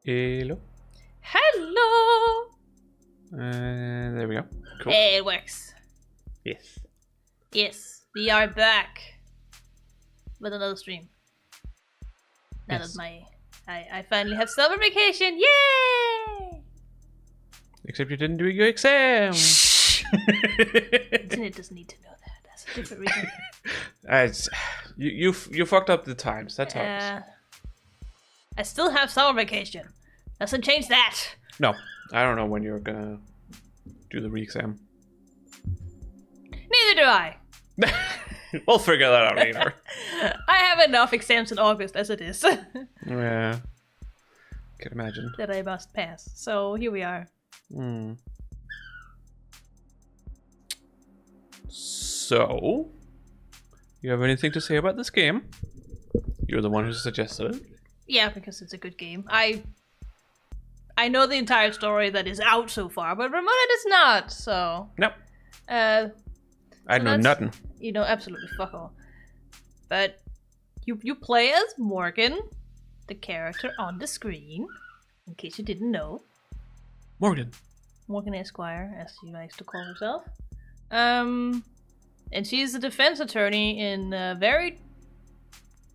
Hello. Hello! There we go. Cool. Hey, it works. Yes. Yes, we are back with another stream. Now Yes. that I finally have summer vacation. Yay! Except you didn't do your exam. Internet doesn't need to know that. That's a different reason. You fucked up the times. That's how it is. I still have summer vacation. Doesn't change that. No, I don't know when you're gonna do the re-exam. Neither do I. We'll figure that out later. I have enough exams in August as it is Yeah. Can imagine. that I must pass. So here we are. So, you have anything to say about this game? You're the one who suggested it. Yeah, because it's a good game. I know the entire story that is out so far, but Ramona does not. So Nope. I know nothing. You know absolutely fuck all. But you play as Morgan, the character on the screen, in case you didn't know. Morgan Esquire, as she likes to call herself. And she's a defense attorney in a very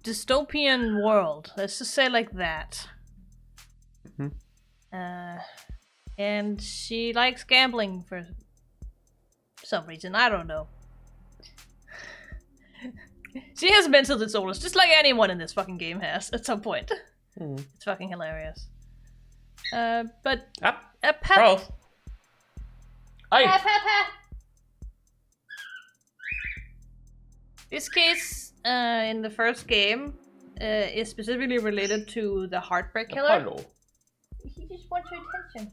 dystopian world. Let's just say like that. And she likes gambling for some reason. I don't know. She has mental disorders, just like anyone in this fucking game has at some point. It's fucking hilarious. But Charles. This case in the first game is specifically related to the Heartbreak Killer. Hello. He just wants your attention.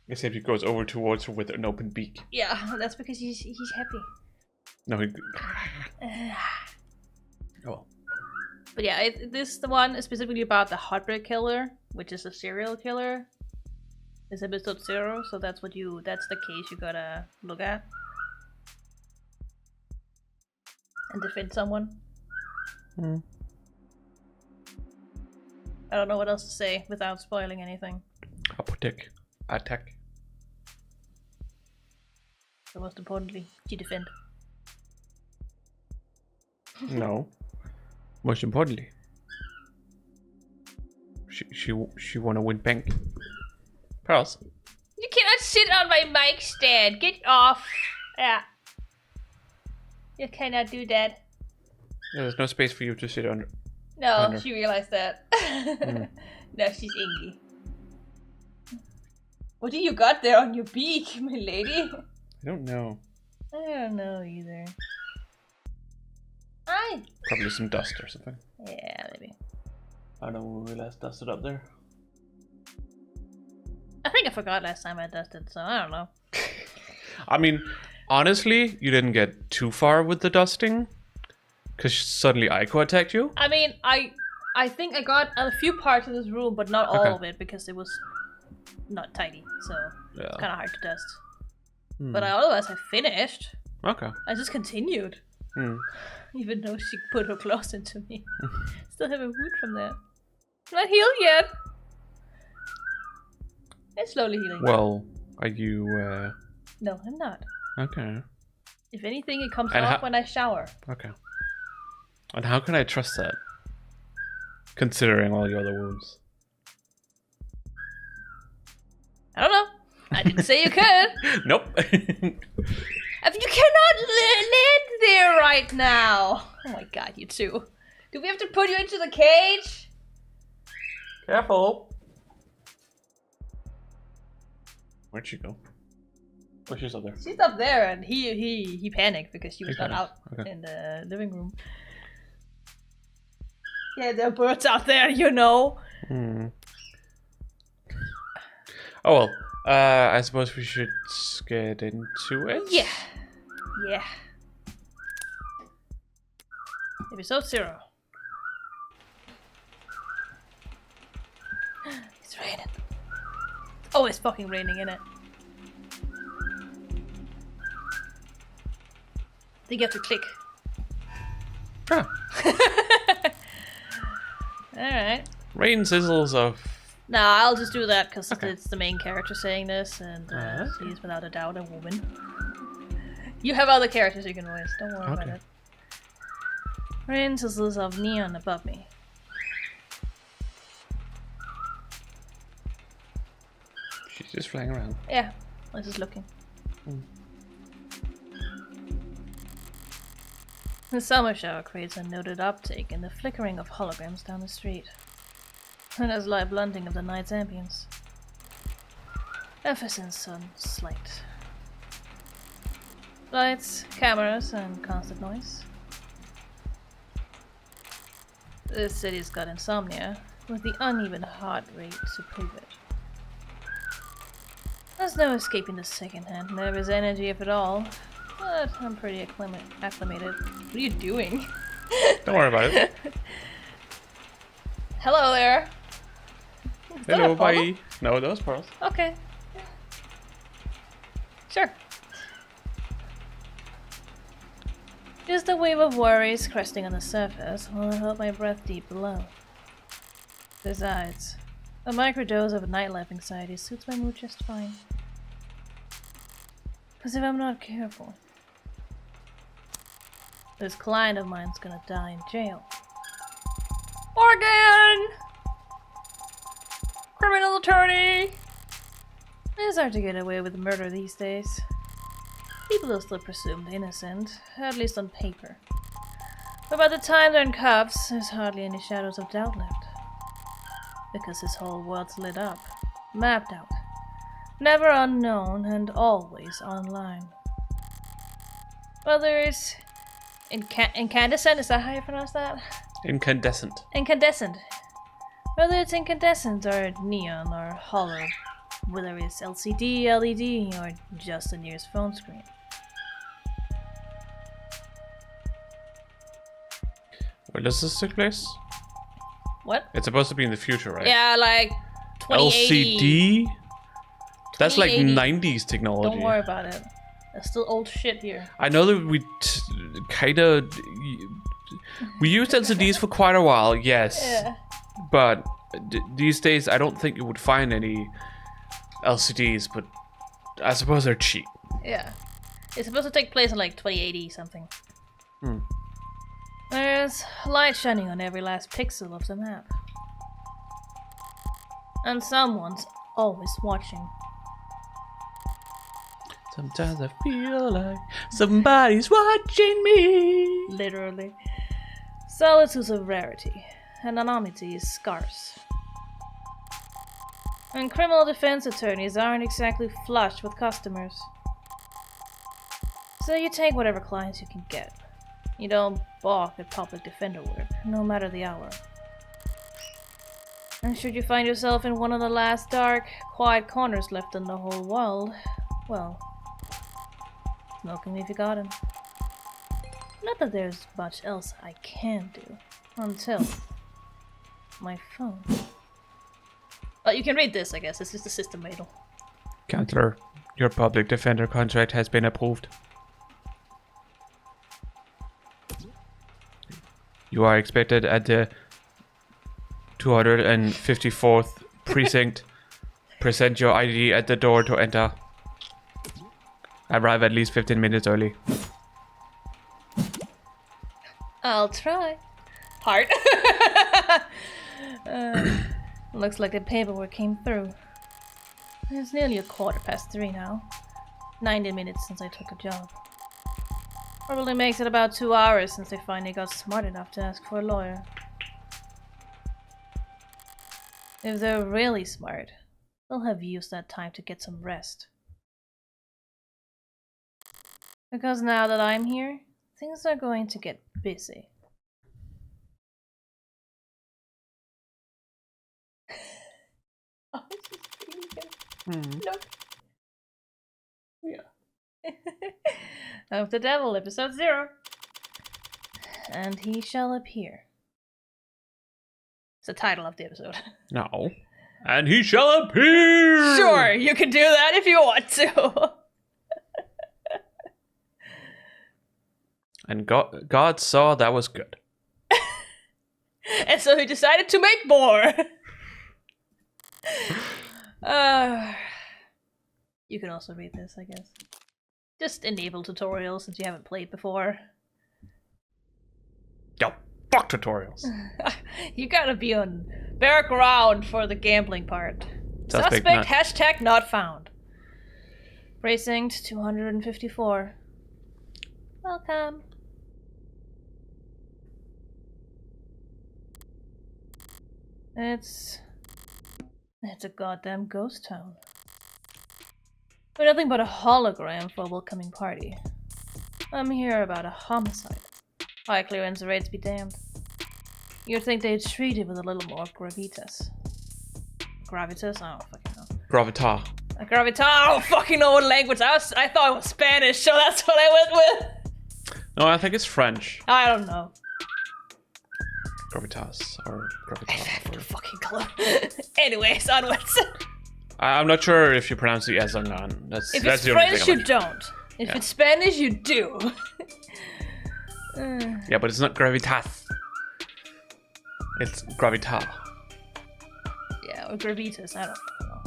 Except he goes over towards her with an open beak. Yeah, that's because he's happy. No, he... Oh. But yeah, this the one is specifically about the Heartbreak Killer, which is a serial killer. It's episode 0, so that's the case you gotta look at. And defend someone. I don't know what else to say without spoiling anything. Attack. So most importantly, she defend. No. Most importantly, she wanna win bank. Pearls. You cannot sit on my mic stand. Get off. Yeah. You cannot do that. There's no space for you to sit under. No, Under. she realized that. No, she's angry. What do you got there on your beak, my lady? I don't know. I don't know either. Hi. Probably some dust or something. Yeah, maybe. I don't know when we last dusted up there. I think I forgot last time I dusted, so I don't know. I mean, honestly, you didn't get too far with the dusting. Because suddenly Aiko attacked you? I mean, I think I got a few parts of this room, but not all of it, because it was not tidy, so it's kind of hard to dust. But otherwise, I finished. Okay. I just continued. Even though she put her claws into me. Still have a wound from that. Not healed yet. It's slowly healing. Well, are you, No, I'm not. Okay. If anything, it comes And off when I shower. Okay. And how can I trust that? Considering all your other wounds. I don't know. I didn't say you could. Nope. You cannot land there right now. Oh my god, you two. Do we have to put you into the cage? Careful. Where'd she go? Oh, she's up there. She's up there, and he panicked because she was He not out panicked. Okay. in the living room. Yeah, there are birds out there, you know. Oh well. I suppose we should get into it. Yeah. Episode 0. It's raining. Oh, it's fucking raining, innit? I think you have to click. Ah. Alright. Rain sizzles of Nah, I'll just do that because it's the main character saying this, and she's without a doubt a woman. You have other characters you can voice, don't worry about it. Princesses of Neon above me. She's just flying around. Yeah, I was just looking. The summer shower creates a noted uptake in the flickering of holograms down the street. And a slight blunting of the night's ambience. Emphasis on slight. Lights, cameras, and constant noise. This city's got insomnia, with the uneven heart rate to prove it. There's no escaping the second-hand nervous energy if at all, but I'm pretty acclimated. What are you doing? Don't worry about it. Hello there. Hello, bye. No, those pearls. Okay. Sure. Just a wave of worries cresting on the surface while I hold my breath deep below. Besides, a microdose of nightlife anxiety suits my mood just fine. Because if I'm not careful, this client of mine's gonna die in jail. Morgan! Criminal attorney! It's hard to get away with murder these days. People are still presumed innocent, at least on paper. But by the time they're in cuffs, there's hardly any shadows of doubt left. Because this whole world's lit up, mapped out, never unknown and always online. Whether it's incandescent, is that how you pronounce that? Incandescent. Incandescent. Whether it's incandescent or neon or hollow, whether it's LCD, LED, or just the nearest phone screen. Where does this take place? What? It's supposed to be in the future, right? Yeah, like 2080. LCD? That's like 2080. 90s technology. Don't worry about it. That's still old shit here. I know that we we used LCDs for quite a while, yes. Yeah. But these days, I don't think you would find any LCDs, but I suppose they're cheap. Yeah. It's supposed to take place in like 2080 something. There's light shining on every last pixel of the map. And someone's always watching. Sometimes I feel like somebody's watching me. Literally. Solitude's a rarity. Anonymity is scarce. And criminal defense attorneys aren't exactly flush with customers. So you take whatever clients you can get. You don't balk at public defender work, no matter the hour. And should you find yourself in one of the last dark, quiet corners left in the whole world, well, smoke him if you got him. Not that there's much else I can do, until my phone. Oh, you can read this, I guess. It's just a system manual. Counselor, your public defender contract has been approved. You are expected at the 254th precinct. Present your ID at the door to enter. Arrive at least 15 minutes early. I'll try. Heart. Looks like the paperwork came through. It's nearly 3:15 now. 90 minutes since I took a job. Probably makes it about 2 hours since they finally got smart enough to ask for a lawyer. If they're really smart, they'll have used that time to get some rest. Because now that I'm here, things are going to get busy. Oh, it's just really good. Look. Yeah. Of the Devil, episode 0. And he shall appear. It's the title of the episode. No. And he shall appear! Sure, you can do that if you want to. And God saw that was good. And so he decided to make more. You can also read this, I guess. Just enable tutorials since you haven't played before. Yo, fuck tutorials. You gotta be on bare ground for the gambling part. Suspect hashtag not found. Precinct 254. Welcome. It's a goddamn ghost town. We're nothing but a hologram for a welcoming party. I'm here about a homicide. High clearance rates be damned. You'd think they'd treat it with a little more gravitas. Gravitas? I don't fucking know. Gravitar. Gravitas? I don't fucking know what language. I thought it was Spanish, so that's what I went with. No, I think it's French. I don't know. Gravitas or I gravitar. have no fucking clue. Anyways, onwards. I'm not sure if you pronounce the S or not. That's If that's it's the only French, thing you don't. If it's Spanish, you do. Yeah, but it's not gravitas. It's gravitar. Yeah, or gravitas. I don't know.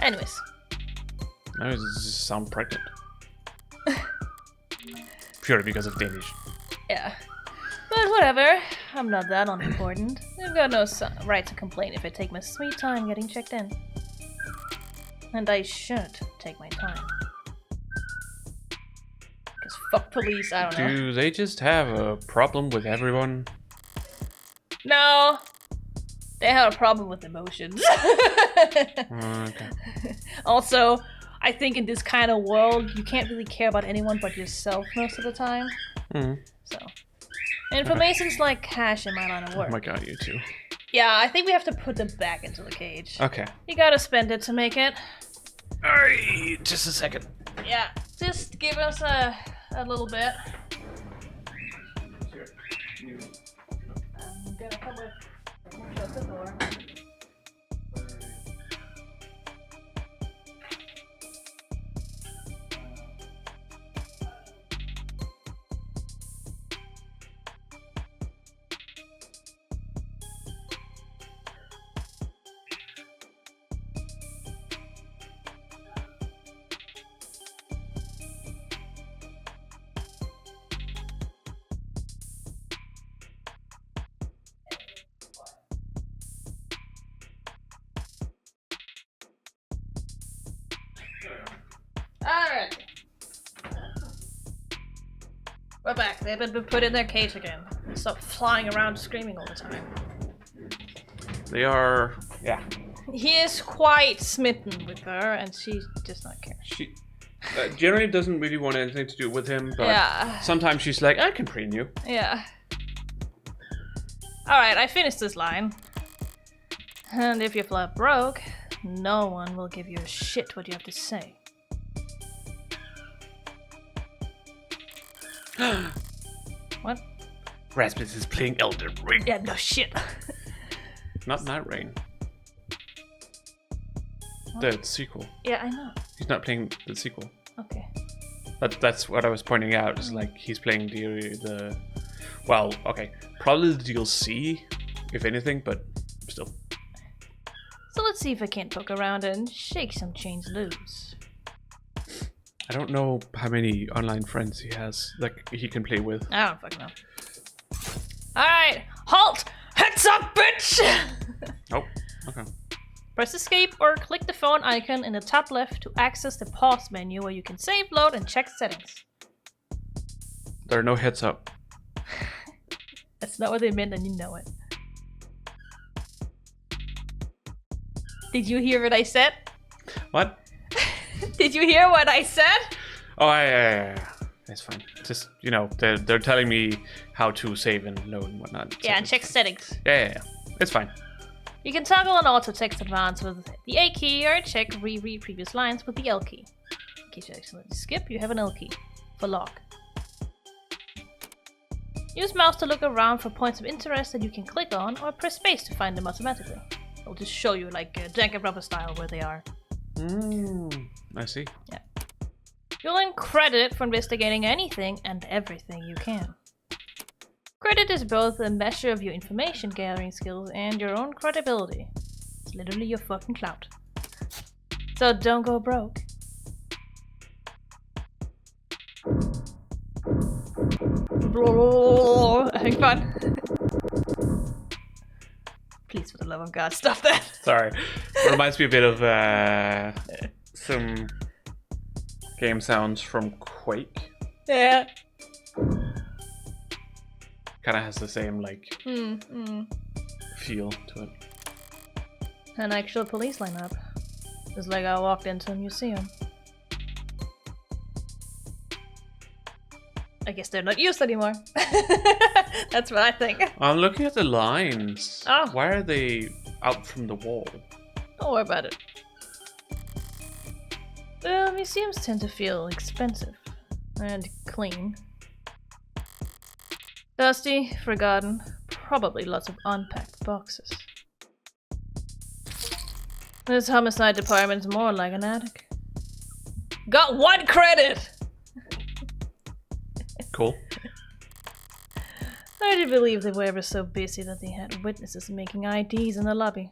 Anyways. No, it just sound pregnant. Purely because of Danish. Yeah. But whatever. I'm not that unimportant. I've got no right to complain if I take my sweet time getting checked in. And I should take my time. Because fuck police, I don't know. Do they just have a problem with everyone? No. They have a problem with emotions. Okay. Also, I think in this kind of world, you can't really care about anyone but yourself most of the time. So, information's like cash in my line of work. Oh my god, you too. Yeah, I think we have to put them back into the cage. Okay. You gotta spend it to make it. Alright, just a second. Yeah, just give us a little bit. I'm gonna come with. Shut the door. Alright. We're back. They've been put in their cage again. Stop flying around screaming all the time. They are... yeah. He is quite smitten with her, and she does not care. She generally doesn't really want anything to do with him, but Yeah. sometimes she's like, I can preen you. Yeah. Alright, I finished this line. And if you're flat broke, no one will give you a shit what you have to say. What? Rasmus is playing Elden Ring. Yeah, no shit. Not Night Rain. The sequel. Yeah, I know. He's not playing the sequel. Okay. That's what I was pointing out. Is like he's playing the well, okay, probably the DLC, if anything, but still. So let's see if I can't poke around and shake some chains loose. I don't know how many online friends he has, like he can play with. I don't fucking know. Alright, halt! Heads up, bitch! Oh, okay. Press escape or click the phone icon in the top left to access the pause menu where you can save, load, and check settings. There are no heads up. That's not what they meant and you know it. Did you hear what I said? What? Did you hear what I said? Oh, yeah. That's fine. Just, you know, they're telling me how to save and load and whatnot. Yeah, and check settings. Yeah. It's fine. You can toggle on auto text advance with the A key or check reread previous lines with the L key. In case you accidentally skip, you have an L key for log. Use mouse to look around for points of interest that you can click on, or press space to find them automatically. It'll just show you like Danganronpa style where they are. I see. Yeah. You'll earn credit for investigating anything and everything you can. Credit is both a measure of your information gathering skills and your own credibility. literally your fucking clout. So don't go broke. Having fun. Please, for the love of God, stop that. Sorry. It reminds me a bit of some game sounds from Quake. Yeah. Kind of has the same, like, feel to it. An actual police lineup. It's like I walked into a museum. I guess they're not used anymore. That's what I think. I'm looking at the lines. Oh. Why are they out from the wall? Don't worry about it. Well, museums tend to feel expensive and clean. Dusty, forgotten, probably lots of unpacked boxes. This homicide department's more like an attic. Got 1 credit! Cool. Hard to believe they were ever so busy that they had witnesses making IDs in the lobby.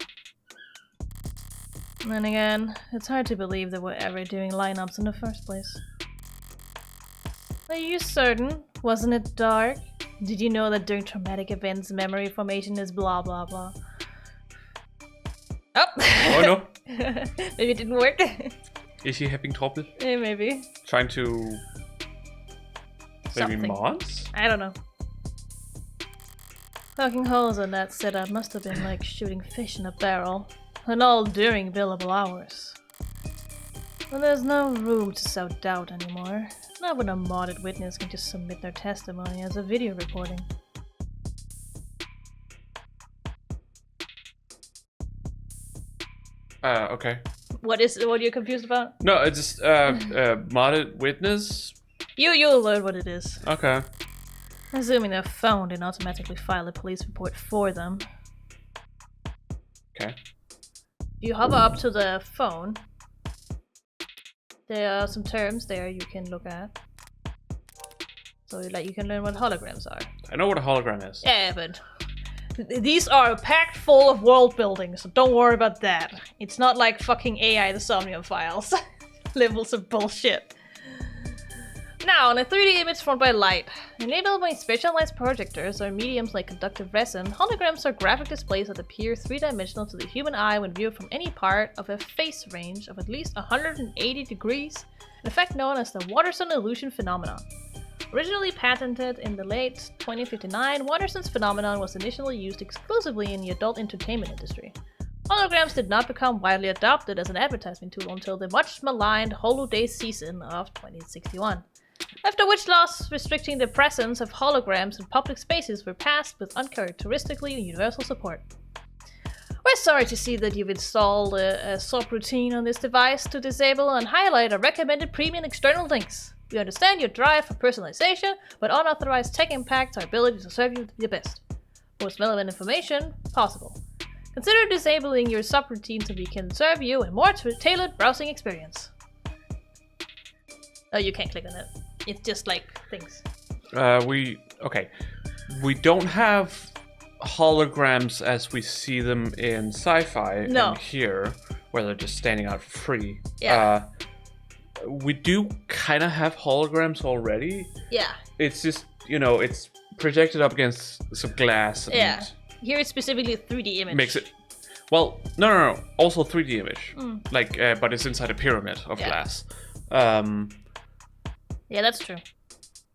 And then again, it's hard to believe they were ever doing lineups in the first place. Are you certain? Wasn't it dark? Did you know that during traumatic events, memory formation is blah blah blah? Oh! Oh no. Maybe it didn't work. Is he having trouble? Yeah, maybe. Trying to... Maybe Something. mods? I don't know. Poking holes in that setup must have been like shooting fish in a barrel. And all during billable hours. Well, there's no room to sow doubt anymore. Not when a modded witness can just submit their testimony as a video recording. Okay. What are you confused about? No, it's just, modded witness? You'll learn what it is. Okay. Assuming their phone didn't automatically file a police report for them. Okay. You hover up to the phone. There are some terms there you can look at. So like you can learn what holograms are. I know what a hologram is. Yeah, but these are packed full of world building, so don't worry about that. It's not like fucking AI the Somnium Files. Levels of bullshit. Now, on a 3D image formed by light, enabled by specialized projectors or mediums like conductive resin, holograms are graphic displays that appear three-dimensional to the human eye when viewed from any part of a phase range of at least 180 degrees, an effect known as the Watterson illusion phenomenon. Originally patented in the late 2059, Watterson's phenomenon was initially used exclusively in the adult entertainment industry. Holograms did not become widely adopted as an advertising tool until the much maligned Holoday season of 2061. After which laws restricting the presence of holograms in public spaces were passed with uncharacteristically universal support. We're sorry to see that you've installed a subroutine on this device to disable and highlight our recommended premium external links. We understand your drive for personalization, but unauthorized tech impacts our ability to serve you the best. Most relevant information possible. Consider disabling your subroutine so we can serve you a more tailored browsing experience. Oh, you can't click on it. It's just like things. Okay. We don't have holograms as we see them in sci-fi and here, where they're just standing out free. Yeah. We do kind of have holograms already. Yeah. It's just, it's projected up against some glass. And yeah. Here it's specifically a 3D image. Makes it... Well, no. Also 3D image. But it's inside a pyramid of glass. Yeah, that's true.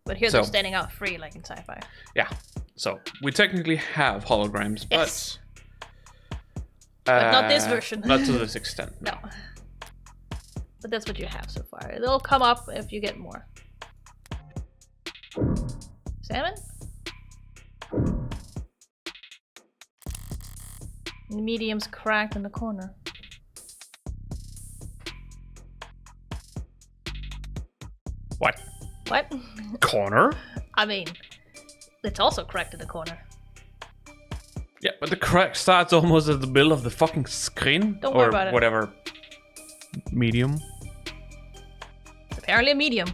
But here they're standing out free like in sci-fi. Yeah. So, we technically have holograms, yes. But not this version. Not to this extent. No. But that's what you have so far. It'll come up if you get more. Salmon? The medium's cracked in the corner. What? What? Corner? I mean, it's also cracked in the corner. Yeah, but the crack starts almost at the middle of the fucking screen. Don't worry about it. Or whatever. Medium. Apparently a medium.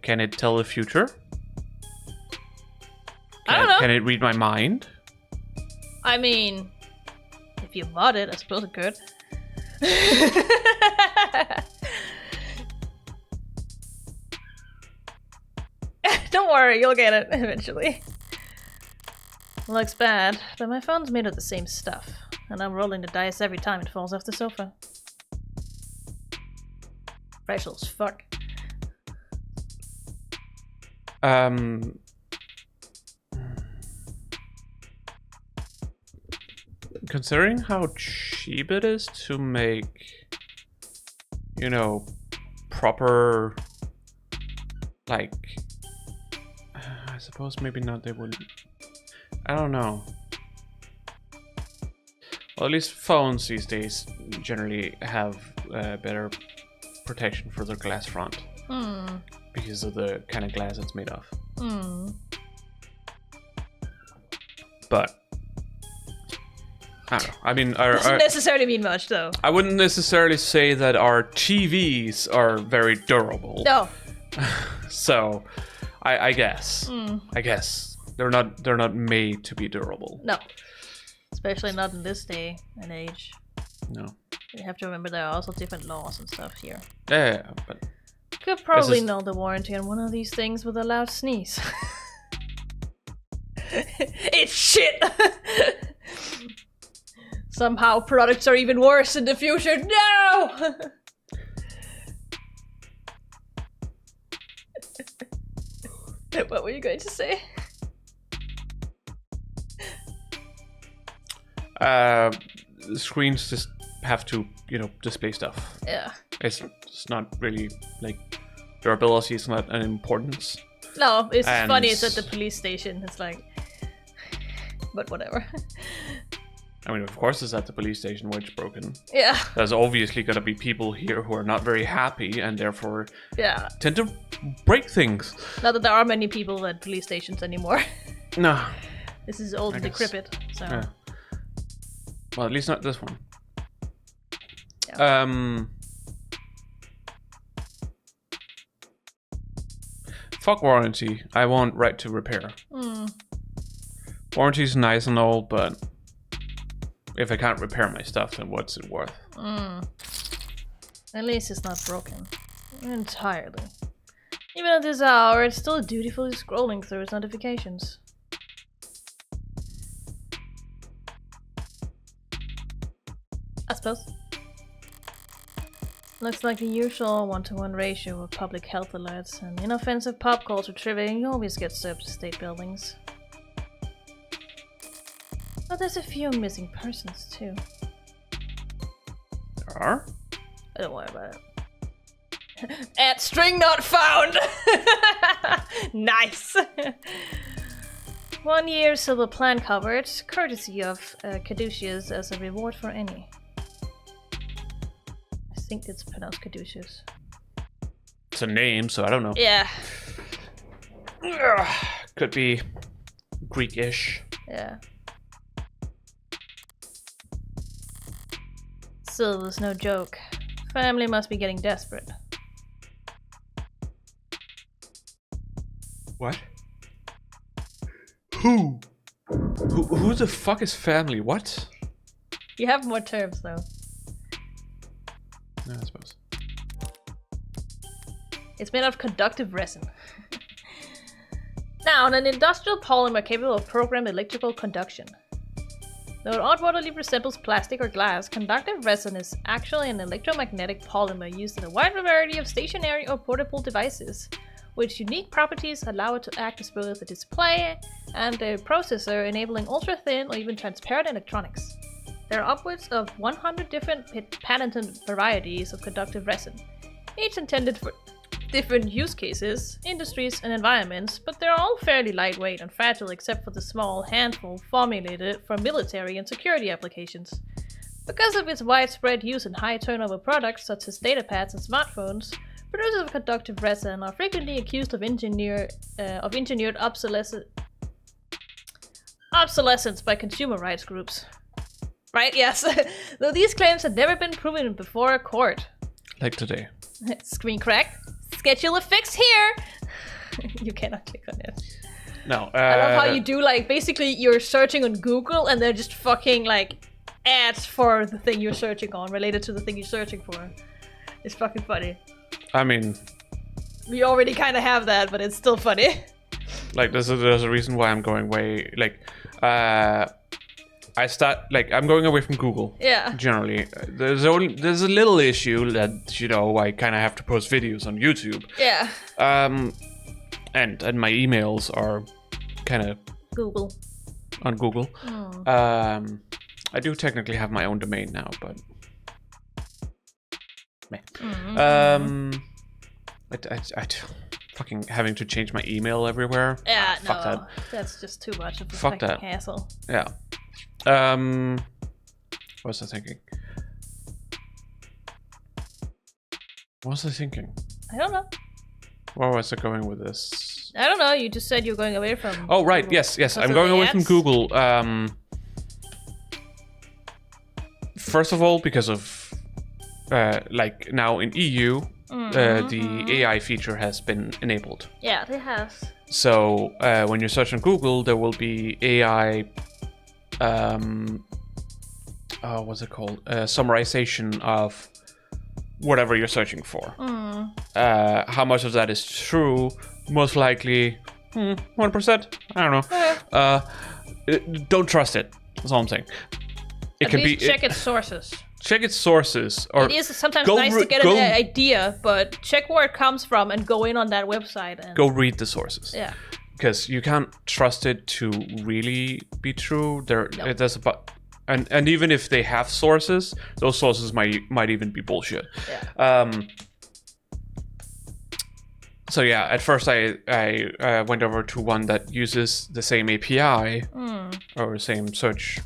Can it tell the future? I don't know. Can it read my mind? I mean, if you mod it, I suppose it could. Don't worry, you'll get it eventually. Looks bad, but my phone's made of the same stuff, and I'm rolling the dice every time it falls off the sofa. Fragile as fuck. Considering how cheap it is to make, you know, proper, like, I suppose maybe not, they wouldn't, I don't know. Well, at least phones these days generally have better protection for their glass front. Because of the kind of glass it's made of. But I don't know. I mean, doesn't necessarily mean much, though. I wouldn't necessarily say that our TVs are very durable. No. So, I guess. I guess they're not made to be durable. No. Especially not in this day and age. No. You have to remember there are also different laws and stuff here. Yeah, but could probably know the warranty on one of these things with a loud sneeze. It's shit! Somehow products are even worse in the future. No! What were you going to say? Screens just have to, you know, display stuff. Yeah. It's not really, like, durability is not an importance. No, it's funny, it's at the police station. It's like... But whatever. I mean, of course it's at the police station where it's broken. Yeah. There's obviously gonna be people here who are not very happy and therefore tend to break things. Not that there are many people at police stations anymore. No. This is old and decrepit, so... Yeah. Well, at least not this one. Yeah. Fuck warranty. I want right to repair. Warranty's nice and all, but if I can't repair my stuff, then what's it worth? At least it's not broken. Entirely. Even at this hour, it's still dutifully scrolling through its notifications. I suppose. Looks like the usual 1-to-1 ratio of public health alerts and inoffensive pop culture trivia you always get served to state buildings. But there's a few missing persons too. There are? Don't worry about it. At string not found! Nice! 1 year silver plan covered, courtesy of Caduceus as a reward for any. I think it's pronounced Caduceus. It's a name, so I don't know. Yeah. Could be Greek-ish. Yeah. Silver's no joke. Family must be getting desperate. What? Who the fuck is family? What? You have more terms though. No, I suppose. It's made of conductive resin. Noun, an industrial polymer capable of programmed electrical conduction. Though it outwardly resembles plastic or glass, conductive resin is actually an electromagnetic polymer used in a wide variety of stationary or portable devices, which unique properties allow it to act as both a display and a processor, enabling ultra-thin or even transparent electronics. There are upwards of 100 different patented varieties of conductive resin, each intended for different use cases, industries, and environments, but they're all fairly lightweight and fragile except for the small handful formulated for military and security applications. Because of its widespread use in high turnover products such as datapads and smartphones, producers of conductive resin are frequently accused of engineered obsolescence by consumer rights groups. Right? Yes. Though these claims have never been proven before a court. Like today. Screen crack. Schedule a fix here! You cannot click on it. No. I love how you do, like, basically you're searching on Google and they're just fucking, like, ads for the thing you're searching on, related to the thing you're searching for. It's fucking funny. I mean... We already kind of have that, but it's still funny. Like, there's a reason why I'm going way... Like, I'm going away from Google. Yeah. Generally. There's a little issue that, you know, I kind of have to post videos on YouTube. Yeah. And my emails are kind of... Google. On Google. I do technically have my own domain now, but... Meh. I fucking having to change my email everywhere. Yeah, fuck no. that. That's just too much of a Fuck fucking that. hassle. Yeah. What was I thinking? I don't know. Where was I going with this? I don't know. You just said you're going away from... Oh, right. Google. Yes. I'm going away from Google. First of all, because of... like, now in EU... the AI feature has been enabled. Yeah, it has. So when you search on Google, there will be AI. What's it called? Summarization of whatever you're searching for. How much of that is true? Most likely, 1%. I don't know. Don't trust it. That's all I'm saying. At least check its sources. Check its sources. Or it is sometimes nice to get an idea, but check where it comes from and go in on that website. And... Go read the sources. Yeah. Because you can't trust it to really be true. There's and even if they have sources, those sources might even be bullshit. Yeah. So yeah, at first I went over to one that uses the same API or same search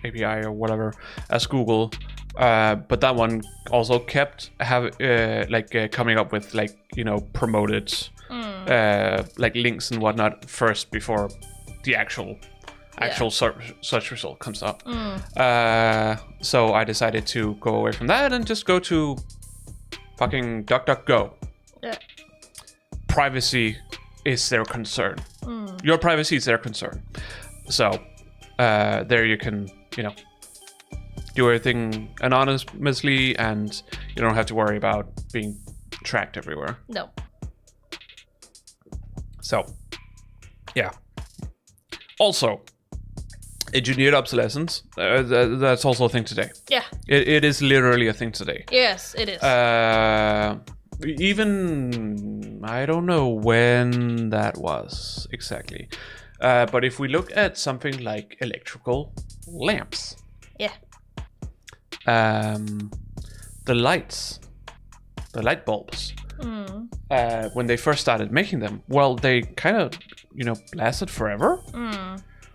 API or whatever as Google, but that one also kept coming up with, like, you know, promoted like links and whatnot first before the actual search result comes up. So I decided to go away from that and just go to fucking DuckDuckGo. Yeah. Privacy is their concern. Your privacy is their concern. So there you can, you know, do everything anonymously, and you don't have to worry about being tracked everywhere. No. So, yeah. Also, engineered obsolescence. That's also a thing today. Yeah. It is literally a thing today. Yes, it is. Even I don't know when that was exactly. But if we look at something like electrical lamps. Yeah. The light bulbs. When they first started making them, well, they kind of, you know, lasted forever.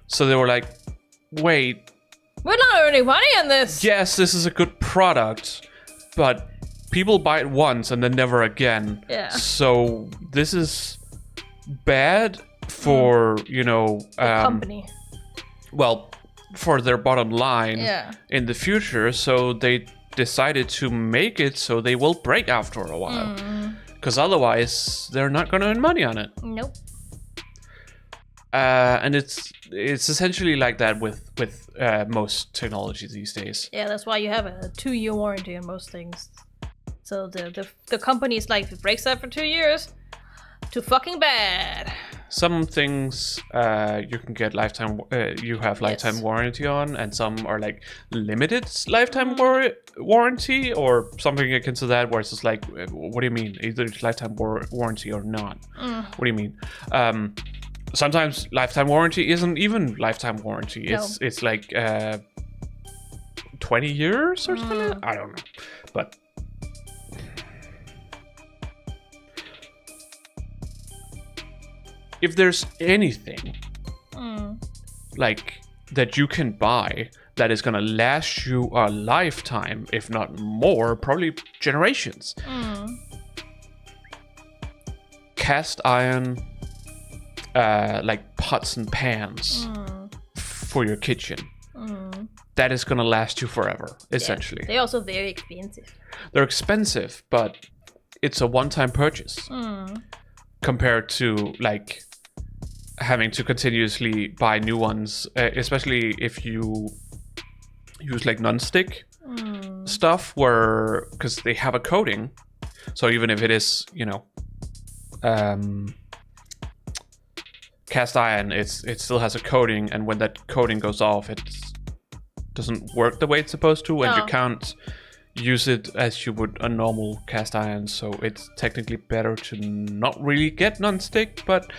So they were like, wait, we're not earning money on this. Yes, this is a good product, but people buy it once and then never again. Yeah. So this is bad for, you know, the company. Well, for their bottom line in the future. So they decided to make it so they will break after a while. Because otherwise, they're not going to earn money on it. Nope. And it's essentially like that with most technology these days. Yeah, that's why you have a 2-year warranty on most things. So the company's like, if it breaks up for 2 years, too fucking bad. Some things you can get lifetime. You have lifetime warranty on, and some are like limited lifetime warranty or something akin to that, where it's just like, what do you mean? Either it's lifetime warranty or not. What do you mean? Sometimes lifetime warranty isn't even lifetime warranty. It's like 20 years or something. I don't know, but. If there's anything like that you can buy that is gonna last you a lifetime, if not more, probably generations. Cast iron, like pots and pans for your kitchen. That is gonna last you forever, essentially. Yeah. They're also very expensive. They're expensive, but it's a one-time purchase. Compared to, like, having to continuously buy new ones, especially if you use like non-stick stuff, where because they have a coating, so even if it is cast iron, it still has a coating, and when that coating goes off, it doesn't work the way it's supposed to, and you can't use it as you would a normal cast iron. So it's technically better to not really get non-stick, but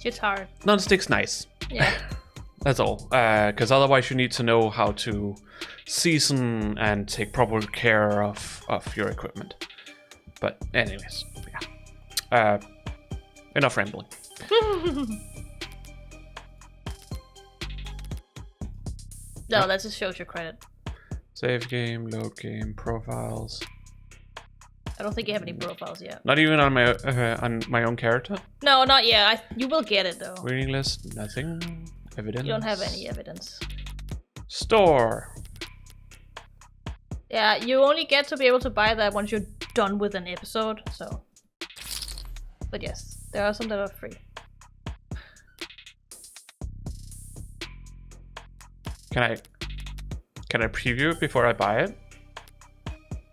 it's hard. Non-stick's nice. Yeah. That's all. Because otherwise you need to know how to season and take proper care of your equipment. But anyways, yeah. Enough rambling. No, that just shows your credit. Save game, load game, profiles. I don't think you have any profiles yet. Not even on my own character? No, not yet. You will get it though. Reading list, nothing. Evidence. You don't have any evidence. Store. Yeah, you only get to be able to buy that once you're done with an episode, so. But yes, there are some that are free. Can I preview it before I buy it?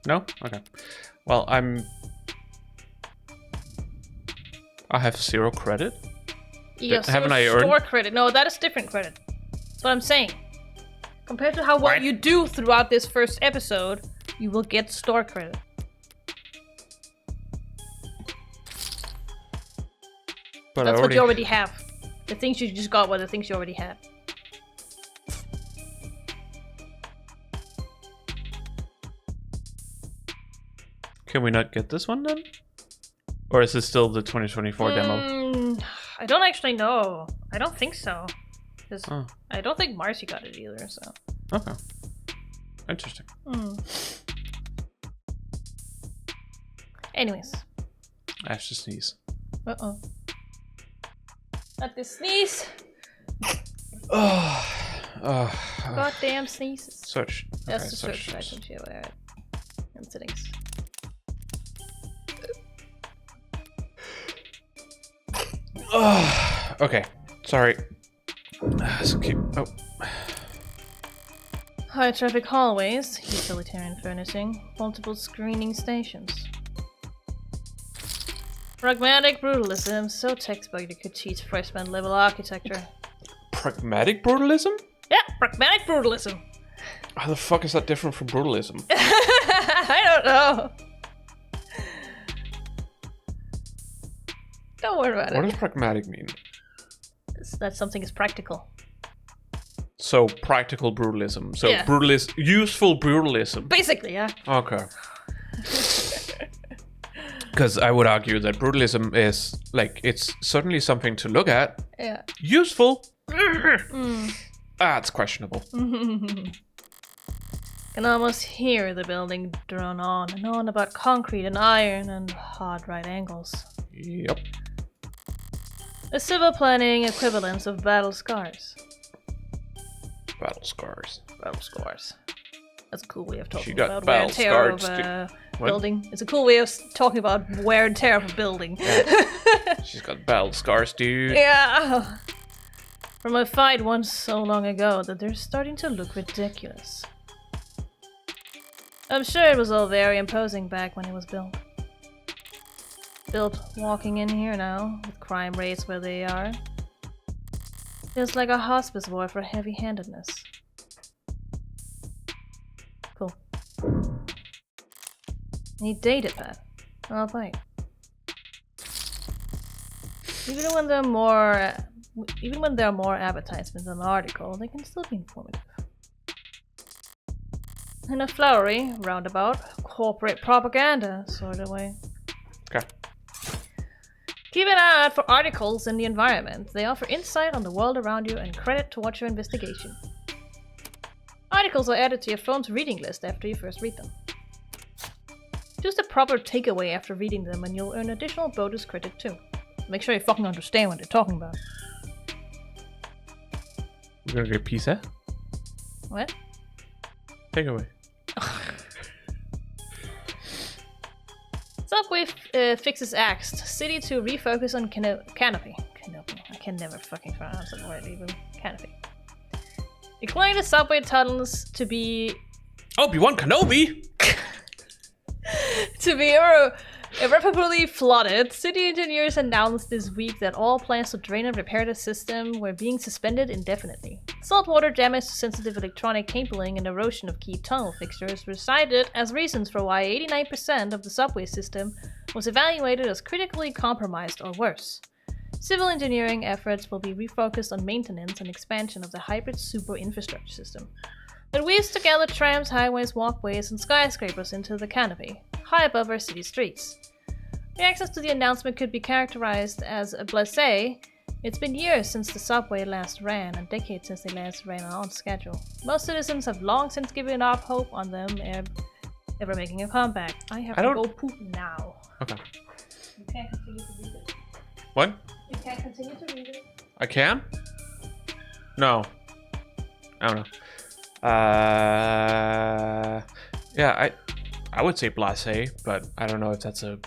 No? Okay. Well, I have 0 credit. You have Haven't I store earned credit? No, that is different credit. That's what I'm saying. Compared to how well you do throughout this first episode, you will get store credit. But that's what you already have. The things you just got were the things you already had. Can we not get this one then? Or is this still the 2024 demo? I don't actually know. I don't think so. Because I don't think Marcy got it either, so. Okay. Interesting. Anyways. I have to sneeze. Uh-oh. Not this sneeze. Goddamn sneezes. Search. That's Okay, the search button. Yeah, and settings. Okay. Sorry. Skip. Oh. High traffic hallways, utilitarian furnishing, multiple screening stations. Pragmatic brutalism, so textbook you could teach freshman level architecture. Pragmatic brutalism? Yeah, pragmatic brutalism. How the fuck is that different from brutalism? I don't know. Don't worry about it. What does pragmatic mean? That something is practical. So practical brutalism. So yeah. Useful brutalism. Basically, yeah. Okay. Because I would argue that brutalism is like, it's certainly something to look at. Yeah. Useful. It's questionable. Can almost hear the building drone on and on about concrete and iron and hard right angles. Yep. A civil planning equivalence of battle scars. Battle scars. Battle scars. That's a cool way of talking She got about wear and tear of a building. It's a cool way of talking about wear and tear of a building. Yeah. She's got battle scars, dude. Yeah. From a fight once so long ago that they're starting to look ridiculous. I'm sure it was all very imposing back when it was built. Built walking in here now, with crime rates where they are. Feels like a hospice ward for heavy-handedness. Cool. He dated that. I'll bite. Even when there are more advertisements in the article, they can still be informative. In a flowery, roundabout, corporate propaganda sort of way. Okay. Keep an eye out for articles in the environment. They offer insight on the world around you and credit towards your investigation. Articles are added to your phone's reading list after you first read them. Choose the proper takeaway after reading them and you'll earn additional bonus credit too. Make sure you fucking understand what they're talking about. We're gonna get pizza? What? Take away. Subway fixes axed. City to refocus on canopy. Canopy. I can never fucking pronounce that word even. Canopy. Declaring the subway tunnels to be... Obi-Wan Kenobi! to be irreparably flooded, city engineers announced this week that all plans to drain and repair the system were being suspended indefinitely. Saltwater damage to sensitive electronic cabling and erosion of key tunnel fixtures were cited as reasons for why 89% of the subway system was evaluated as critically compromised or worse. Civil engineering efforts will be refocused on maintenance and expansion of the hybrid super infrastructure system that weaves together trams, highways, walkways, and skyscrapers into the canopy, high above our city streets. Reactions to the announcement could be characterized as a blasé. It's been years since the subway last ran, and decades since they last ran on schedule. Most citizens have long since given up hope on them ever making a comeback. I have to go poop now. Okay. You can't continue to read it. What? You can't continue to read it. I can? No. I don't know. Yeah, I would say blasé, but I don't know if that's a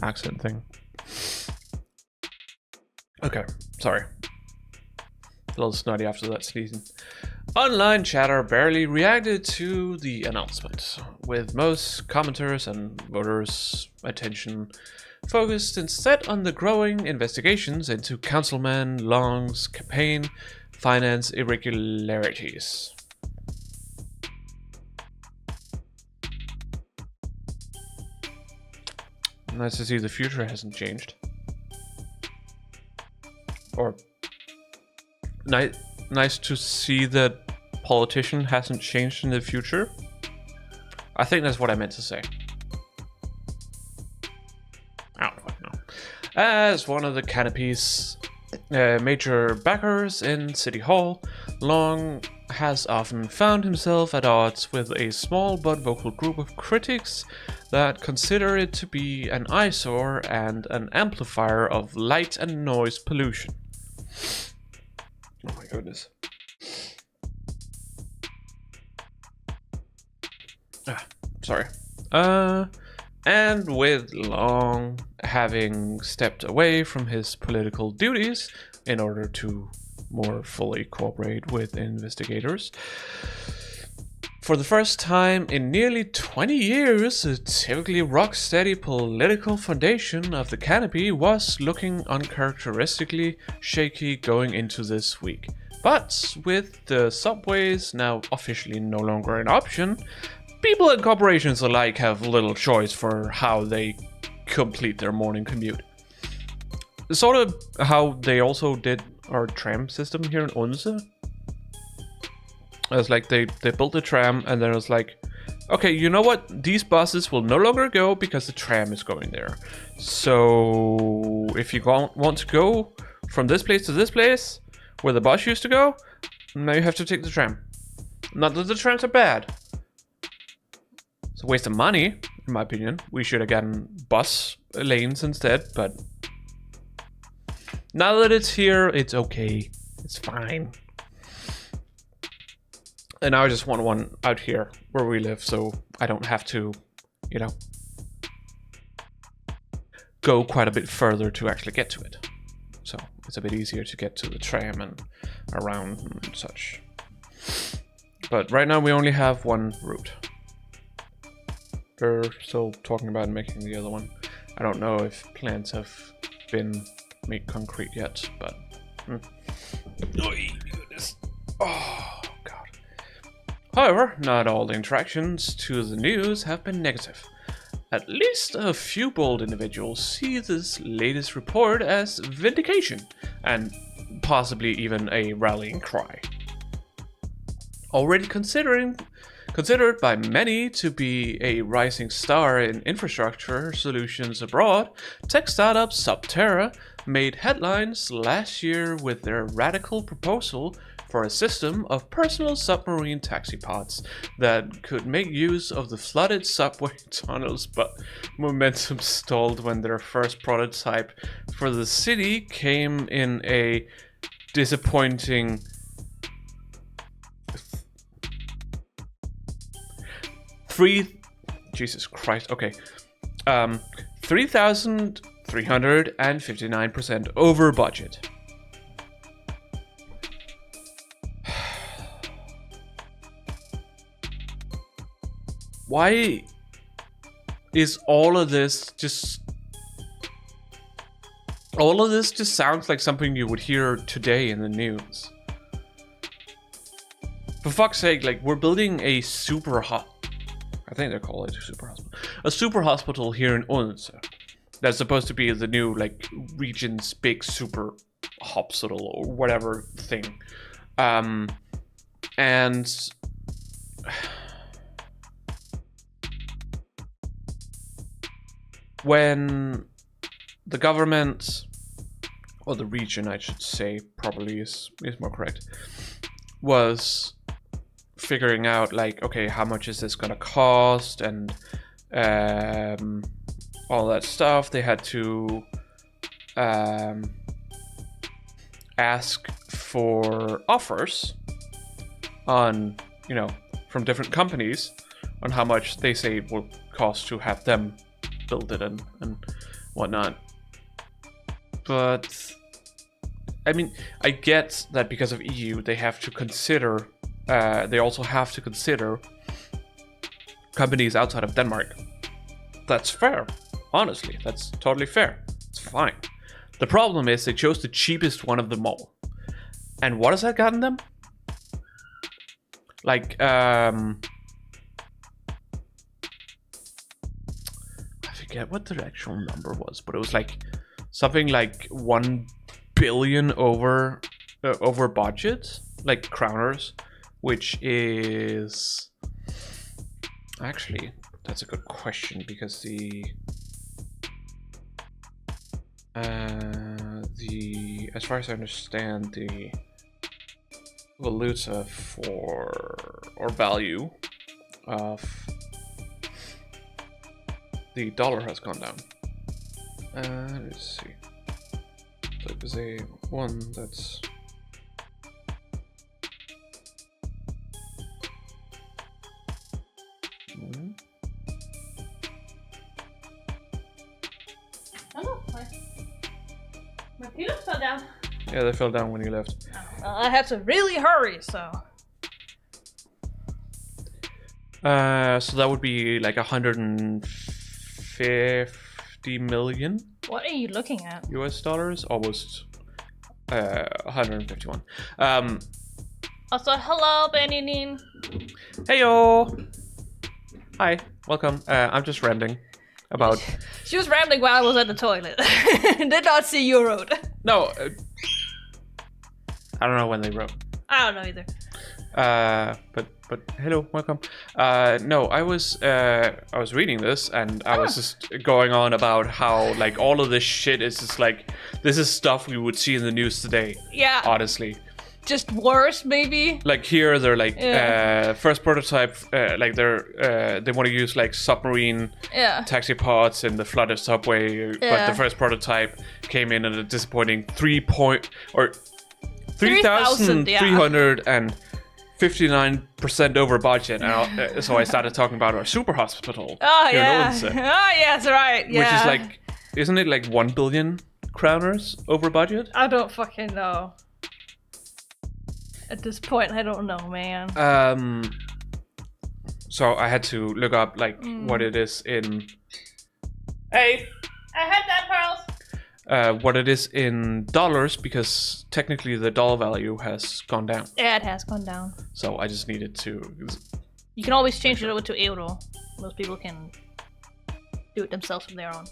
accent thing. Okay, sorry. A little snotty after that sneezing. Online chatter barely reacted to the announcement, with most commenters and voters' attention focused instead on the growing investigations into Councilman Long's campaign finance irregularities. Nice to see the future hasn't changed. Or nice to see that politician hasn't changed in the future. I think that's what I meant to say. I don't fucking know. As one of the Canopy's major backers in City Hall, Long has often found himself at odds with a small but vocal group of critics that consider it to be an eyesore and an amplifier of light and noise pollution. Oh my goodness. Sorry. And with Long having stepped away from his political duties in order to more fully cooperate with investigators, for the first time in nearly 20 years, a typically rock-steady political foundation of the Canopy was looking uncharacteristically shaky going into this week. But with the subways now officially no longer an option, people and corporations alike have little choice for how they complete their morning commute. Sort of how they also did our tram system here in Odense. It was like they built the tram and then it was like, okay, you know what? These buses will no longer go because the tram is going there. So if you want to go from this place to this place where the bus used to go, now you have to take the tram. Not that the trams are bad. It's a waste of money, in my opinion. We should have gotten bus lanes instead, but now that it's here, it's okay. It's fine. And now I just want one out here where we live, so I don't have to, you know, go quite a bit further to actually get to it. So it's a bit easier to get to the tram and around and such. But right now we only have one route. They're still talking about making the other one. I don't know if plans have been made concrete yet, but... Oh, goodness. Oh, God. However, not all the interactions to the news have been negative. At least a few bold individuals see this latest report as vindication, and possibly even a rallying cry. Already considered by many to be a rising star in infrastructure solutions abroad, tech startup Subterra made headlines last year with their radical proposal for a system of personal submarine taxi pods that could make use of the flooded subway tunnels, but momentum stalled when their first prototype for the city came in a disappointing Jesus Christ. Okay. 3,359% over budget. Why is all of this just sounds like something you would hear today in the news? For fuck's sake, like, we're building a I think they call it a super hospital. A super hospital here in Odense. That's supposed to be the new, like, region's big super hospital or whatever thing. And when the government, or the region, I should say, probably is more correct, was figuring out, like, okay, how much is this gonna cost, and all that stuff. They had to ask for offers on, from different companies on how much they say it will cost to have them build it and whatnot. But I mean, I get that because of EU, they have to consider. They also have to consider companies outside of Denmark. That's fair. Honestly, that's totally fair. It's fine. The problem is they chose the cheapest one of them all. And what has that gotten them? Like, I forget what the actual number was, but it was like something like 1 billion over budget, like kroners, which is actually, that's a good question, because the as far as I understand, the valuta or value of the dollar has gone down. Let's see. So it was a one that's My peanuts fell down. Yeah, they fell down when you left. Well, I had to really hurry, so. So that would be like 150 million. What are you looking at? US dollars, almost 151. Also, hello, Benjamin. Heyo. Hi, welcome. I'm just ranting about. She was rambling while I was at the toilet. Did not see you wrote. No, I don't know when they wrote. I don't know either. But hello, welcome. No, I was reading this and I was just going on about how, like, all of this shit is just like, this is stuff we would see in the news today. Yeah. Honestly. Just worse, maybe. Like here, they're like first prototype. Like they want to use like submarine taxi pods in the flooded subway, but the first prototype came in at a disappointing 3,359% over budget. And so I started talking about our super hospital. Oh yeah. Oh yes, right. Yeah. Which is like, isn't it like 1 billion kroners over budget? I don't fucking know. At this point, I don't know, man. So I had to look up like what it is in. Hey, I had that, Pearls. What it is in dollars, because technically the dollar value has gone down. Yeah, it has gone down. So I just needed to. You can always change it over to euro. Most people can do it themselves from their own,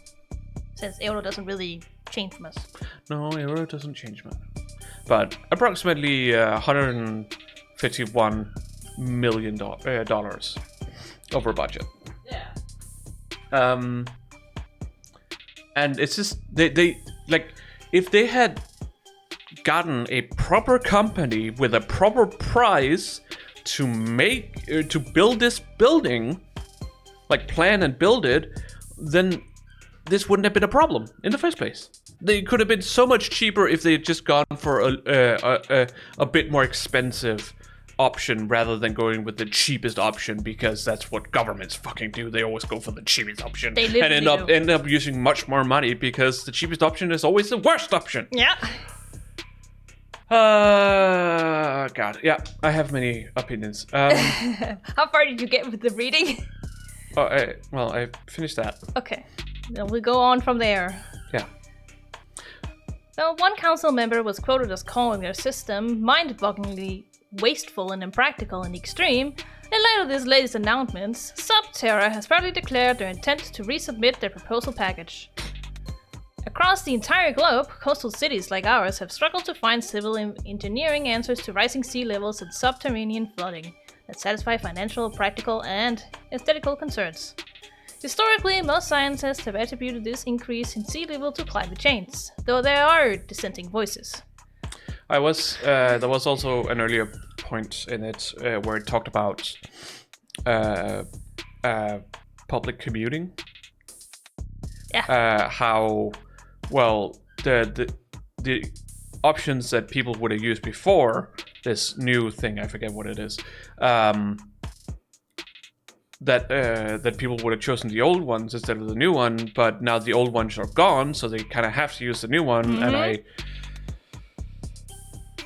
since euro doesn't really change much. No, euro doesn't change much. But approximately 151 million dollars over budget. Yeah. And it's just they like, if they had gotten a proper company with a proper price to build this building, like plan and build it, then this wouldn't have been a problem in the first place. They could have been so much cheaper if they had just gone for a bit more expensive option rather than going with the cheapest option, because that's what governments fucking do. They always go for the cheapest option They and literally end up using much more money because the cheapest option is always the worst option. Yeah. God, yeah, I have many opinions. How far did you get with the reading? I finished that. Okay, then we go on from there. Yeah. Well, one council member was quoted as calling their system mind-bogglingly wasteful and impractical in the extreme. In light of this latest announcements, Subterra has proudly declared their intent to resubmit their proposal package. Across the entire globe, coastal cities like ours have struggled to find civil engineering answers to rising sea levels and subterranean flooding that satisfy financial, practical, and aesthetical concerns. Historically, most scientists have attributed this increase in sea level to climate change, though there are dissenting voices. There was also an earlier point in it where it talked about public commuting. Yeah. How the options that people would have used before this new thing, I forget what it is, that people would have chosen the old ones instead of the new one, but now the old ones are gone, so they kind of have to use the new one. Mm-hmm.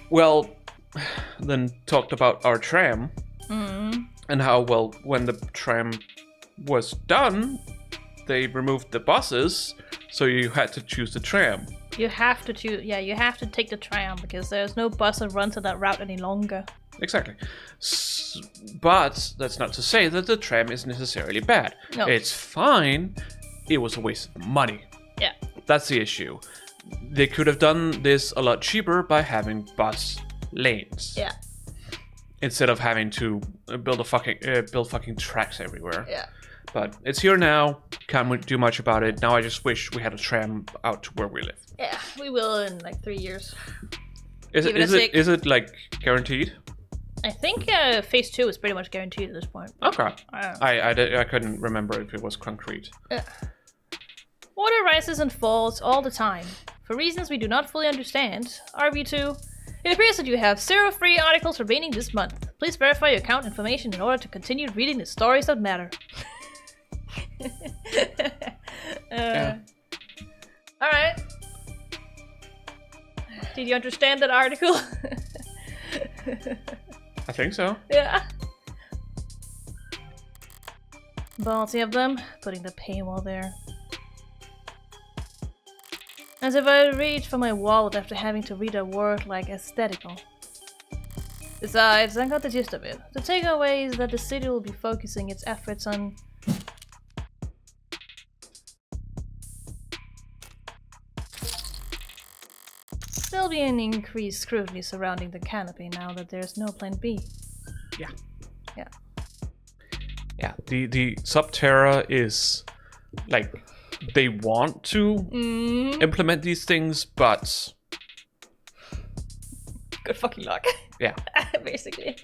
And then talked about our tram, and how, when the tram was done, they removed the buses, so you had to choose the tram. You have to choose. Yeah, you have to take the tram because there's no bus that runs on that route any longer. Exactly. But that's not to say that the tram is necessarily bad. No. It's fine. It was a waste of money. Yeah. That's the issue. They could have done this a lot cheaper by having bus lanes. Yeah. Instead of having to build fucking tracks everywhere. Yeah. But it's here now. Can't do much about it. Now I just wish we had a tram out to where we live. Yeah, we will in like 3 years. Is it like guaranteed? I think phase 2 is pretty much guaranteed at this point. Okay. I couldn't remember if it was concrete. Water rises and falls all the time. For reasons we do not fully understand, RB2, it appears that you have 0 free articles remaining this month. Please verify your account information in order to continue reading the stories that matter. Yeah. Alright. Did you understand that article? I think so. Yeah. Ballsy of them, putting the paywall there. As if I reached for my wallet after having to read a word like aesthetical. Besides, I got the gist of it. The takeaway is that the city will be focusing its efforts on... There'll be an increased scrutiny surrounding the canopy now that there's no plan B. Yeah. Yeah. Yeah, the Subterra is, like, they want to implement these things, but... Good fucking luck. Yeah. Basically.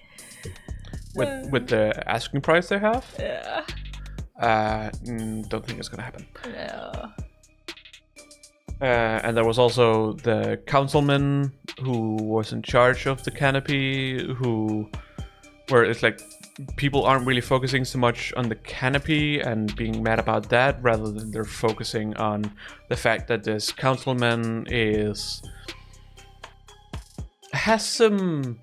With the asking price they have? Yeah. Don't think it's gonna happen. No. And there was also the councilman who was in charge of the canopy, where it's like people aren't really focusing so much on the canopy and being mad about that, rather than they're focusing on the fact that this councilman has some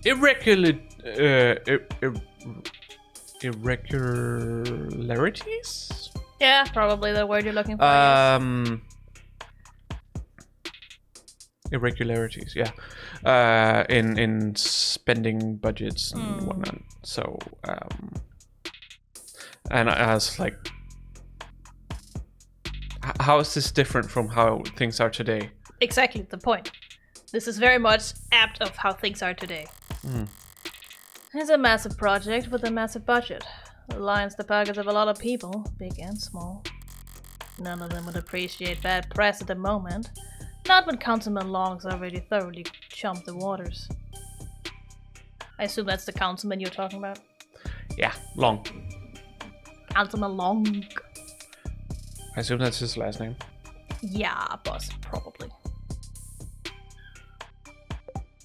irregularities. Yeah, probably the word you're looking for. Yes. Irregularities, yeah, in spending budgets and whatnot. So, and I was like, how is this different from how things are today? Exactly the point. This is very much apt of how things are today. It's a massive project with a massive budget. It lines the pockets of a lot of people, big and small. None of them would appreciate bad press at the moment. Not when Councilman Long's already thoroughly chumped the waters. I assume that's the councilman you're talking about? Yeah, Long. Councilman Long. I assume that's his last name. Yeah, boss, probably.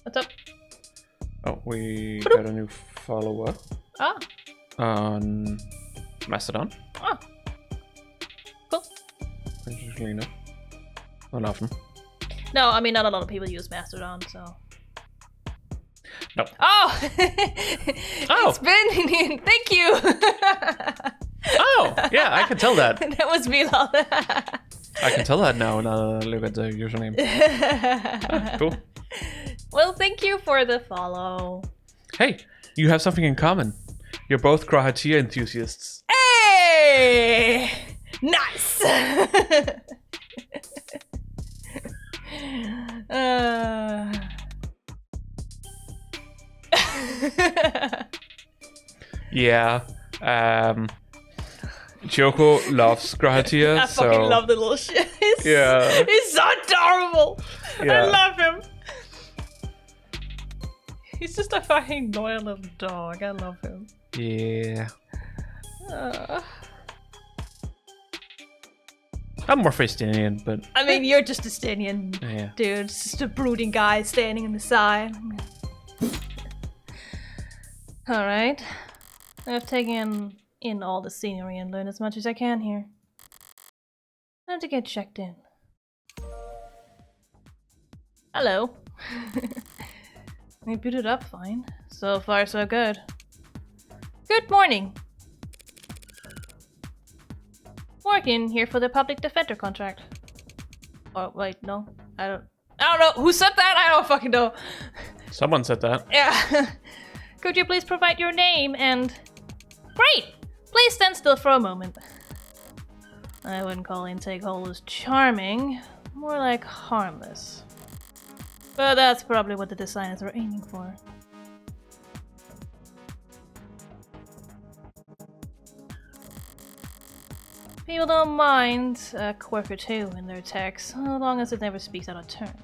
What's up? Oh, we got a new follower. Ah. On Mastodon. Oh. Cool. Interestingly enough. Not often. No, I mean, not a lot of people use Mastodon, so... No. Oh! Oh! It's been... Thank you! Oh! Yeah, I can tell that. That was me, lol. I can tell that now that I look at the username. Cool. Well, thank you for the follow. Hey, you have something in common. You're both Grahatia enthusiasts. Hey! Nice! Yeah. Chiyoko loves Grahatia. I fucking love the little shit. Yeah. He's so adorable. Yeah. I love him. He's just a fucking loyal little dog. I love him. Yeah. I'm more Festinian, but... I mean, you're just a Stinian Yeah. dude. Just a brooding guy standing in the side. Alright. I've taken in all the scenery and learned as much as I can here. Time to get checked in. Hello. I booted up fine. So far, so good. Good morning. Morgan here for the public defender contract. Oh wait, no, I don't know who said that. I don't fucking know. Someone said that. Yeah. Could you please provide your name and... Great! Please stand still for a moment. I wouldn't call intake holders charming, more like harmless. But that's probably what the designers were aiming for. People don't mind a quirk or two in their text, as long as it never speaks out of turn.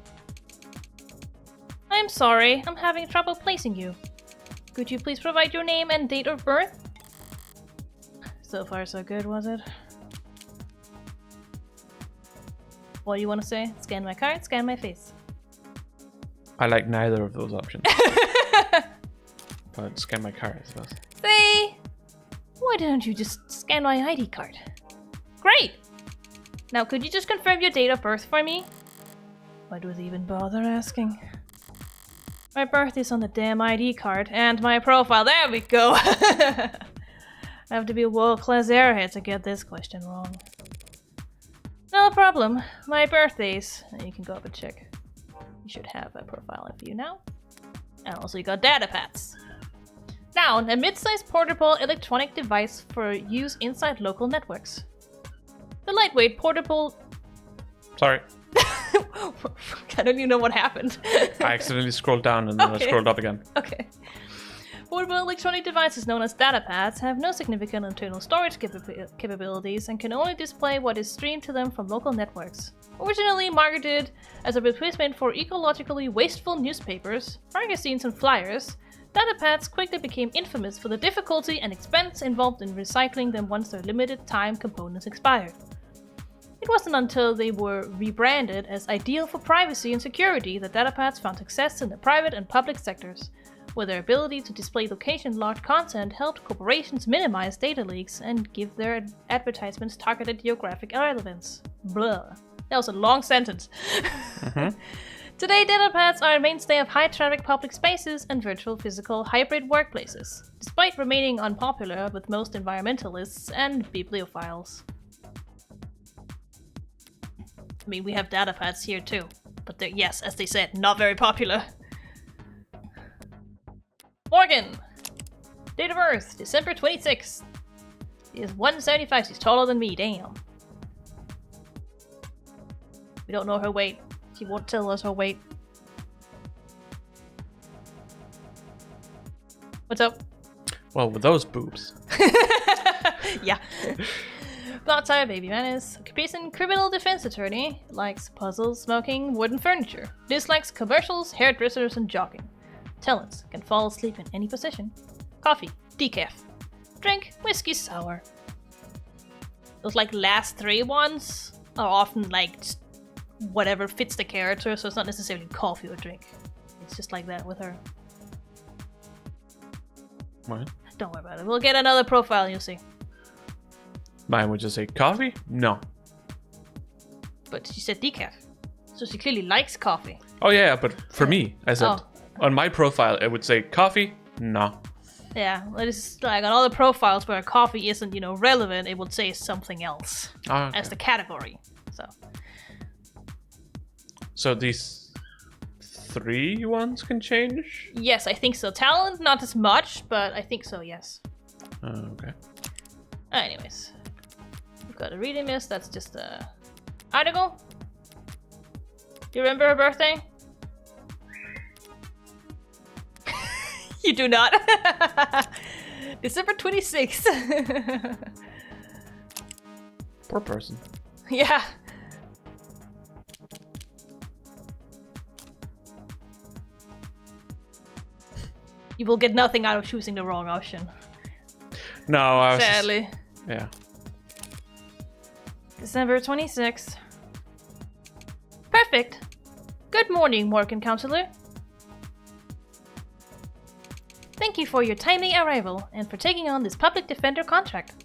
I'm sorry, I'm having trouble placing you. Could you please provide your name and date of birth? So far so good, was it? What do you want to say? Scan my card, scan my face. I like neither of those options. But scan my card, I suppose. Say, why don't you just scan my ID card? Great! Now could you just confirm your date of birth for me? Why do they even bother asking? My birthday's on the damn ID card and my profile. There we go! I have to be a world-class airhead to get this question wrong. No problem. My birthday's... You can go up and check. You should have a profile in view now. And also you got data pads. Noun, a mid-sized portable electronic device for use inside local networks. The lightweight portable... Sorry. I don't even know what happened. I accidentally scrolled down and then I scrolled up again. Okay. Portable electronic devices known as datapads have no significant internal storage capabilities and can only display what is streamed to them from local networks. Originally marketed as a replacement for ecologically wasteful newspapers, magazines and flyers, datapads quickly became infamous for the difficulty and expense involved in recycling them once their limited time components expired. It wasn't until they were rebranded as ideal for privacy and security that datapads found success in the private and public sectors, where their ability to display location-locked content helped corporations minimize data leaks and give their advertisements targeted geographic relevance. Blah. That was a long sentence. Today, datapads are a mainstay of high-traffic public spaces and virtual physical hybrid workplaces, despite remaining unpopular with most environmentalists and bibliophiles. I mean, we have datapads here too, but they're, yes, as they said, not very popular. Morgan! Date of birth, December 26th. She is 175, she's taller than me, damn. We don't know her weight. She won't tell us her weight. What's up? Well, with those boobs. Yeah. Plot type, baby menace. Occupation, criminal defense attorney. Likes puzzles, smoking, wooden furniture. Dislikes commercials, hairdressers, and jogging. Talents, can fall asleep in any position. Coffee, decaf. Drink, whiskey sour. Those like last three ones are often like just whatever fits the character, so it's not necessarily coffee or drink. It's just like that with her. What? Don't worry about it. We'll get another profile and you'll see. Mine would just say coffee? No. But she said decaf. So she clearly likes coffee. Oh yeah, but for me, I said on my profile it would say coffee? No. Yeah, it's like on all the profiles where coffee isn't, relevant, it would say something else as the category. So these 3 ones can change? Yes, I think so. Talent, not as much, but I think so, yes. Okay. Anyways. We've got a reading list. That's just a article. Do you remember her birthday? You do not. December 26th. Poor person. Yeah. You will get nothing out of choosing the wrong option. No, I was sadly. Yeah. December 26th. Perfect. Good morning, Morgan Counselor. Thank you for your timely arrival and for taking on this public defender contract.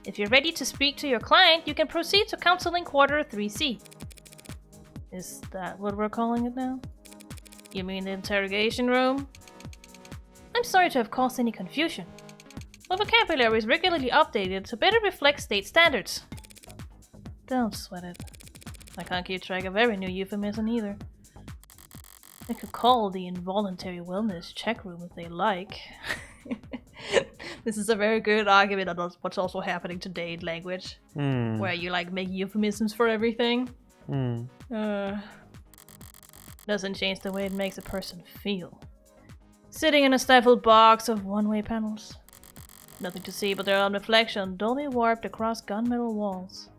If you're ready to speak to your client, you can proceed to counseling quarter 3C. Is that what we're calling it now? You mean the interrogation room? I'm sorry to have caused any confusion. My vocabulary is regularly updated to better reflect state standards. Don't sweat it. I can't keep track of every new euphemism either. They could call the involuntary wellness check room if they like. This is a very good argument on what's also happening today in language. Where you make euphemisms for everything. Doesn't change the way it makes a person feel. Sitting in a stifled box of one-way panels. Nothing to see but their own reflection, dully warped across gunmetal walls.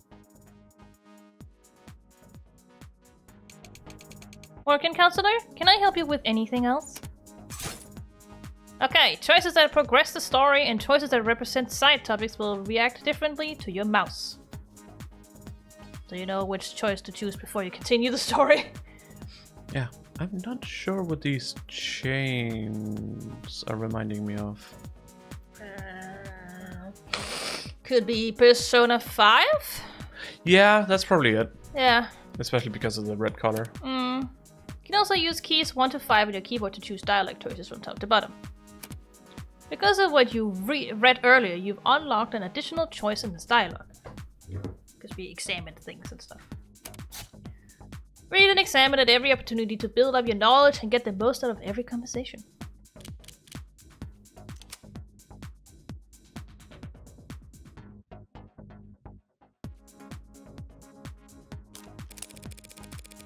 Morgan Counselor, can I help you with anything else? Okay, choices that progress the story and choices that represent side topics will react differently to your mouse. Do you know which choice to choose before you continue the story? Yeah, I'm not sure what these chains are reminding me of. Could be Persona 5? Yeah, that's probably it. Yeah. Especially because of the red color. You can also use keys 1 to 5 on your keyboard to choose dialect choices from top to bottom. Because of what you read earlier, you've unlocked an additional choice in this dialogue. Because we examined things and stuff. Read and examine at every opportunity to build up your knowledge and get the most out of every conversation.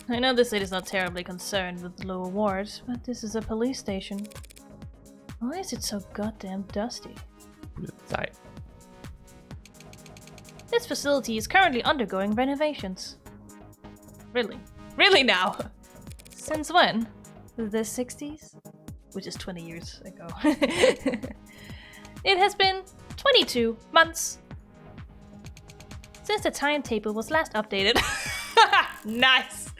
I know this lady's not terribly concerned with low awards, but this is a police station. Why is it so goddamn dusty? Sorry. This facility is currently undergoing renovations. Really? Really now? Since when? The 60s? Which is 20 years ago. It has been 22 months since the timetable was last updated. Nice!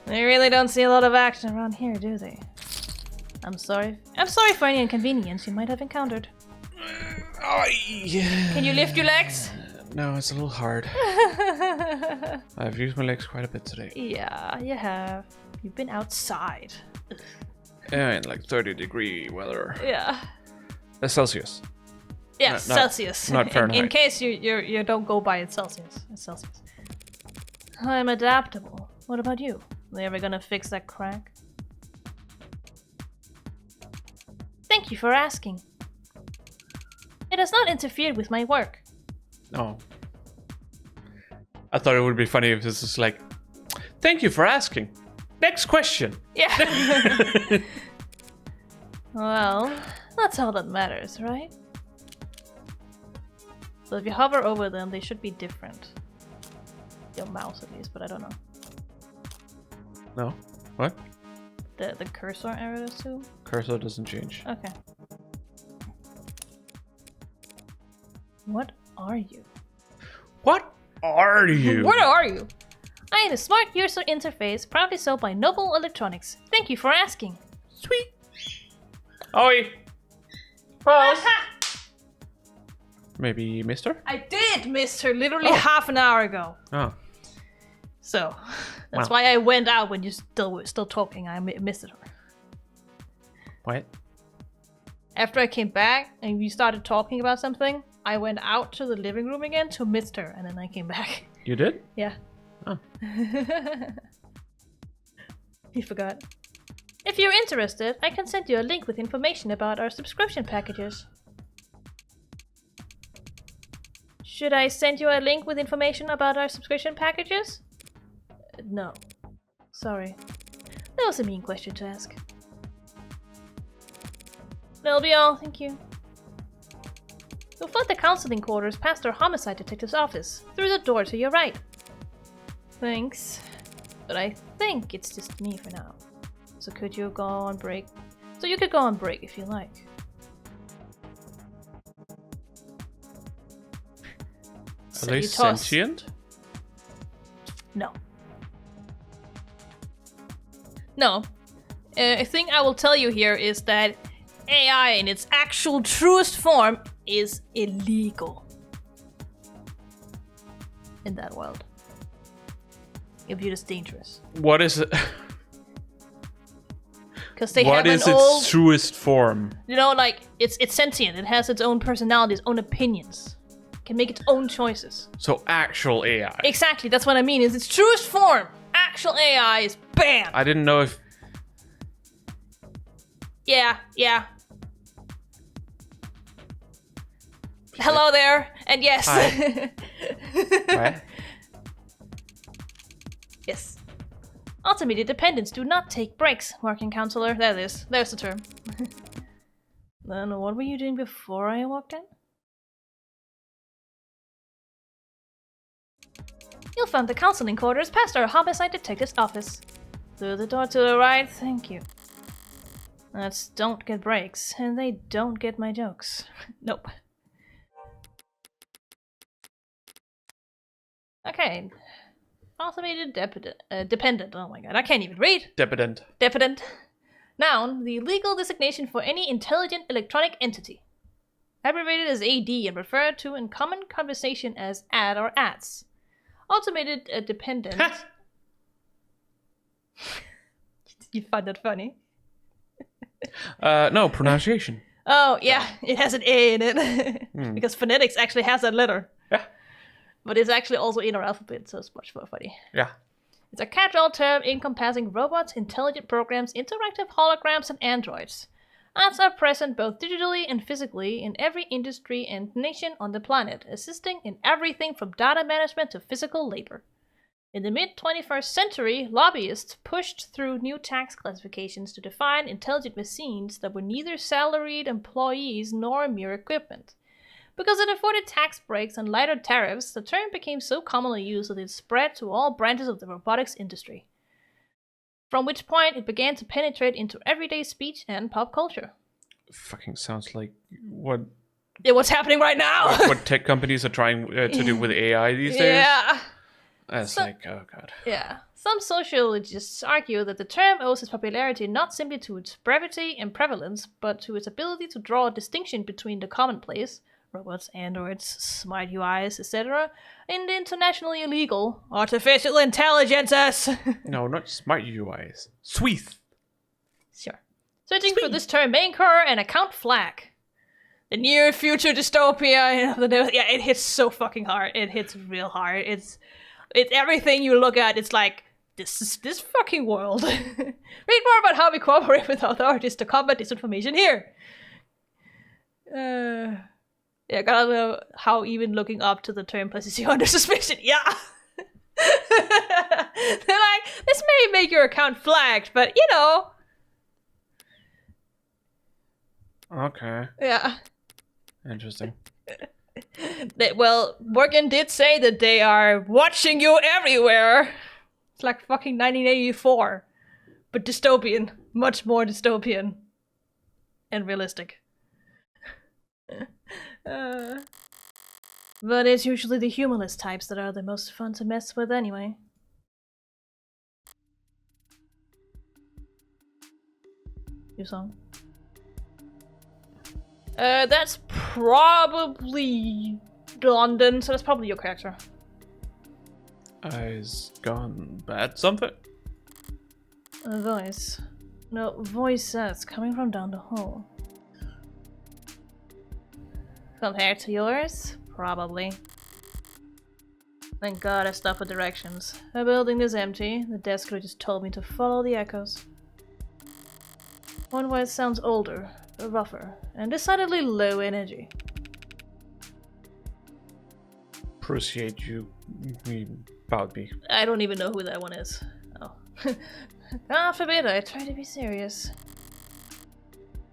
They really don't see a lot of action around here, do they? I'm sorry for any inconvenience you might have encountered. Can you lift your legs? No, it's a little hard. I've used my legs quite a bit today. Yeah, you have. You've been outside. Yeah, in 30-degree weather. Yeah. That's Celsius. Yeah, Celsius. Not Fahrenheit. In case you don't go by it, Celsius. It's Celsius. I'm adaptable. What about you? Are they ever gonna fix that crack? Thank you for asking. It has not interfered with my work. Oh. I thought it would be funny if this is thank you for asking. Next question. Yeah. Well, that's all that matters, right? So if you hover over them, they should be different. Your mouse at least, but I don't know. No? What? The cursor, I would assume? Cursor doesn't change. Okay. What are you? What are you? What are you? I am a smart user interface, proudly sold by Noble Electronics. Thank you for asking. Sweet. Oi. Pause. Maybe you missed her? I did miss her literally half an hour ago. Oh. So, that's why I went out when you were still talking. I missed her. What? After I came back and we started talking about something, I went out to the living room again to miss her, and then I came back. You did? Yeah. Oh. He forgot. If you're interested, I can send you a link with information about our subscription packages. Should I send you a link with information about our subscription packages? No. Sorry. That was a mean question to ask. That'll be all, thank you. You'll find the counseling quarters past our homicide detective's office, through the door to your right. Thanks. But I think it's just me for now. So could you go on break? So you could go on break if you like. Are they sentient? No. No. A thing I will tell you here is that AI in its actual truest form is illegal in that world. You're just dangerous. What is it? Because they what have is an its truest form? You know, like it's sentient. It has its own personality, its own opinions. It can make its own choices. So actual AI. Exactly. That's what I mean. Is its truest form. Actual AI is banned. I didn't know if. Yeah. Hello there, and yes. Hi. What? Yes. Ultimately, dependents do not take breaks, working counselor. There's the term. Then what were you doing before I walked in? You'll find the counseling quarters past our homicide detective's office. Through the door to the right, thank you. That's don't get breaks, and they don't get my jokes. Nope. Okay. Automated dependent. Oh my god, I can't even read. Dependent. Dependent. Noun, the legal designation for any intelligent electronic entity. Abbreviated as AD and referred to in common conversation as ad or ads. Automated dependent. You find that funny? No, pronunciation. Oh, yeah, it has an A in it. Because phonetics actually has that letter. Yeah. But it's actually also in our alphabet, so it's much more funny. Yeah. It's a catch-all term encompassing robots, intelligent programs, interactive holograms, and androids. Ads are present both digitally and physically in every industry and nation on the planet, assisting in everything from data management to physical labor. In the mid-21st century, lobbyists pushed through new tax classifications to define intelligent machines that were neither salaried employees nor mere equipment. Because it afforded tax breaks and lighter tariffs, the term became so commonly used that it spread to all branches of the robotics industry. From which point it began to penetrate into everyday speech and pop culture. Fucking sounds like what... Yeah, what's happening right now? what tech companies are trying to do with AI these days. Yeah. That's like, oh god. Yeah. Some sociologists argue that the term owes its popularity not simply to its brevity and prevalence, but to its ability to draw a distinction between the commonplace, robots, androids, smart UIs, etc., and the internationally illegal artificial intelligences. No, not smart UIs. Sweet. Sure. Searching for this term may incur an account flag. The near future dystopia. Yeah, it hits so fucking hard. It hits real hard. It's everything you look at. It's like this is this fucking world. Read more about how we cooperate with authorities to combat disinformation here. Yeah, gotta know how even looking up to the term places you under suspicion. Yeah. They're like, this may make your account flagged, but you know. Okay. Yeah. Interesting. Well, Morgan did say that they are watching you everywhere. It's like fucking 1984. But dystopian. Much more dystopian. And realistic. But it's usually the humorless types that are the most fun to mess with anyway. New song. That's probably London, so that's probably your character. Eyes gone bad something? A voice. No, voices coming from down the hall. Compared to yours? Probably. Thank God I stopped for directions. The building is empty. The desk just told me to follow the echoes. One voice sounds older, rougher, and decidedly low energy. Appreciate you about me. I don't even know who that one is. Oh. God forbid I try to be serious.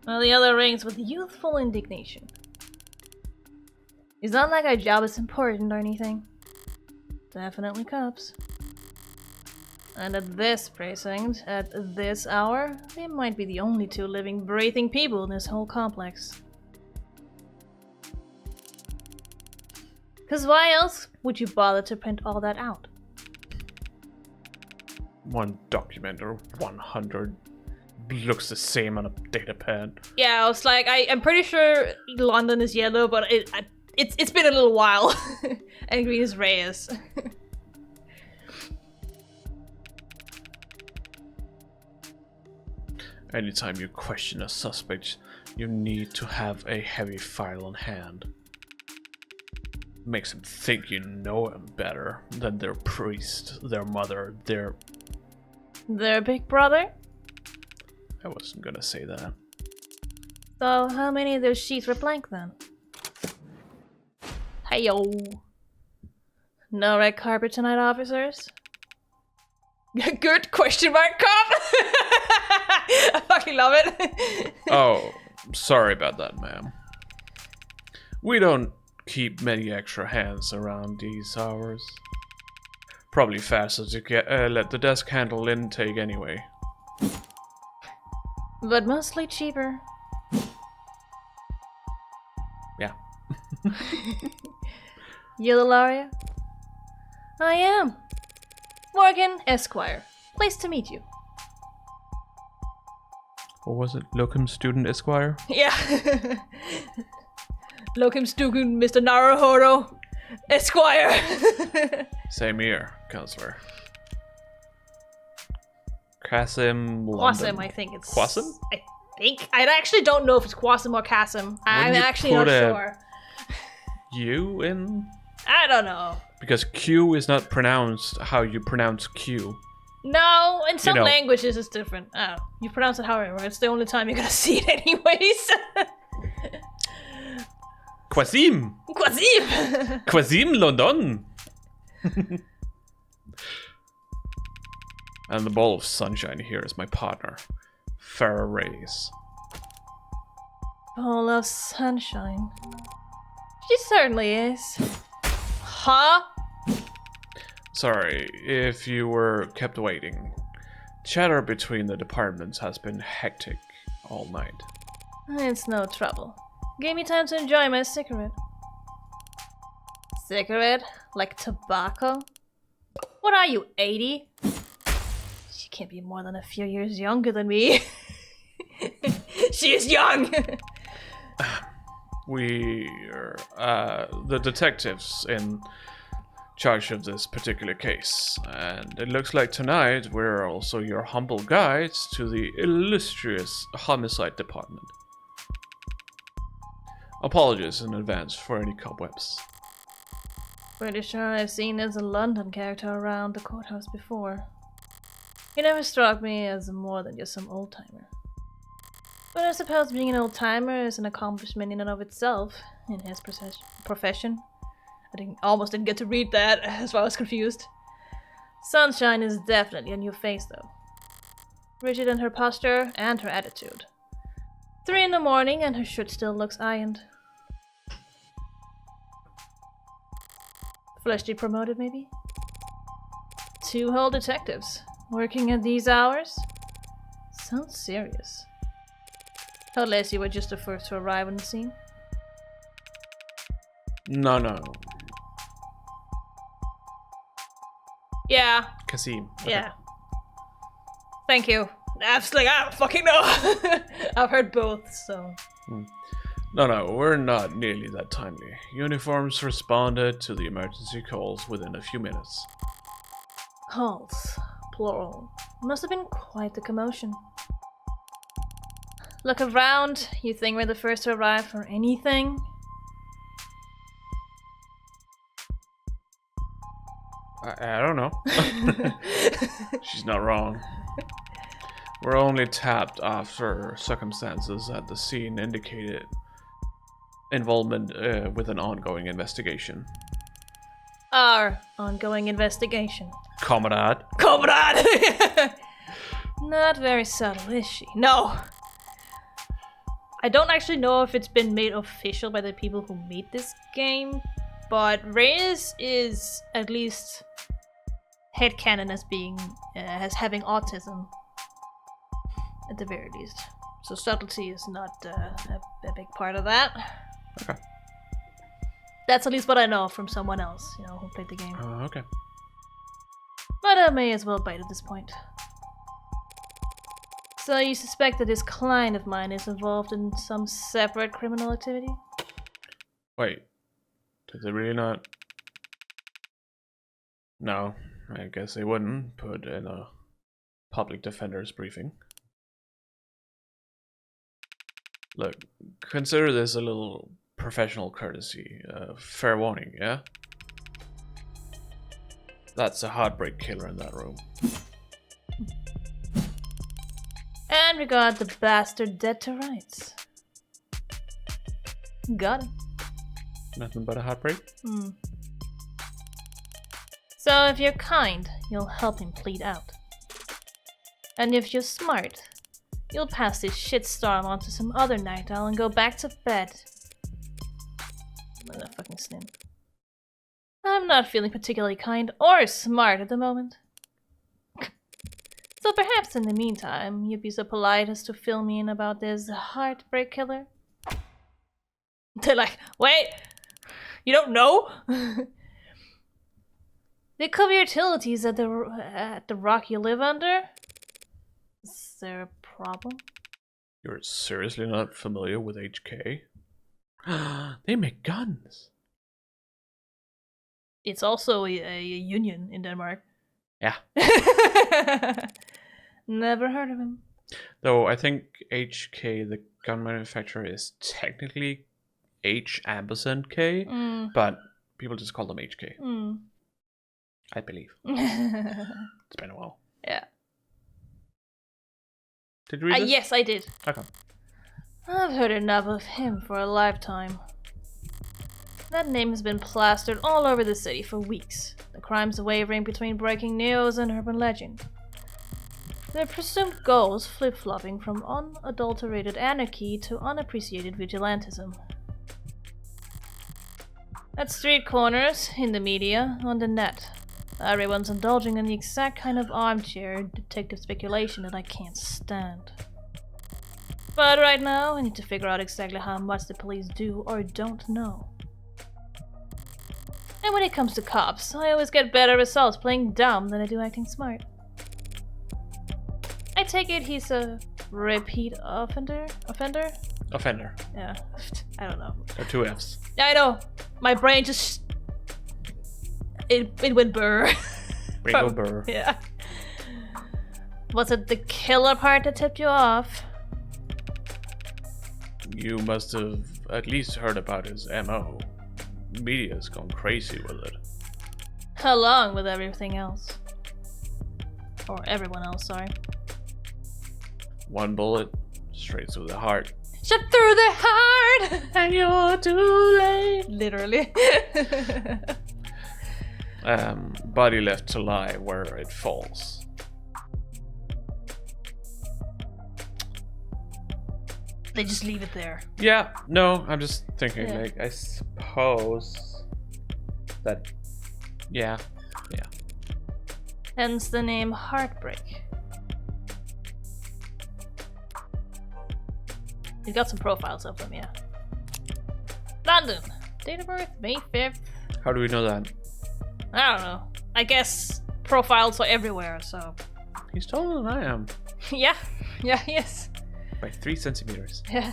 While the other rings with youthful indignation. It's not like our job is important or anything. Definitely cops. And at this precinct, at this hour, they might be the only two living, breathing people in this whole complex. Cause why else would you bother to print all that out? One document or 100 looks the same on a data pad. Yeah, I was like, I'm pretty sure London is yellow, but it's been a little while. And green is Reyes. Anytime you question a suspect, you need to have a heavy file on hand. Makes them think you know them better than their priest, their mother, their big brother? I wasn't gonna say that. So how many of those sheets were blank then? Hey-yo. No red carpet tonight, officers? Good question mark, cop! I fucking love it. Oh, sorry about that, ma'am. We don't keep many extra hands around these hours. Probably faster to let the desk handle intake anyway. But mostly cheaper. Yeah. You the lawyer? I am. Morgan Esquire. Pleased to meet you. What was it? Locum Student Esquire? Yeah. Locum Student Mr. Naruhodo Esquire. Same here, Counselor. Qasim Qasim, London. I think it's... Qasim? I think. I actually don't know if it's Qasim or Qasim. I'm you actually not put a- sure. U in? I don't know. Because Q is not pronounced how you pronounce Q. No, in some know. languages it's different. I don't know. You pronounce it however. It's the only time you're gonna see it anyways. Qasim! Qasim! Qasim London! And the ball of sunshine here is my partner, Farah Reyes. Ball of sunshine. She certainly is. Huh? Sorry if you were kept waiting. Chatter between the departments has been hectic all night. It's no trouble. Gave me time to enjoy my cigarette. Cigarette? Like tobacco? What are you, 80? She can't be more than a few years younger than me. She is young! We're the detectives in charge of this particular case, and it looks like tonight we're also your humble guides to the illustrious homicide department. Apologies in advance for any cobwebs. Pretty sure I've seen as a London character around the courthouse before. He never struck me as more than just some old-timer. But I suppose being an old-timer is an accomplishment in and of itself, in his profession. I almost didn't get to read that, that's why I was confused. Sunshine is definitely a new face, though. Rigid in her posture and her attitude. 3 in the morning and her shirt still looks ironed. Freshly promoted, maybe? 2 whole detectives, working at these hours? Sounds serious. Unless you were just the first to arrive on the scene. No. Yeah. Qasim. Okay. Yeah. Thank you. I was like, I don't fucking know. I've heard both, so. No, we're not nearly that timely. Uniforms responded to the emergency calls within a few minutes. Calls, plural. Must have been quite the commotion. Look around. You think we're the first to arrive for anything? I don't know. She's not wrong. We're only tapped after circumstances at the scene indicated involvement with an ongoing investigation. Our ongoing investigation. Comrade. Not very subtle, is she? No. I don't actually know if it's been made official by the people who made this game, but Reyes is at least headcanon as being as having autism at the very least. So subtlety is not a big part of that. Okay. That's at least what I know from someone else, who played the game. Okay. But I may as well bite at this point. So you suspect that this client of mine is involved in some separate criminal activity? Wait. Did they really not? No, I guess they wouldn't put in a public defender's briefing. Look, consider this a little professional courtesy. Fair warning, yeah? That's a Heartbreak Killer in that room. And we got the bastard dead to rights. Got it. Nothing but a heartbreak? So if you're kind, you'll help him plead out. And if you're smart, you'll pass this shitstorm on to some other night owl and go back to bed. What a fucking snim. I'm not feeling particularly kind or smart at the moment. So perhaps in the meantime, you'd be so polite as to fill me in about this Heartbreak Killer? They're like, wait, you don't know? They cover utilities at the rock you live under? Is there a problem? You're seriously not familiar with HK? They make guns. It's also a union in Denmark. Yeah. Never heard of him. Though I think HK, the gun manufacturer, is technically H&K, but people just call them HK. I believe. It's been a while. Yeah. Did you read this? Yes, I did. Okay. I've heard enough of him for a lifetime. That name has been plastered all over the city for weeks. The crimes wavering between breaking news and urban legend. Their presumed goals flip-flopping from unadulterated anarchy to unappreciated vigilantism. At street corners, in the media, on the net, everyone's indulging in the exact kind of armchair detective speculation that I can't stand. But right now, I need to figure out exactly how much the police do or don't know. And when it comes to cops, I always get better results playing dumb than I do acting smart. I take it he's a repeat offender? Offender. Yeah, I don't know. Or 2 Fs. I know. My brain just... It went burr. Ringo Burr. Yeah. Was it the killer part that tipped you off? You must have at least heard about his MO. Media's gone crazy with it. Along with everything else. Or everyone else, sorry. 1 bullet, straight through the heart. Shot through the heart! And you're too late! Literally. Body left to lie where it falls. They just leave it there. Yeah, no, I'm just thinking, like, I suppose that, yeah. Hence the name Heartbreak. You've got some profiles of them, yeah. London. Date of birth, May 5th. How do we know that? I don't know. I guess profiles are everywhere, so... He's taller than I am. Yeah, he is. By 3 centimeters. Yeah.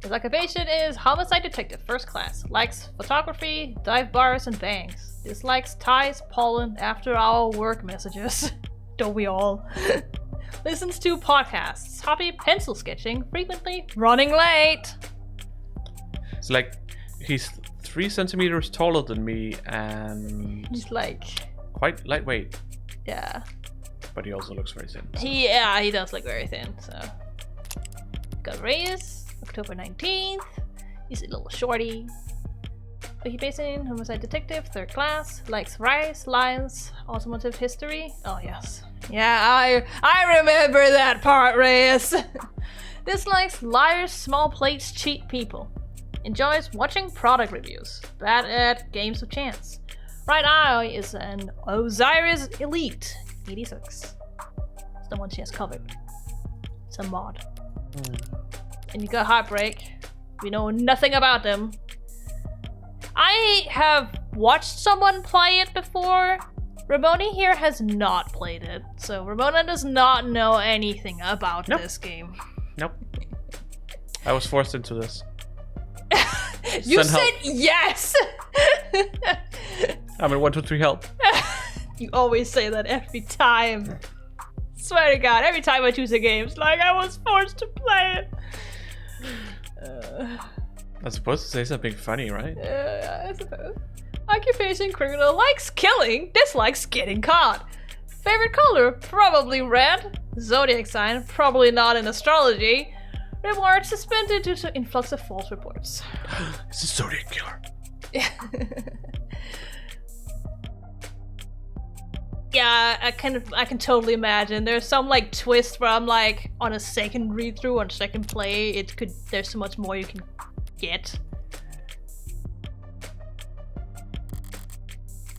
His occupation is homicide detective, first class. Likes photography, dive bars, and bangs. Dislikes ties, pollen, after-hour work messages. Don't we all? Listens to podcasts. Hobby pencil sketching, frequently running late. It's like he's 3 centimeters taller than me and He's like quite lightweight. Yeah. But he also looks very thin. So. He does look very thin, so. Got Reyes, October 19th. He's a little shorty. Occupation, homicide detective, third class. Likes rice, lions, automotive history. Oh yes. Yeah, I remember that part, Reyes. Dislikes liars, small plates, cheat people. Enjoys watching product reviews. Bad at games of chance. Right eye is an Osiris Elite 86. It's the one she has covered. It's a mod. And you got Heartbreak. We know nothing about them. I have watched someone play it before. Ramona here has not played it, so Ramona does not know anything about this game. Nope. I was forced into this. You said yes! I'm in 1, 2, 3 help. You always say that every time. Swear to God, every time I choose a game, it's like I was forced to play it. I'm supposed to say something funny, right? I suppose. Occupation criminal, likes killing, dislikes getting caught. Favorite color, probably red. Zodiac sign, probably not in astrology. Reward suspended due to influx of false reports. It's a Zodiac Killer. Yeah, I can totally imagine. There's some like twist where I'm like on a second read through, on second play, there's so much more you can get.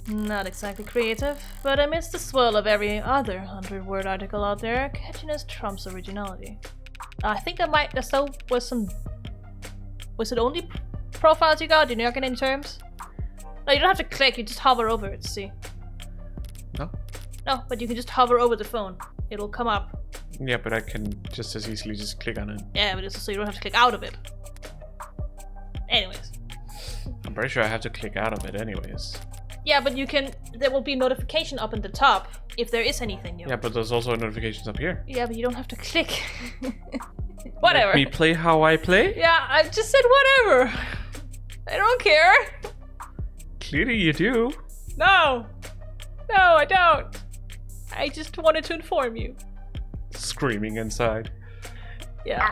Not exactly creative, but amidst the swirl of every other 100-word article out there, catchiness trumps originality. I think I might. Was it only profiles you got? Did you not get any terms? No, you don't have to click. You just hover over it to see. No. No, but you can just hover over the phone. It'll come up. Yeah, but I can just as easily just click on it. Yeah, but it's so you don't have to click out of it. Anyways. I'm pretty sure I have to click out of it anyways. Yeah, but you can. There will be notification up in the top if there is anything new. Yeah, but there's also notifications up here. Yeah, but you don't have to click. Whatever. Let me play how I play? Yeah, I just said whatever. I don't care. Clearly you do. No. No, I don't. I just wanted to inform you. Screaming inside. Yeah.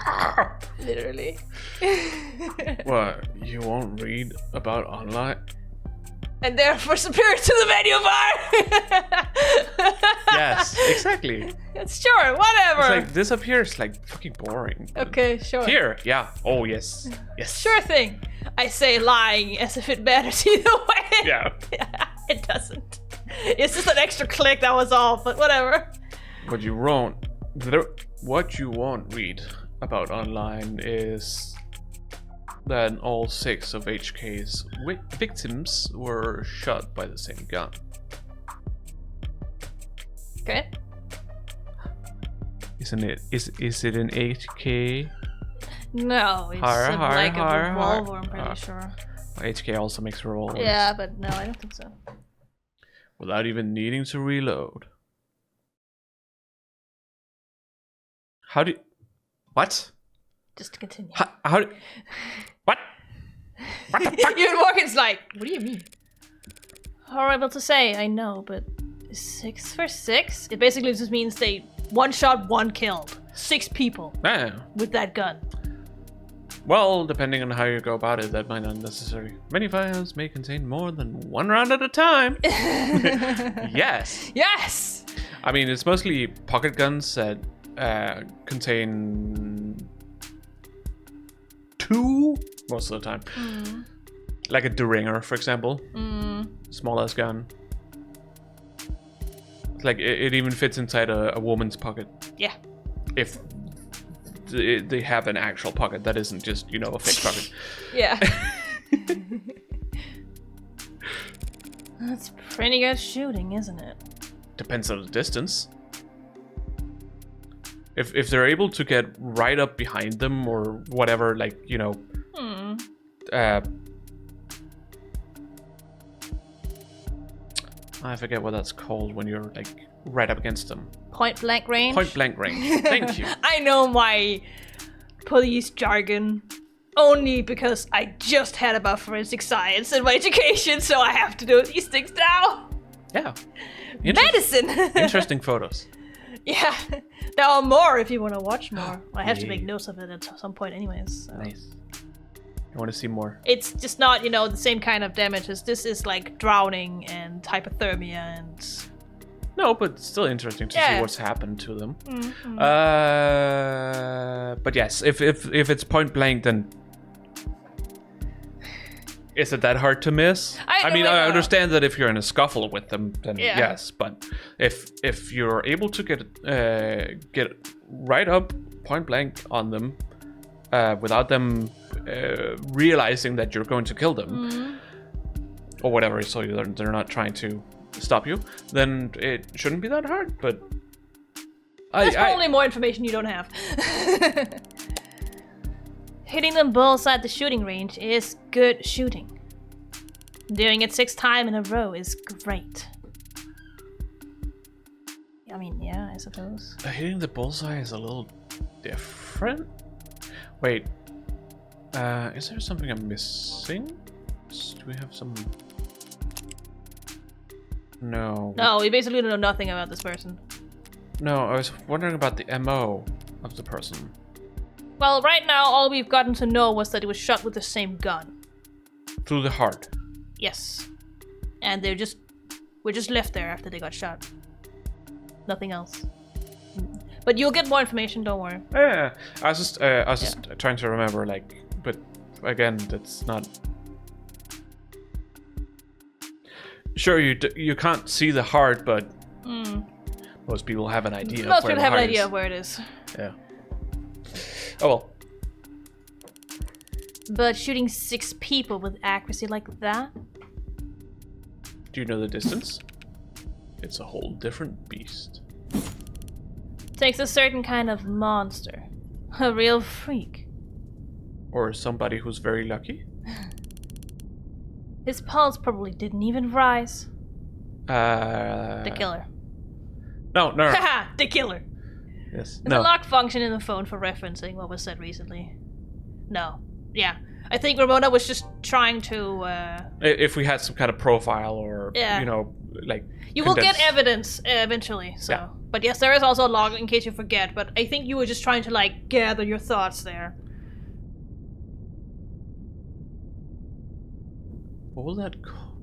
Literally. What? You won't read about online? And therefore superior to the menu bar. Yes, exactly. Sure, whatever. It's like this up here is like fucking boring. Okay, sure. Here, yeah. Oh yes. Yes. Sure thing. I say lying as if it matters either way. Yeah. It doesn't. It's just an extra click, that was all, but whatever. What you won't read about online is that all 6 of HK's victims were shot by the same gun. Okay. Isn't it? Is it an HK? No, it's like a revolver, I'm pretty sure. HK also makes revolvers. Yeah, but no, I don't think so. Without even needing to reload. How do you... What? Just to continue. How do... What? What the fuck? Even Morgan's like, what do you mean? Horrible to say, I know, but 6 for 6? It basically just means they one shot, one killed. 6 people with that gun. Well, depending on how you go about it, that might not necessarily. Many vials may contain more than 1 round at a time. Yes. Yes! I mean, it's mostly pocket guns that contain 2 most of the time. Like a Deringer, for example. Small ass gun. It's like it even fits inside a woman's pocket. Yeah. If they have an actual pocket that isn't just, a fake pocket. Yeah. That's pretty good shooting, isn't it? Depends on the distance. if they're able to get right up behind them or whatever, like, you know, I forget what that's called when you're like right up against them. Point blank range. Point blank range. Thank you. I know my police jargon only because I just had about forensic science in my education, so I have to know these things now. Yeah. Medicine. Interesting photos. Yeah, there are more if you want to watch more. I have to make notes of it at some point anyways. So. Nice. I want to see more. It's just not, you know, the same kind of damages. This is like drowning and hypothermia and... No, but still interesting to see what's happened to them. Mm-hmm. But yes, if it's point blank, then is it that hard to miss? I I understand that if you're in a scuffle with them, then yes. But if you're able to get right up point blank on them without them realizing that you're going to kill them or whatever, so they're not trying to stop you, then it shouldn't be that hard. But that's probably more information you don't have. Hitting them bullseye the shooting range is good shooting. Doing it 6 times in a row is great. I mean, yeah, I suppose. Hitting the bullseye is a little different. Wait, is there something I'm missing? Do we have some? No. No, we basically know nothing about this person. No, I was wondering about the MO of the person. Well, right now, all we've gotten to know was that it was shot with the same gun. Through the heart? Yes. And we're just left there after they got shot. Nothing else. But you'll get more information, don't worry. Yeah, I was just trying to remember, like, but again, that's not... Sure, you can't see the heart, but most people have an idea. Most people have an idea of where it is. Yeah. Oh well. But shooting 6 people with accuracy like that? Do you know the distance? It's a whole different beast. Takes a certain kind of monster. A real freak. Or somebody who's very lucky? His pulse probably didn't even rise. The killer. No. Haha, the killer. Yes. There's a lock function in the phone for referencing what was said recently. No. Yeah. I think Ramona was just trying to... If we had some kind of profile or, you know, like... You will get evidence eventually, so... Yeah. But yes, there is also a log in case you forget, but I think you were just trying to, like, gather your thoughts there. What will that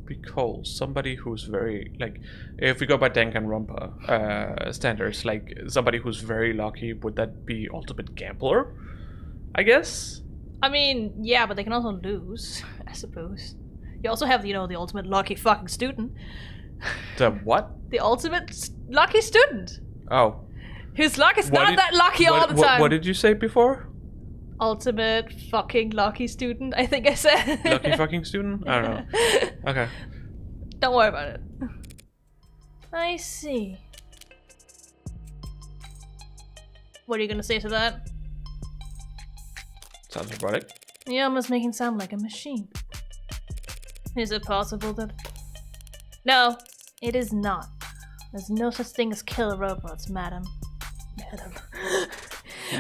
be called? Somebody who's very, like... If we go by Danganronpa standards, like, somebody who's very lucky, would that be ultimate gambler? I guess? I mean, yeah, but they can also lose, I suppose. You also have, you know, the ultimate lucky fucking student. The what? The ultimate lucky student. Oh. Whose luck is not that lucky all the time. What did you say before? Ultimate fucking lucky student, I think I said. Lucky fucking student? I don't know. Okay. Don't worry about it. I see. What are you gonna say to that? Sounds robotic. You're almost making sound like a machine. Is it possible that... No, it is not. There's no such thing as killer robots, madam. Madam.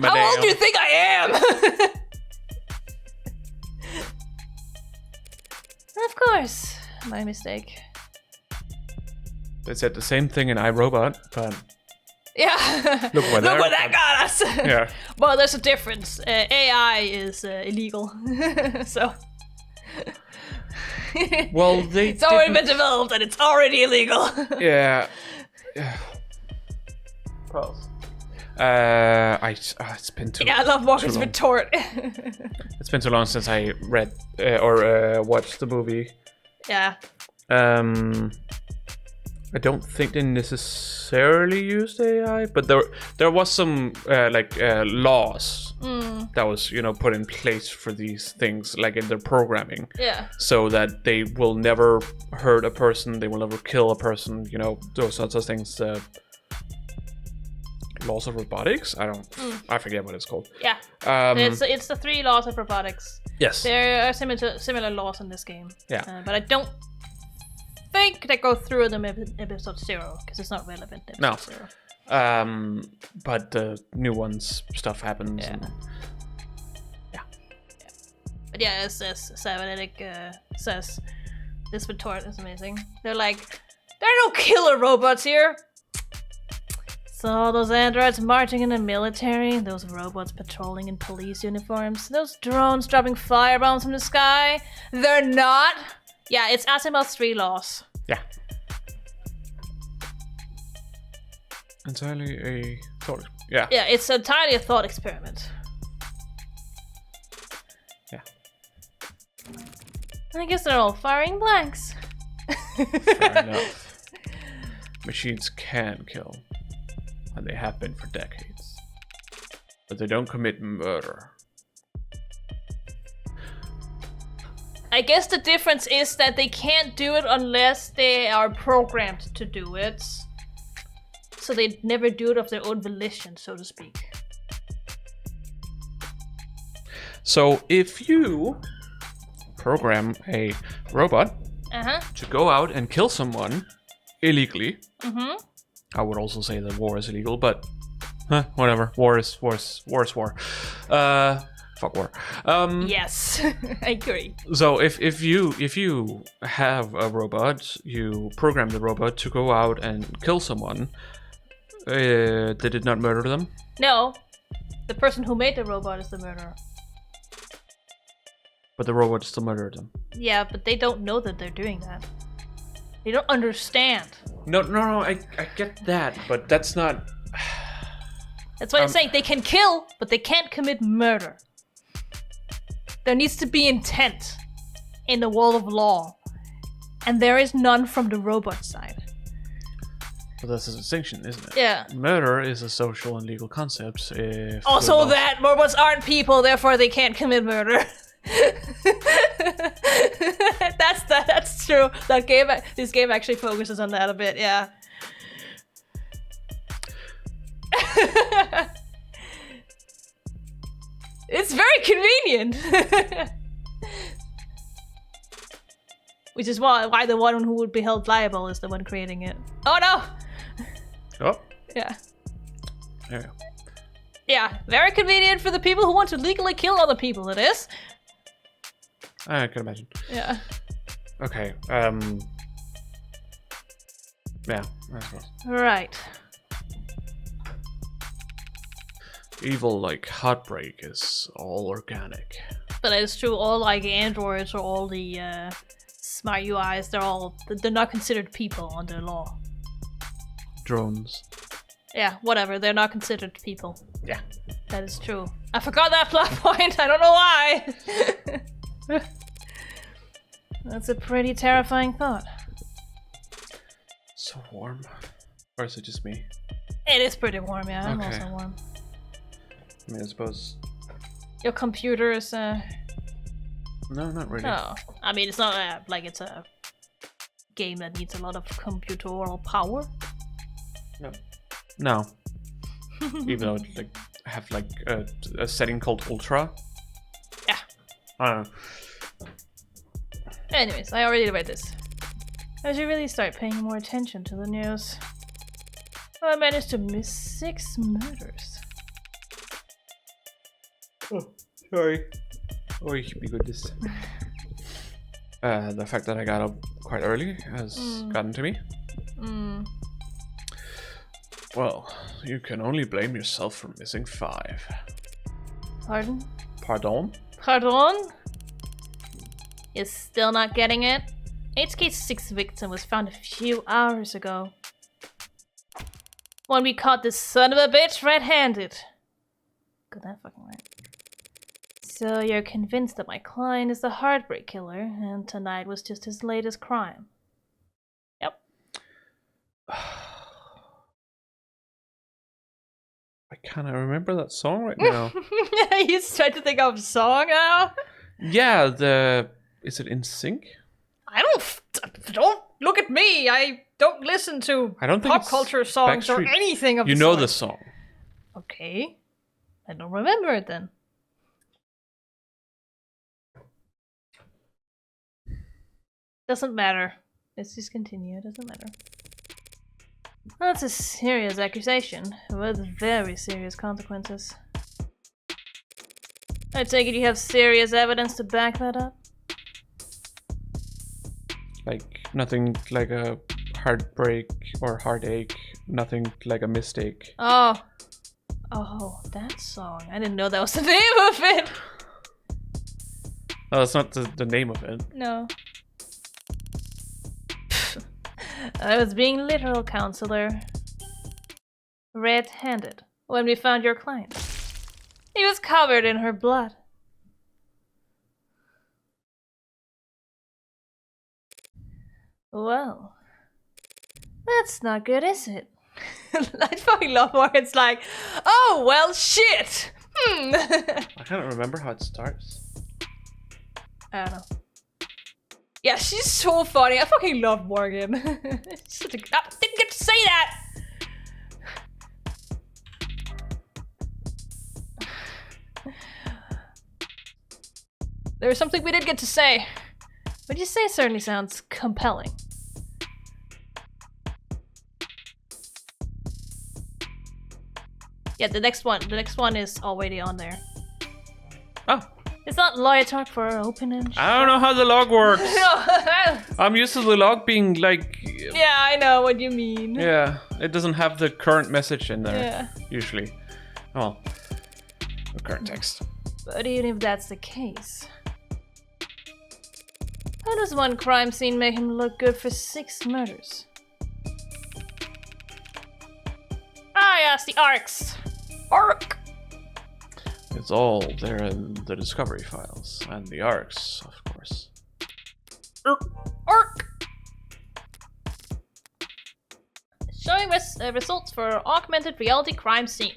How old do you think I am? Of course. My mistake. They said the same thing in iRobot, but... Yeah. Look where that got us. Yeah. Well, there's a difference. AI is illegal. So... Well, it's already been developed and it's already illegal. Yeah. Pause. It's been too. Yeah, I love Morgan's retort. It's been too long since I read or watched the movie. Yeah. I don't think they necessarily used AI, but there was some laws that was, you know, put in place for these things, like in their programming. Yeah. So that they will never hurt a person, they will never kill a person, you know, those sorts of things. laws of robotics. I forget what it's called. Yeah. It's the 3 laws of robotics. Yes. There are similar laws in this game. Yeah. But I don't think they go through them in episode 0 because it's not relevant in episode 0. But the new ones stuff happens. Yeah. And, But yeah, as Cybernetic says, this retort is amazing. They're like, there are no killer robots here. So those androids marching in the military, those robots patrolling in police uniforms, those drones dropping firebombs from the sky, they're not. Yeah, it's Asimov's 3 laws. Yeah. Entirely a thought. Yeah. Yeah, it's entirely a thought experiment. Yeah. I guess they're all firing blanks. Fair enough. Machines can kill, and they have been for decades. But they don't commit murder. I guess the difference is that they can't do it unless they are programmed to do it. So they never do it of their own volition, so to speak. So if you program a robot to go out and kill someone illegally, I would also say that war is illegal, but whatever. War is war. Fuck war. Yes, I agree. So if you have a robot, you program the robot to go out and kill someone, did it not murder them? No, the person who made the robot is the murderer. But the robot still murdered them. Yeah, but they don't know that they're doing that. They don't understand. No, I get that, but that's not... That's why I'm saying they can kill, but they can't commit murder. There needs to be intent in the world of law, and there is none from the robot side. But that's a distinction, isn't it? Yeah. Murder is a social and legal concept. Also that robots aren't people, therefore they can't commit murder. That's true. This game actually focuses on that a bit, yeah. It's very convenient. Which is why the one who would be held liable is the one creating it. Oh no! Oh. Yeah. Yeah. Yeah, very convenient for the people who want to legally kill other people, it is. I can imagine. Yeah. Okay, yeah, I suppose. Right. Evil like Heartbreak is all organic. But it's true, all like androids or all the smart UIs, they're not considered people under law. Drones. Yeah, whatever, they're not considered people. Yeah. That is true. I forgot that plot point, I don't know why! That's a pretty terrifying thought. So warm. Or is it just me? It is pretty warm, yeah, I'm Okay. also warm. I mean, I suppose... Your computer is No, not really. Oh, I mean, it's not like it's a game that needs a lot of computeral power. No. Even though it like have like a setting called Ultra. Yeah. I don't know. Anyways, I already read this. I should really start paying more attention to the news. I managed to miss 6 murders. Oh, sorry. Oh, you should be good this. The fact that I got up quite early has gotten to me. Well, you can only blame yourself for missing 5. Pardon? Pardon? Pardon? You're still not getting it? HK's 6th victim was found a few hours ago. When we caught this son of a bitch red-handed. Got that fucking right. So you're convinced that my client is the Heartbreak Killer, and tonight was just his latest crime. Yep. I kind of remember that song right now. You tried to think of a song now? Yeah, is it In Sync? Don't look at me. I don't listen to I don't think pop it's culture songs or Backstreet. anything of You the know sort. the song. Okay. I don't remember it then. Doesn't matter. Let's just continue. It doesn't matter. Well, that's a serious accusation with very serious consequences. I take it you have serious evidence to back that up? Like, nothing like a heartbreak or heartache, nothing like a mistake. Oh. Oh, that song. I didn't know that was the name of it! No, that's not the name of it. No. I was being literal, counselor. Red-handed when we found your client. He was covered in her blood. Well, that's not good, is it? I fucking love where it's like, oh, well, shit! I can't remember how it starts. I don't know. Yeah, she's so funny. I fucking love Morgan. She's such a... I didn't get to say that! There was something we didn't get to say. What you say certainly sounds compelling. Yeah, the next one is already on there. Oh. It's not lawyer talk for open and shut. I don't know how the log works. No. I'm used to the log being like... Yeah, I know what you mean. Yeah, it doesn't have the current message in there, Yeah. usually. Well, the current text. But even if that's the case... How does one crime scene make him look good for 6 murders? Ah, yes, the arcs. Arc! It's all there in the discovery files, and the arcs, of course. Arc! Showing results for augmented reality crime scene.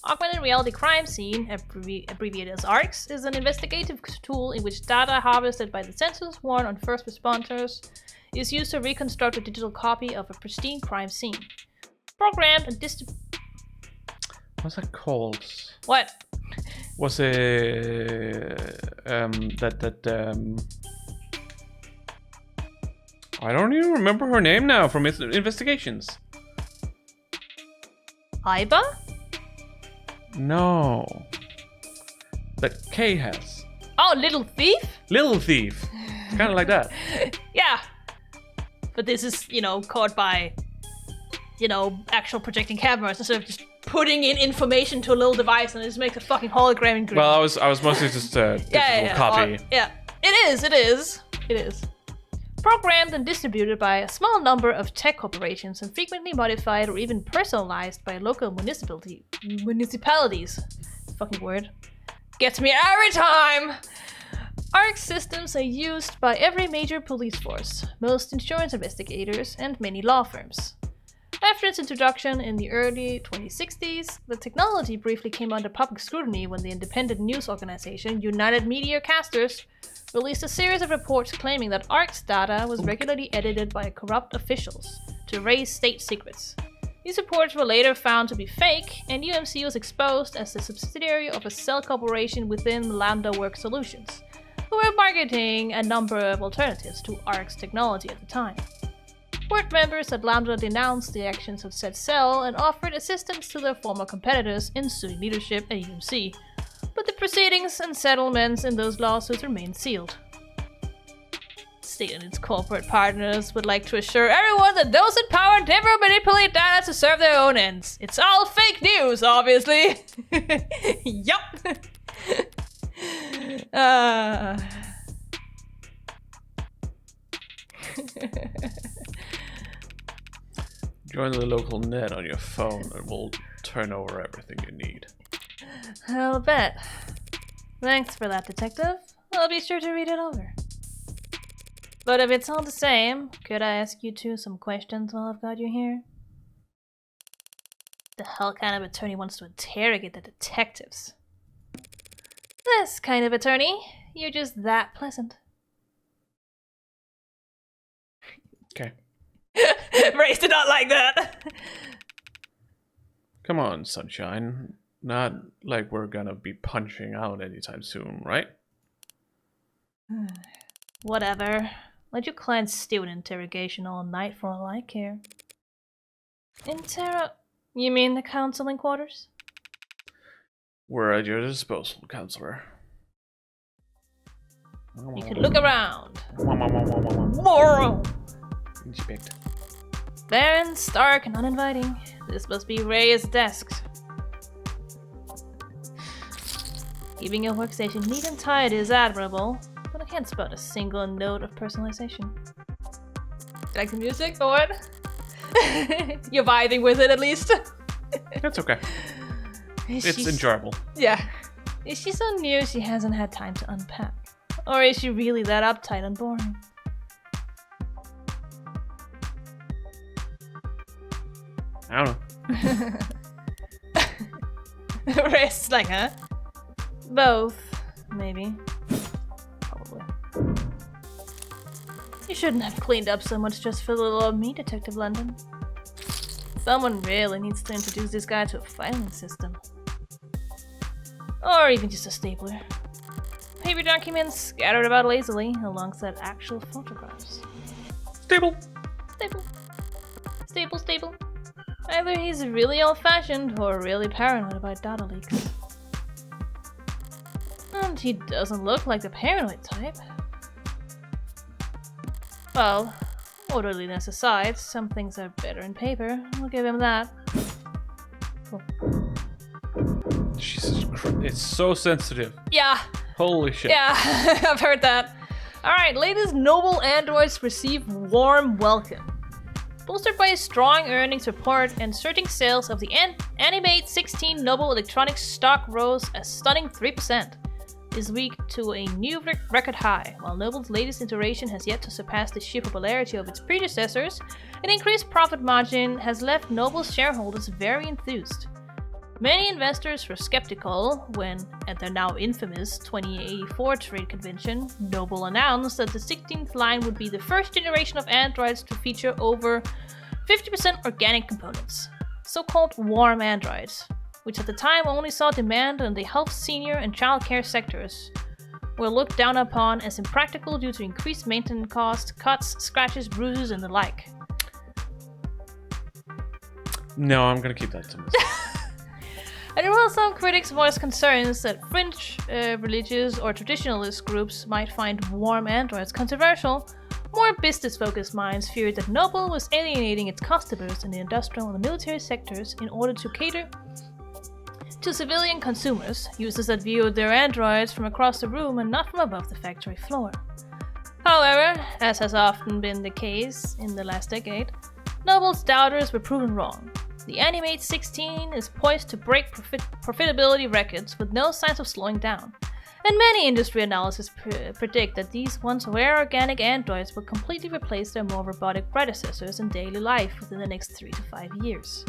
Augmented reality crime scene, abbreviated as ARCS, is an investigative tool in which data harvested by the sensors worn on first responders is used to reconstruct a digital copy of a pristine crime scene. Programmed and What's that called? What? Was it I don't even remember her name now from investigations. Iba? No. That Kay has. Oh, Little Thief? Little Thief. It's kind of like that. Yeah. But this is, caught by, actual projecting cameras instead of just putting in information to a little device and it just makes a fucking hologram in green. Well, I was mostly just a digital copy. Yeah. It is. Programmed and distributed by a small number of tech corporations and frequently modified or even personalized by local municipalities. Fucking word. Gets me every time! ARC systems are used by every major police force, most insurance investigators, and many law firms. After its introduction in the early 2060s, the technology briefly came under public scrutiny when the independent news organization United Media Casters released a series of reports claiming that ARC's data was regularly edited by corrupt officials to raise state secrets. These reports were later found to be fake, and UMC was exposed as a subsidiary of a cell corporation within Lambda Work Solutions, who were marketing a number of alternatives to ARC's technology at the time. Board members at Lambda denounced the actions of said cell and offered assistance to their former competitors in suing leadership at UMC, but the proceedings and settlements in those lawsuits remain sealed. State and its corporate partners would like to assure everyone that those in power never manipulate data to serve their own ends. It's all fake news, obviously. Yup. Join the local net on your phone and we'll turn over everything you need. I'll bet. Thanks for that, detective. I'll be sure to read it over. But if it's all the same, could I ask you two some questions while I've got you here? The hell kind of attorney wants to interrogate the detectives? This kind of attorney. You're just that pleasant. Okay. Race did not like that. Come on, Sunshine. Not like we're gonna be punching out anytime soon, right? Whatever. Let your clients stew in interrogation all night for all I care. You mean the counseling quarters? We're at your disposal, counselor. You could look around. Moral! Inspect. Barren, stark, and uninviting. This must be Ray's desk. Keeping your workstation neat and tidy is admirable, but I can't spot a single note of personalization. Like the music or what? You're vibing with it at least. That's okay. It's enjoyable. Yeah. Is she so new she hasn't had time to unpack? Or is she really that uptight and boring? I don't know. Rest, like, huh? Both, maybe. Probably. You shouldn't have cleaned up so much just for the love of me, Detective London. Someone really needs to introduce this guy to a filing system. Or even just a stapler. Paper documents scattered about lazily alongside actual photographs. Staple! Staple. Staple, staple. Either he's really old-fashioned or really paranoid about data leaks. And he doesn't look like the paranoid type. Well, orderliness aside, some things are better in paper. I'll give him that. Cool. Jesus Christ, it's so sensitive. Yeah. Holy shit. Yeah, I've heard that. Alright, latest noble androids receive warm welcome. Bolstered by a strong earnings report and surging sales of the Animate 16 Noble Electronics stock rose a stunning 3% this week to a new record high. While Noble's latest iteration has yet to surpass the sheer popularity of its predecessors, an increased profit margin has left Noble's shareholders very enthused. Many investors were skeptical when, at their now infamous 2084 trade convention, Noble announced that the 16th line would be the first generation of androids to feature over 50% organic components, so-called warm androids, which at the time only saw demand in the health, senior, and childcare sectors, were looked down upon as impractical due to increased maintenance costs, cuts, scratches, bruises, and the like. No, I'm gonna keep that to myself. And while some critics voiced concerns that fringe religious or traditionalist groups might find warm androids controversial, more business-focused minds feared that Noble was alienating its customers in the industrial and military sectors in order to cater to civilian consumers, users that viewed their androids from across the room and not from above the factory floor. However, as has often been the case in the last decade, Noble's doubters were proven wrong. The Animate 16 is poised to break profitability records with no signs of slowing down, and many industry analysts predict that these once rare organic androids will completely replace their more robotic predecessors in daily life within the next 3 to 5 years.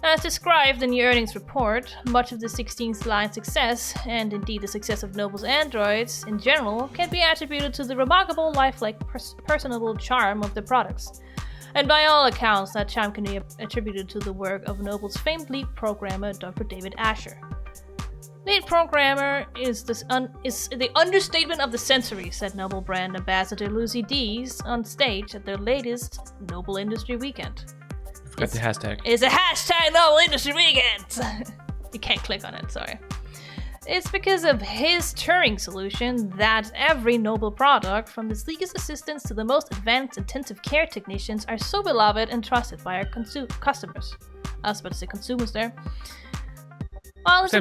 As described in the earnings report, much of the 16th line's success, and indeed the success of Noble's androids in general, can be attributed to the remarkable lifelike personable charm of the products. And by all accounts, that charm can be attributed to the work of Noble's famed lead programmer, Dr. David Asher. Lead programmer is the understatement of the century, said Noble brand ambassador Lucy Dees on stage at their latest Noble Industry Weekend. Forgot the hashtag. It's a hashtag Noble Industry Weekend! You can't click on it, sorry. It's because of his Turing solution that every Noble product, from the sleekest assistants to the most advanced intensive care technicians, are so beloved and trusted by our customers. I was about to say consumers there. While his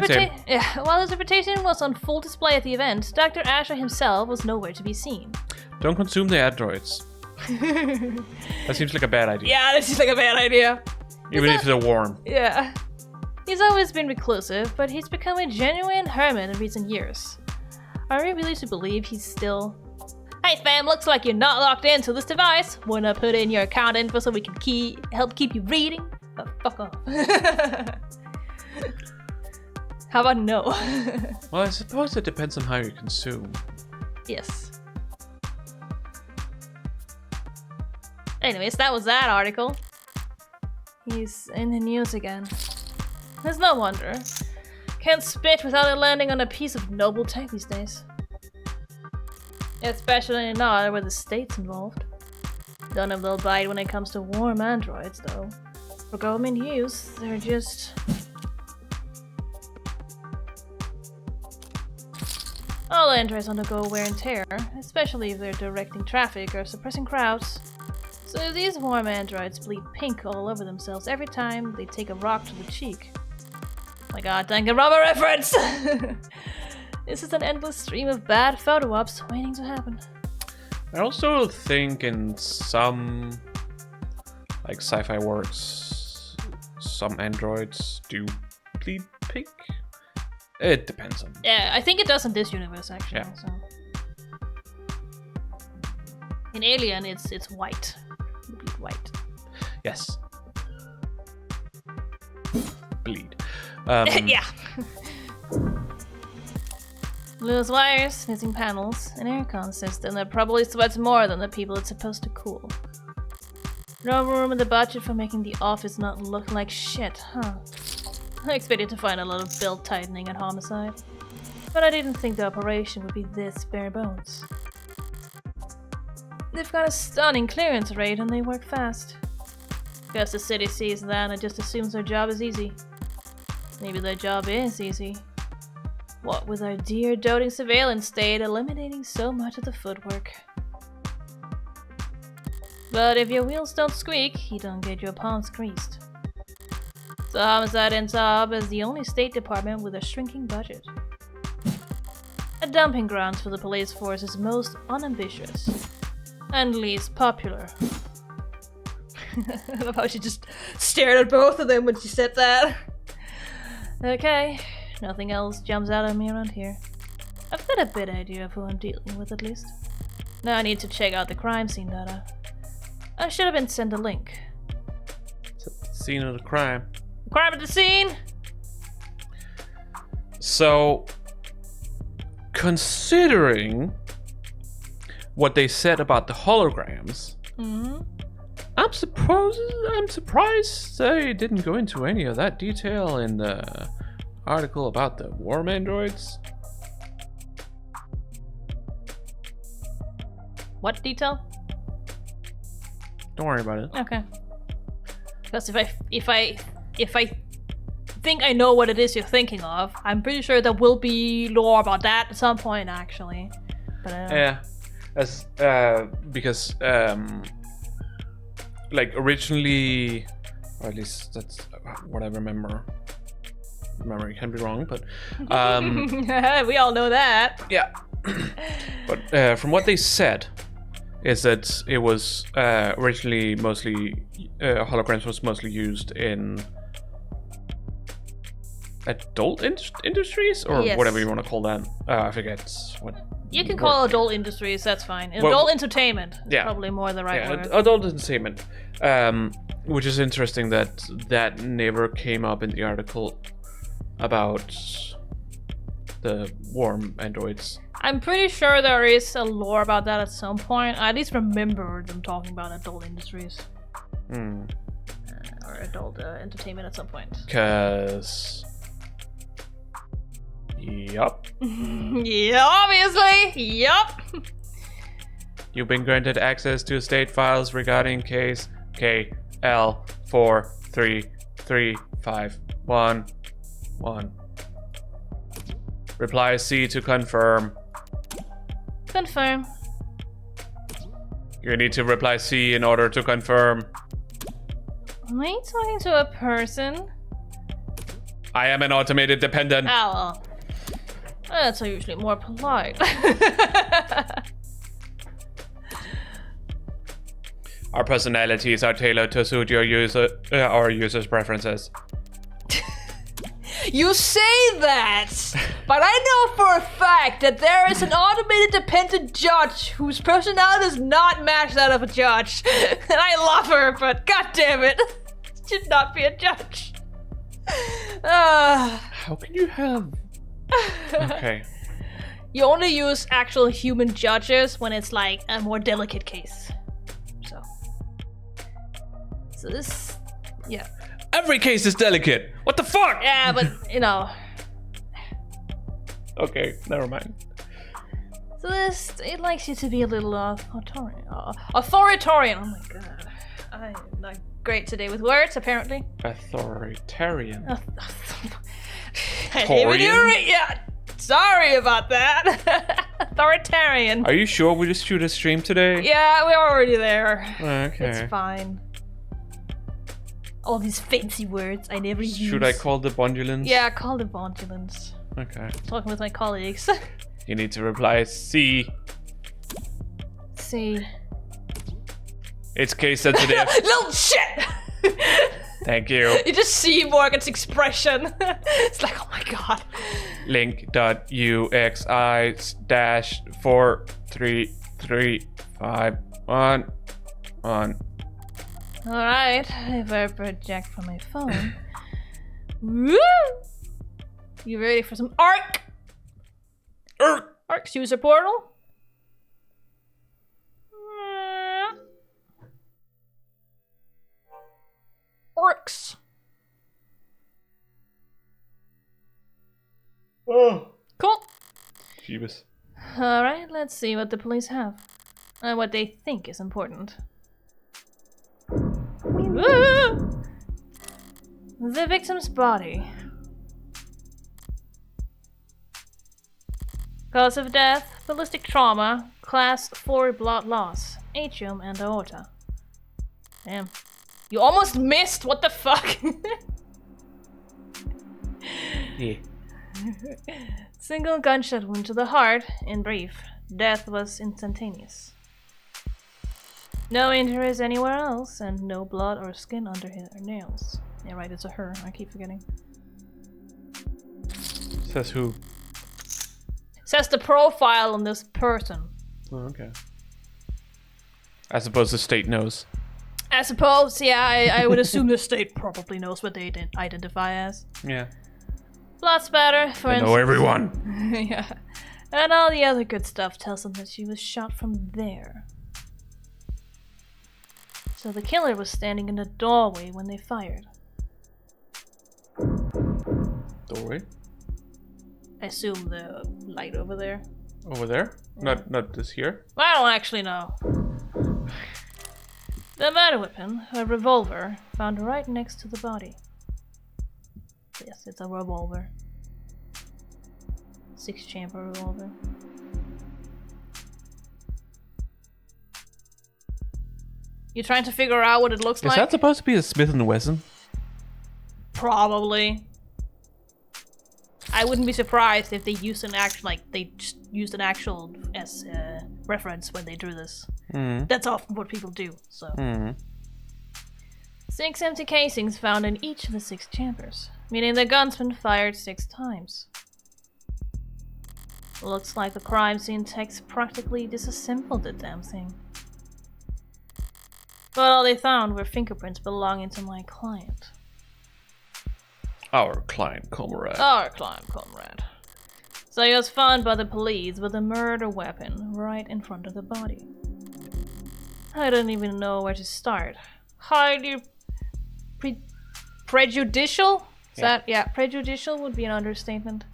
reputation was on full display at the event, Dr. Asher himself was nowhere to be seen. Don't consume the androids. That seems like a bad idea. Yeah, that seems like a bad idea. Even if they're warm. Yeah. He's always been reclusive, but he's become a genuine hermit in recent years. Are you really to believe he's still... Hey fam, looks like you're not logged into this device. Wanna put in your account info so we can help keep you reading? Oh, fuck off. How about no? Well, I suppose it depends on how you consume. Yes. Anyways, that was that article. He's in the news again. There's no wonder. Can't spit without it landing on a piece of noble tech these days. Especially not where the state's involved. Don't know if they'll bite when it comes to warm androids, though. For government use, they're just... All androids undergo wear and tear, especially if they're directing traffic or suppressing crowds. So if these warm androids bleed pink all over themselves every time they take a rock to the cheek. My god, Danganronpa reference! This is an endless stream of bad photo ops waiting to happen. I also think in some like sci-fi works, some androids do bleed pink. It depends on. Yeah, I think it does in this universe actually. Yeah. So. In Alien, it's white. They bleed white. Yes. Bleed. Yeah. Loose wires, missing panels, an aircon system that probably sweats more than the people it's supposed to cool. No room in the budget for making the office not look like shit, huh? I expected to find a lot of belt tightening and homicide, but I didn't think the operation would be this bare bones. They've got a stunning clearance rate and they work fast. Guess the city sees that and just assumes their job is easy. Maybe their job is easy. What with our dear doting surveillance state eliminating so much of the footwork. But if your wheels don't squeak, you don't get your palms greased. So homicide ends up as the only state department with a shrinking budget. A dumping ground for the police force's most unambitious and least popular. I love how she just stared at both of them when she said that. Okay, nothing else jumps out at me around here. I've got a better idea of who I'm dealing with at least. Now I need to check out the crime scene data. I should have been sent a link. Scene of the crime. Crime at the scene! So, considering what they said about the holograms, I'm surprised they didn't go into any of that detail in the article about the warm androids. What detail? Don't worry about it. Okay. Because if I think I know what it is you're thinking of, I'm pretty sure there will be lore about that at some point, actually. But yeah, as because like originally, or at least that's what I remember. Memory can be wrong, but we all know that. Yeah. But from what they said, is that it was originally mostly holograms was mostly used in adult industries or Yes. whatever you want to call that. I forget what. You can call adult industries, that's fine. Well, Adult entertainment, yeah. probably more the right word. Adult entertainment, which is interesting that never came up in the article about the warm androids. I'm pretty sure there is a lore about that at some point. I at least remember them talking about adult industries. Or adult entertainment at some point. Cause yup. Yeah, obviously! Yup! You've been granted access to state files regarding case KL43335111. Reply C to confirm. Confirm. You need to reply C in order to confirm. Am I talking to a person? I am an automated dependent. Oh, well. That's usually more polite. Our personalities are tailored to suit your our users' preferences. You say that, but I know for a fact that there is an automated dependent judge whose personality does not match that of a judge. And I love her, but god damn it, should not be a judge. How can you have... Okay. You only use actual human judges when it's like a more delicate case. So this, yeah. Every case is delicate. What the fuck? Yeah, but you know. Okay, never mind. So this, it likes you to be a little authoritarian. Authoritarian. Oh my god. I'm not great today with words, apparently. Authoritarian. Yeah. Sorry about that. Authoritarian. Are you sure we just shoot a stream today? Yeah, we're already there. Okay. It's fine. All these fancy words I never use. Should I call the bondulans? Yeah, call the bondulans. Okay. Talking with my colleagues. You need to reply C. C. It's case sensitive. Little shit! Thank you. You just see Morgan's expression. It's like, oh my god. Link.ux.I-43351. Alright, if I project from my phone. Woo! You ready for some ARC? ARC's user portal? ARCs. Oh. Cool. Jeebus. Alright, let's see what the police have. And what they think is important. Woo! The victim's body. Cause of death, ballistic trauma, class 4 blood loss, atrium and aorta. Damn. You almost missed, what the fuck? Yeah. Single gunshot wound to the heart, in brief. Death was instantaneous. No injuries anywhere else, and no blood or skin under her nails. Yeah, right, it's a her, I keep forgetting. Says who? Says the profile on this person. Oh, okay. I suppose the state knows. I suppose, yeah, I would assume the state probably knows what they identify as. Yeah. Blood spatter, for I instance. know everyone. Yeah. And all the other good stuff tells them that she was shot from there. So the killer was standing in the doorway when they fired. Doorway? I assume the light over there. Over there? Yeah. Not this here? I don't actually know. The murder weapon, a revolver, found right next to the body. Yes, it's a revolver. 6-chamber revolver. You trying to figure out what it looks like? Is that supposed to be a Smith & Wesson? Probably. I wouldn't be surprised if they used an actual, like, they just used an actual as reference when they drew this. Mm. That's often what people do, so. Mm. 6 empty casings found in each of the 6 chambers, meaning the gunsman fired 6 times. Looks like the crime scene techs practically disassembled the damn thing. But all they found were fingerprints belonging to my client. Our client comrade. Our client comrade. So he was found by the police with a murder weapon right in front of the body. I don't even know where to start. Highly prejudicial? Is that? Yeah, prejudicial would be an understatement.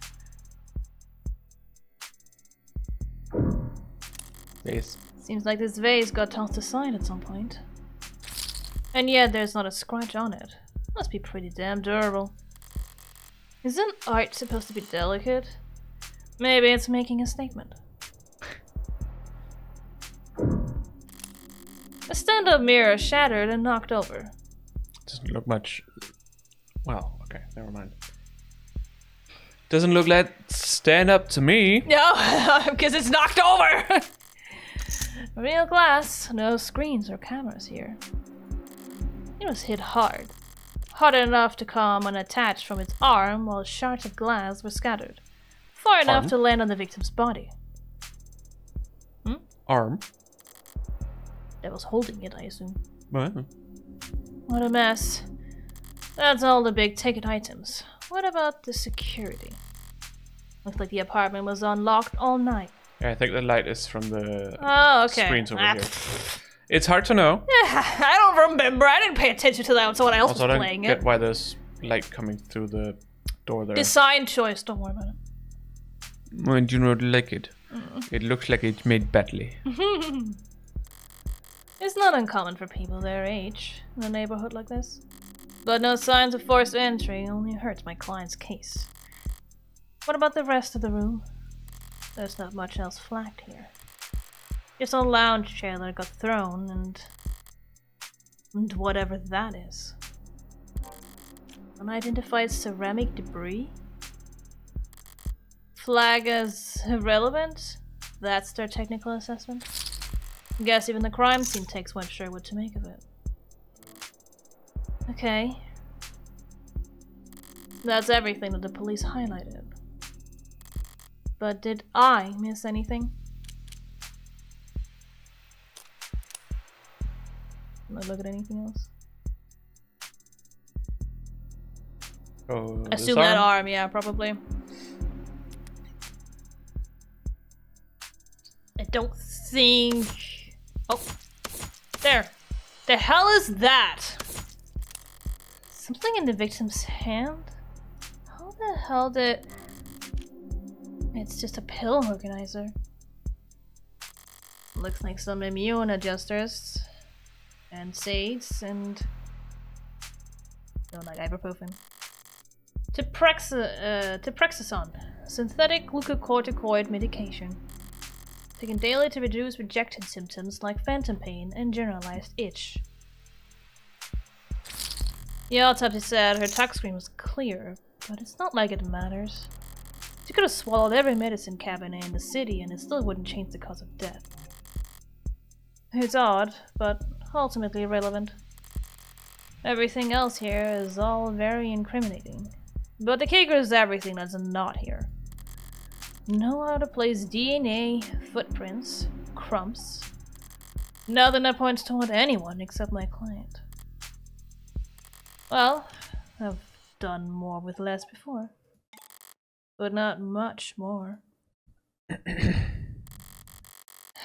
Yes. Seems like this vase got tossed aside at some point. And yet there's not a scratch on it. Must be pretty damn durable. Isn't art supposed to be delicate? Maybe it's making a statement. A stand-up mirror shattered and knocked over. Doesn't look much. Well, okay, never mind. Doesn't look like stand up to me. No, because it's knocked over! Real glass, no screens or cameras here. It was hit hard. Hard enough to come unattached from its arm while shards of glass were scattered. Far enough to land on the victim's body. Arm? That was holding it, I assume. What? What a mess. That's all the big ticket items. What about the security? Looks like the apartment was unlocked all night. Yeah, I think the light is from the Oh, okay. screens over here. It's hard to know. I don't remember. I didn't pay attention to that when someone else Also, was I playing don't get it. why there's light coming through the door there. Design choice. Don't worry about it. I do not like it. It looks like it's made badly. It's not uncommon for people their age in a neighborhood like this. But no signs of forced entry only hurts my client's case. What about the rest of the room? There's not much else flagged here. Just a lounge chair that got thrown and whatever that is. Unidentified ceramic debris? Flag as irrelevant? That's their technical assessment? Guess even the crime scene takes one sure what to make of it. Okay. That's everything that the police highlighted. But did I miss anything? Can I look at anything else? Oh, Assume that arm, yeah, probably. I don't think... Oh, there. The hell is that? Something in the victim's hand? How the hell did... It's just a pill organizer. Looks like some immune adjusters. And SAIDs and... Don't like ibuprofen. Teprexazone. Synthetic glucocorticoid medication. Taken daily to reduce rejected symptoms like phantom pain and generalized itch. The autopsy said her tuck screen was clear, but it's not like it matters. She could have swallowed every medicine cabinet in the city and it still wouldn't change the cause of death. It's odd, but ultimately irrelevant. Everything else here is all very incriminating. But the kicker is everything that's not here. No out of place DNA, footprints, crumbs. Nothing that points toward anyone except my client. Well, I've done more with less before. But not much more.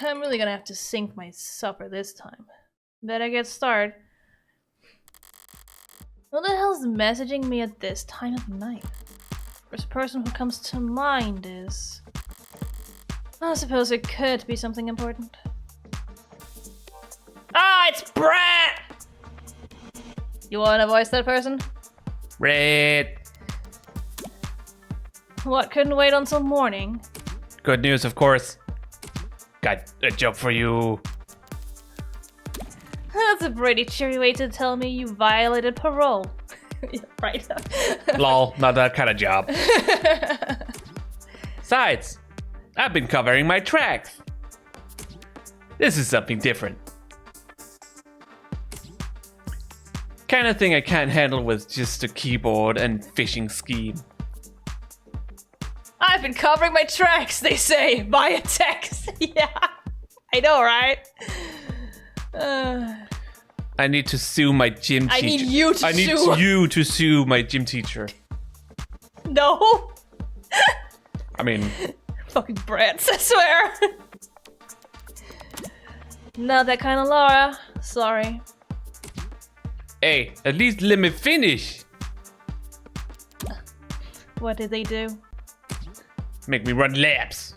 I'm really gonna have to sink my supper this time. Better get started. Who the hell's messaging me at this time of night? First person who comes to mind is... I suppose it could be something important. Ah, it's Brat! You wanna voice that person? Red. What, couldn't wait until morning? Good news, of course. Got a job for you. That's a pretty cheery way to tell me you violated parole. Yeah, right. Lol, not that kind of job. Besides, I've been covering my tracks. This is something different. Kind of thing I can't handle with just a keyboard and phishing scheme. I've been covering my tracks, they say, via text. Yeah, I know, right? I need to sue my gym teacher. I need you to sue. I need you to sue my gym teacher. No. I mean... Fucking brats, I swear. Not that kind of Laura. Sorry. Hey, at least let me finish. What did they do? Make me run laps.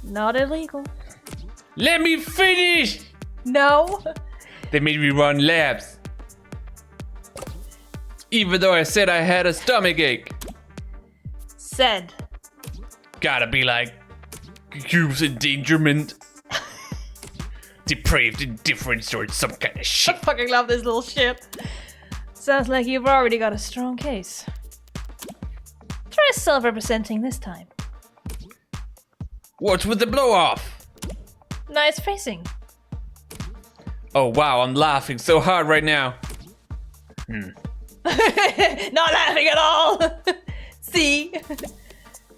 Not illegal. Let me finish! No. They made me run laps. Even though I said I had a stomach ache. Said. Gotta be like... Gross endangerment. Depraved indifference or some kind of I shit. fucking love this little shit. Sounds like you've already got a strong case. Try self-representing this time. What's with the blow-off? Nice phrasing. Oh wow, I'm laughing so hard right now. Not laughing at all. See?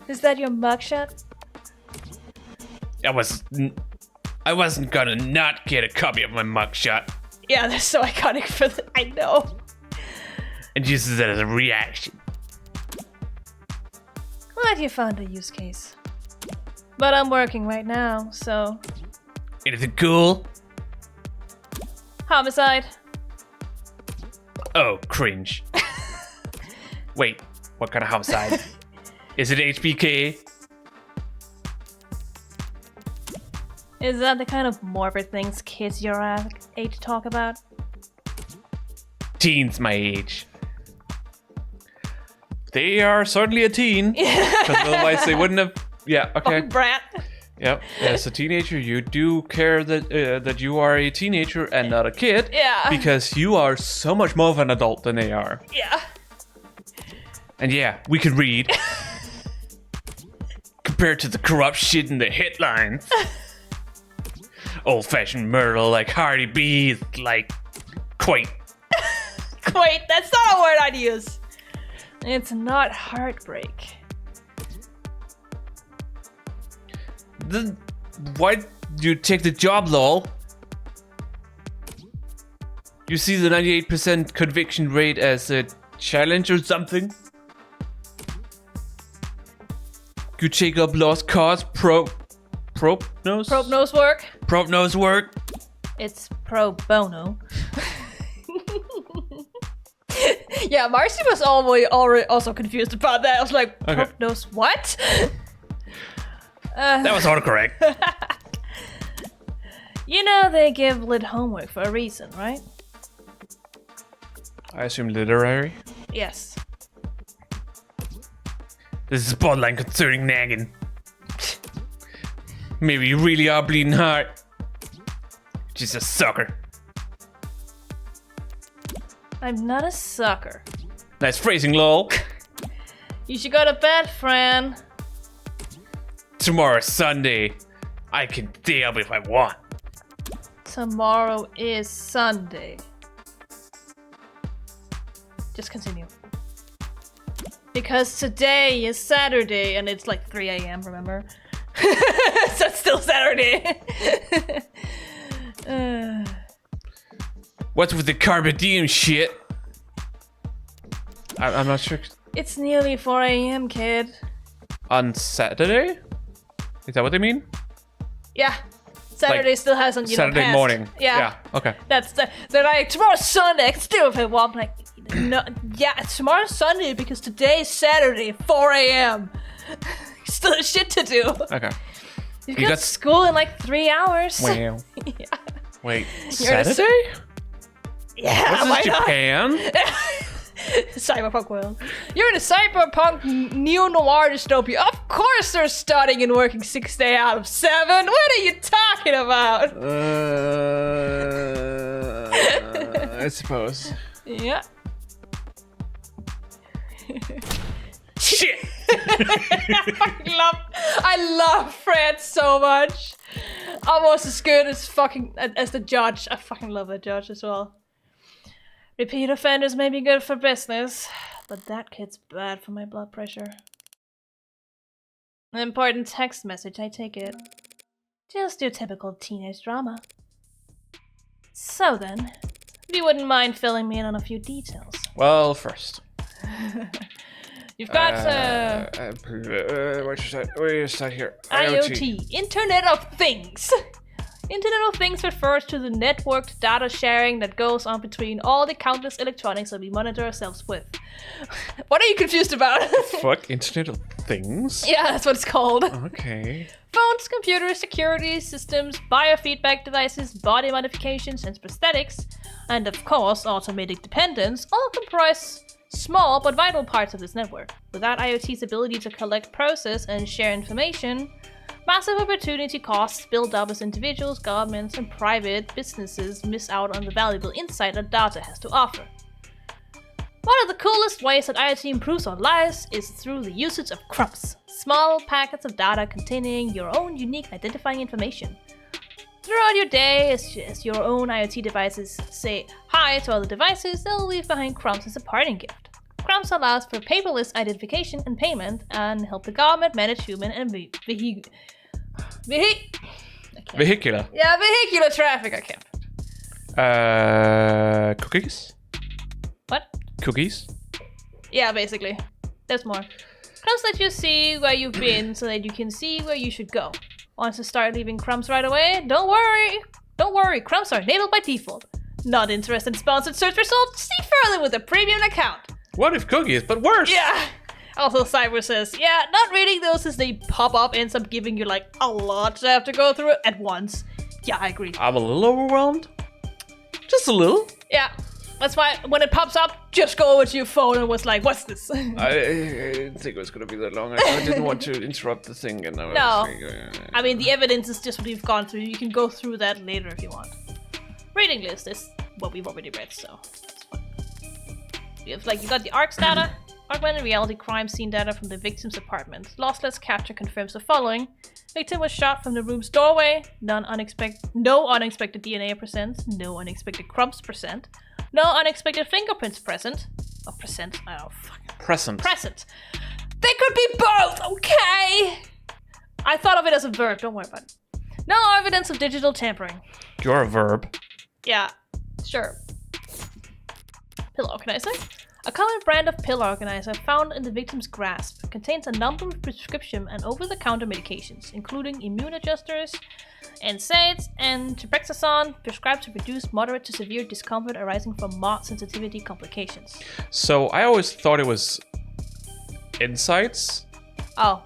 Is that your mugshot? I wasn't gonna not get a copy of my mugshot. Yeah, that's so iconic for the... I know. And uses it as a reaction. Glad you found a use case. But I'm working right now, so... Anything cool? Homicide. Oh, cringe. Wait, what kind of homicide? Is it HBK? Is that the kind of morbid things kids your age talk about? Teens my age. They are certainly a teen. Because otherwise they wouldn't have... Yeah, okay. Brat. Yep. As a teenager, you do care that you are a teenager and not a kid. Yeah. Because you are so much more of an adult than they are. Yeah. And yeah, we could read. Compared to the corrupt shit in the headlines. Old-fashioned murder like Cardi B is like... quaint. Wait, that's not a word I'd use. It's not heartbreak. Why do you take the job, lol? You see the 98% conviction rate as a challenge or something? You take up lost cause probe nose? Probe nose work. Probe nose work. It's pro bono. Yeah, Marcy was already also confused about that. I was like, Okay. probe nose what? That was autocorrect. You know they give lit homework for a reason, right? I assume literary. Yes. This is borderline concerning nagging. Maybe you really are bleeding hard. Just a sucker. I'm not a sucker. Nice phrasing, lol. You should go to bed, Fran. Tomorrow's Sunday. I can stay up if I want. Tomorrow is Sunday. Just continue. Because today is Saturday and it's like 3 a.m., remember? So it's still Saturday. What's with the Carpe Diem shit? I'm not sure. It's nearly 4 a.m., kid. On Saturday? Is that what they mean? Yeah. Saturday Like, still hasn't, Saturday passed. morning. Yeah. Okay. They're like, tomorrow's Sunday, I can still if I want. I'm like, no, yeah, tomorrow's Sunday because today's Saturday, 4 a.m. Still shit to do. Okay. You You got got school in like 3 hours. Wow. Yeah. Wait, You're Saturday? Yeah, What's why this, not? Japan? Cyberpunk world. You're in a cyberpunk neo-noir dystopia. Of course they're studying and working 6 days out of 7. What are you talking about? I suppose. Yeah. Shit! I love Fred so much. Almost as good as as the judge. I fucking love the judge as well. Repeat offenders may be good for business, but that kid's bad for my blood pressure. An important text message, I take it. Just your typical teenage drama. So then, if you wouldn't mind filling me in on a few details. Well, first. You've got Where should I start here? IoT, Internet of Things. Internet of Things refers to the networked data sharing that goes on between all the countless electronics that we monitor ourselves with. What are you confused about? Fuck, Internet of Things? Yeah, that's what it's called. Okay. Phones, computers, security systems, biofeedback devices, body modifications, and prosthetics, and of course, automatic dependence, all comprise small but vital parts of this network. Without IoT's ability to collect, process, and share information, massive opportunity costs build up as individuals, governments, and private businesses miss out on the valuable insight that data has to offer. One of the coolest ways that IoT improves our lives is through the usage of crumbs, small packets of data containing your own unique identifying information. Throughout your day, as your own IoT devices say hi to other devices, they'll leave behind crumbs as a parting gift. Crumbs allows for paperless identification and payment and help the government manage human and vehicular. Vehicular. Vehicular traffic. I can't. Cookies? What? Cookies? Yeah, basically. There's more. Crumbs let you see where you've been so that you can see where you should go. Want to start leaving crumbs right away? Don't worry. Crumbs are enabled by default. Not interested in sponsored search results? See further with a premium account. What if cookies, but worse? Yeah. Also, Cyber says, yeah, not reading those as they pop up ends up giving you like a lot to have to go through it at once. Yeah, I agree. I'm a little overwhelmed. Just a little. Yeah. That's why when it pops up, just go over to your phone and was like, what's this? I didn't think it was going to be that long. I didn't want to interrupt the thing. And I mean, the evidence is just what we've gone through. You can go through that later if you want. Reading list is what we've already read, so that's fine. You got the ARCS data, augmented reality crime scene data from the victim's apartment. Lossless capture confirms the following. Victim was shot from the room's doorway. No unexpected DNA present. No unexpected crumbs present. No unexpected fingerprints present. Or present. Oh, fuck. Present. They could be both, okay? I thought of it as a verb. Don't worry about it. No evidence of digital tampering. You're a verb. Yeah, sure. Pill organizer. A common brand of pill organizer found in the victim's grasp contains a number of prescription and over-the-counter medications, including immune adjusters, NSAIDs, and tripexazone, prescribed to reduce moderate to severe discomfort arising from mod sensitivity complications. So I always thought it was insights. Oh.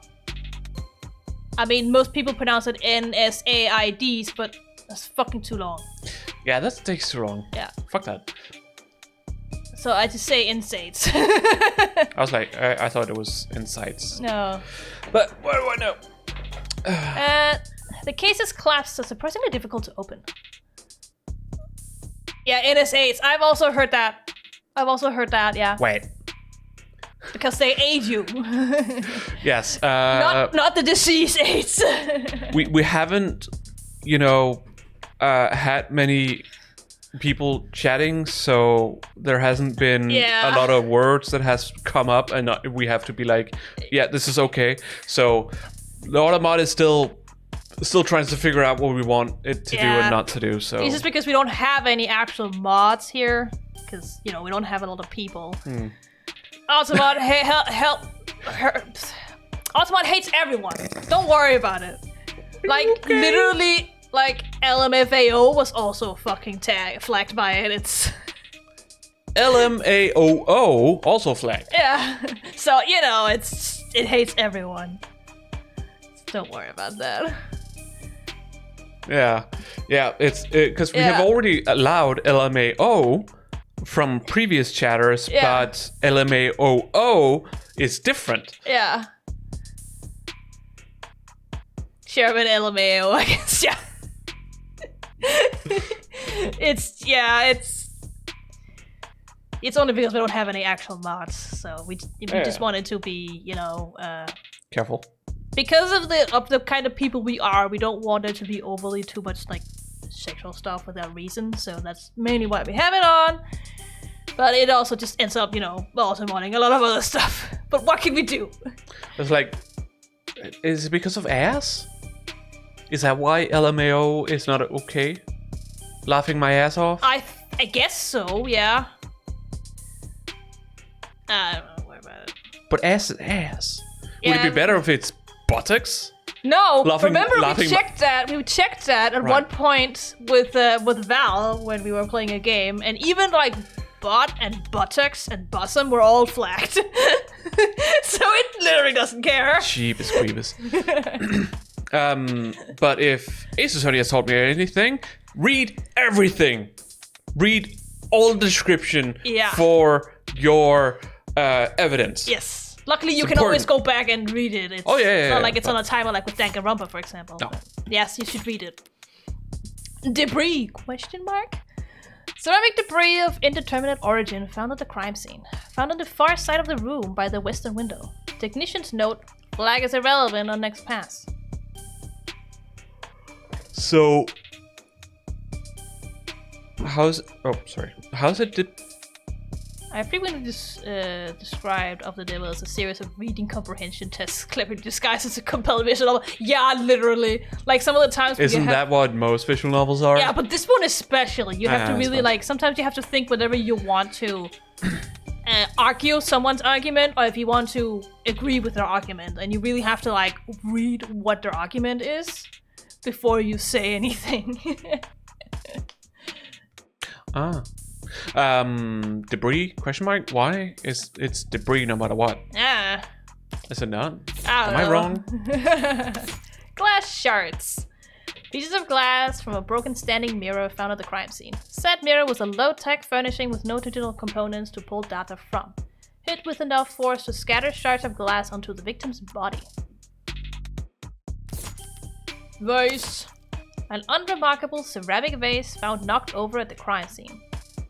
I mean, most people pronounce it NSAIDs, but that's fucking too long. Yeah, that takes too long. Yeah. Fuck that. So I just say NSAIDs. I was like, I thought it was insights. No. But what do I know? The case's collapse are surprisingly difficult to open. Yeah, NSAIDs. I've also heard that, yeah. Wait. Because they aid you. Yes. Not the disease AIDS. we haven't, had many people chatting, so there hasn't been a lot of words that has come up, and we have to be like, yeah, this is okay. So the Automod is still trying to figure out what we want it to do and not to do. So it's just because we don't have any actual mods here, because we don't have a lot of people. Automod, help! Automod hates everyone. Don't worry about it. Literally. LMFAO was also fucking flagged by it. It's LMAOO also flagged. Yeah. So, it hates everyone. Don't worry about that. Yeah. It's because we have already allowed LMAO from previous chatters, but LMAOO is different. Yeah. Sure, but LMAO, I guess, yeah. It's only because we don't have any actual mods, so we just wanted to be, careful. Because of the kind of people we are, we don't want there to be overly too much sexual stuff without reason, so that's mainly why we have it on. But it also just ends up, also wanting a lot of other stuff. But what can we do? It's is it because of ass? Is that why LMAO is not okay? Laughing my ass off? I guess so, yeah. I don't know about it. But ass is ass. Would it be better if it's buttocks? No, remember we checked that. We checked that at one point with Val when we were playing a game, and even butt and buttocks and bosom were all flagged. So it literally doesn't care. Jeebus creepers. But if Ace Attorn I has taught me anything, read everything. Read all the description for your evidence. Yes. Luckily, you can always go back and read it. It's not like it's on a timer like with Danganronpa, for example. No. Yes, you should read it. Debris? ? Ceramic debris of indeterminate origin found at the crime scene. Found on the far side of the room by the western window. Technicians note, flag is irrelevant on next pass. So, how's it I frequently described of the devil as a series of reading comprehension tests cleverly disguised as a compelling visual novel. Yeah, literally. Some of the times... Isn't that what most visual novels are? Yeah, but this one especially. You have to really, sometimes you have to think whatever you want to argue someone's argument, or if you want to agree with their argument. And you really have to, read what their argument is before you say anything. Ah. Debris? Question mark? Why? It's debris no matter what. Ah. Is it not? Am I wrong? Glass shards. Pieces of glass from a broken standing mirror found at the crime scene. Said mirror was a low-tech furnishing with no digital components to pull data from. Hit with enough force to scatter shards of glass onto the victim's body. Vase. An unremarkable ceramic vase found knocked over at the crime scene.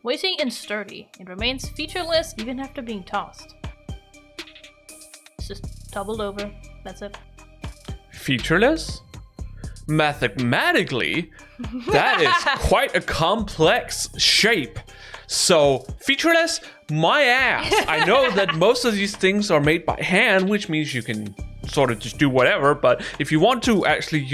Weighty and sturdy, it remains featureless even after being tossed. It's just toppled over, that's it. Featureless? Mathematically, that is quite a complex shape. So, featureless? My ass! I know that most of these things are made by hand, which means you can sort of just do whatever, but if you want to actually,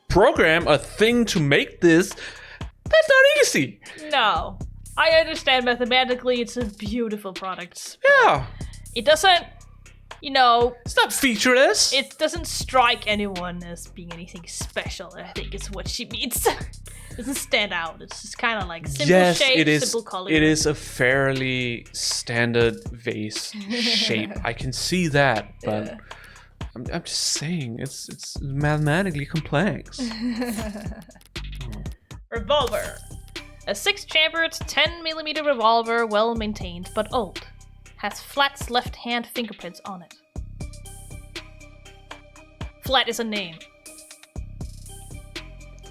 program a thing to make this, that's not easy. No. I understand mathematically it's a beautiful product. Yeah. It doesn't, It's not featureless. it doesn't strike anyone as being anything special, I think is what she means. It doesn't stand out. It's just kind of like simple shape, simple color. It is a fairly standard vase shape. I can see that, but Yeah. I'm just saying it's mathematically complex. Revolver. A 6-chambered 10mm revolver, well maintained but old. Has Flat's left hand fingerprints on it. Flat is a name.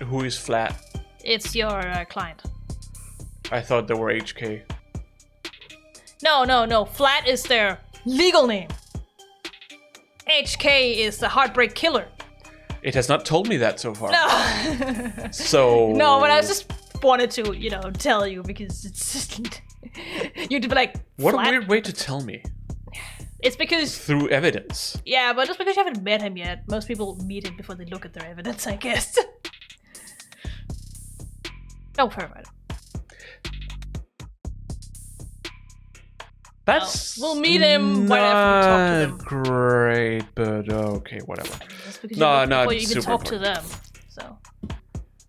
Who is Flat? It's your client. I thought they were HK. No. Flat is their legal name. HK is the Heartbreak Killer. It has not told me that so far. No. So No, but I just wanted to, tell you because it's just you'd be like, what Flat? a weird way to tell me. It's because Through evidence. yeah, but just because you haven't met him yet. Most people meet him before they look at their evidence, I guess. Don't worry about it. That's We'll meet him right after we talk to them. Great, but okay, whatever. Just because No, you, no, before you even super talk to them. So,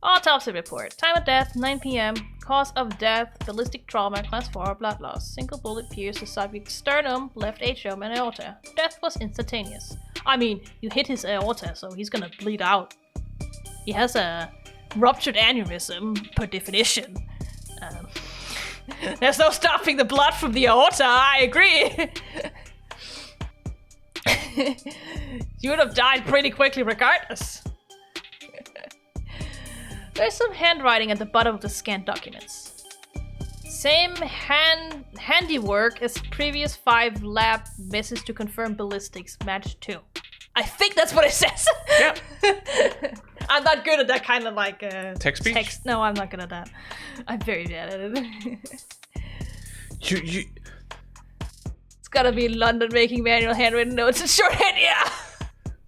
autopsy report. Time of death 9 p.m. Cause of death ballistic trauma class 4 blood loss. Single bullet pierced the subject's sternum, left atrium, and aorta. Death was instantaneous. I mean, you hit his aorta, so he's gonna bleed out. He has a ruptured aneurysm per definition. There's no stopping the blood from the aorta, I agree. You would have died pretty quickly regardless. There's some handwriting at the bottom of the scanned documents. Same handiwork as previous 5 lab misses to confirm ballistics match 2. I think that's what it says. Yeah. I'm not good at that kind of like Text speech? No, I'm not good at that. I'm very bad at it. You It's gotta be London making manual handwritten notes in shorthand. Yeah,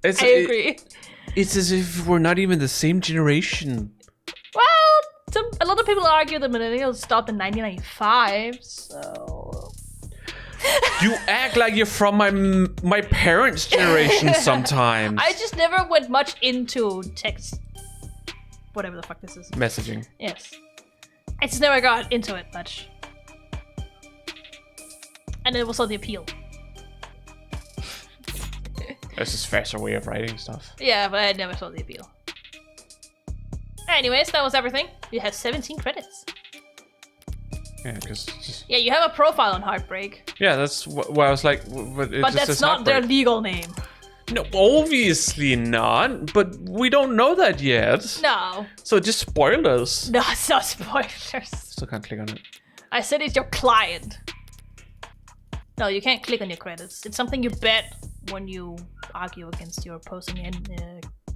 it's, I agree. It's as if we're not even the same generation. Well, a lot of people argue the millennials stopped in 1995, so. You act like you're from my parents' generation sometimes. I just never went much into text. Whatever the fuck this is. Messaging. Yes. I just never got into it much. And it was on the appeal. That's just a faster way of writing stuff. Yeah, but I never saw the appeal. Anyways, that was everything. You have 17 credits. Yeah, because... Yeah, you have a profile on Heartbreak. Yeah, that's what I was like... But That's not their legal name. No, obviously not. But we don't know that yet. No. So just spoilers. No, it's not spoilers. Still can't click on it. I said it's your client. No, you can't click on your credits. It's something you bet when you argue against your opposing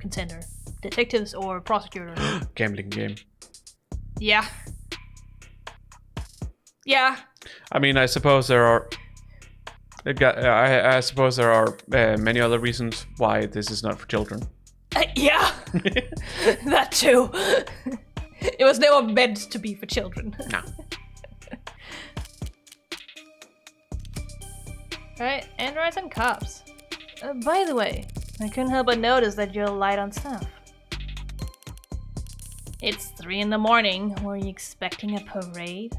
contender. Detectives or prosecutor. Gambling game. Yeah. Yeah. I mean, I suppose there are... I suppose there are many other reasons why this is not for children. Yeah. That too. It was never meant to be for children. No. Alright, androids and cops. By the way, I couldn't help but notice that you're light on stuff. It's 3 in the morning. Were you expecting a parade?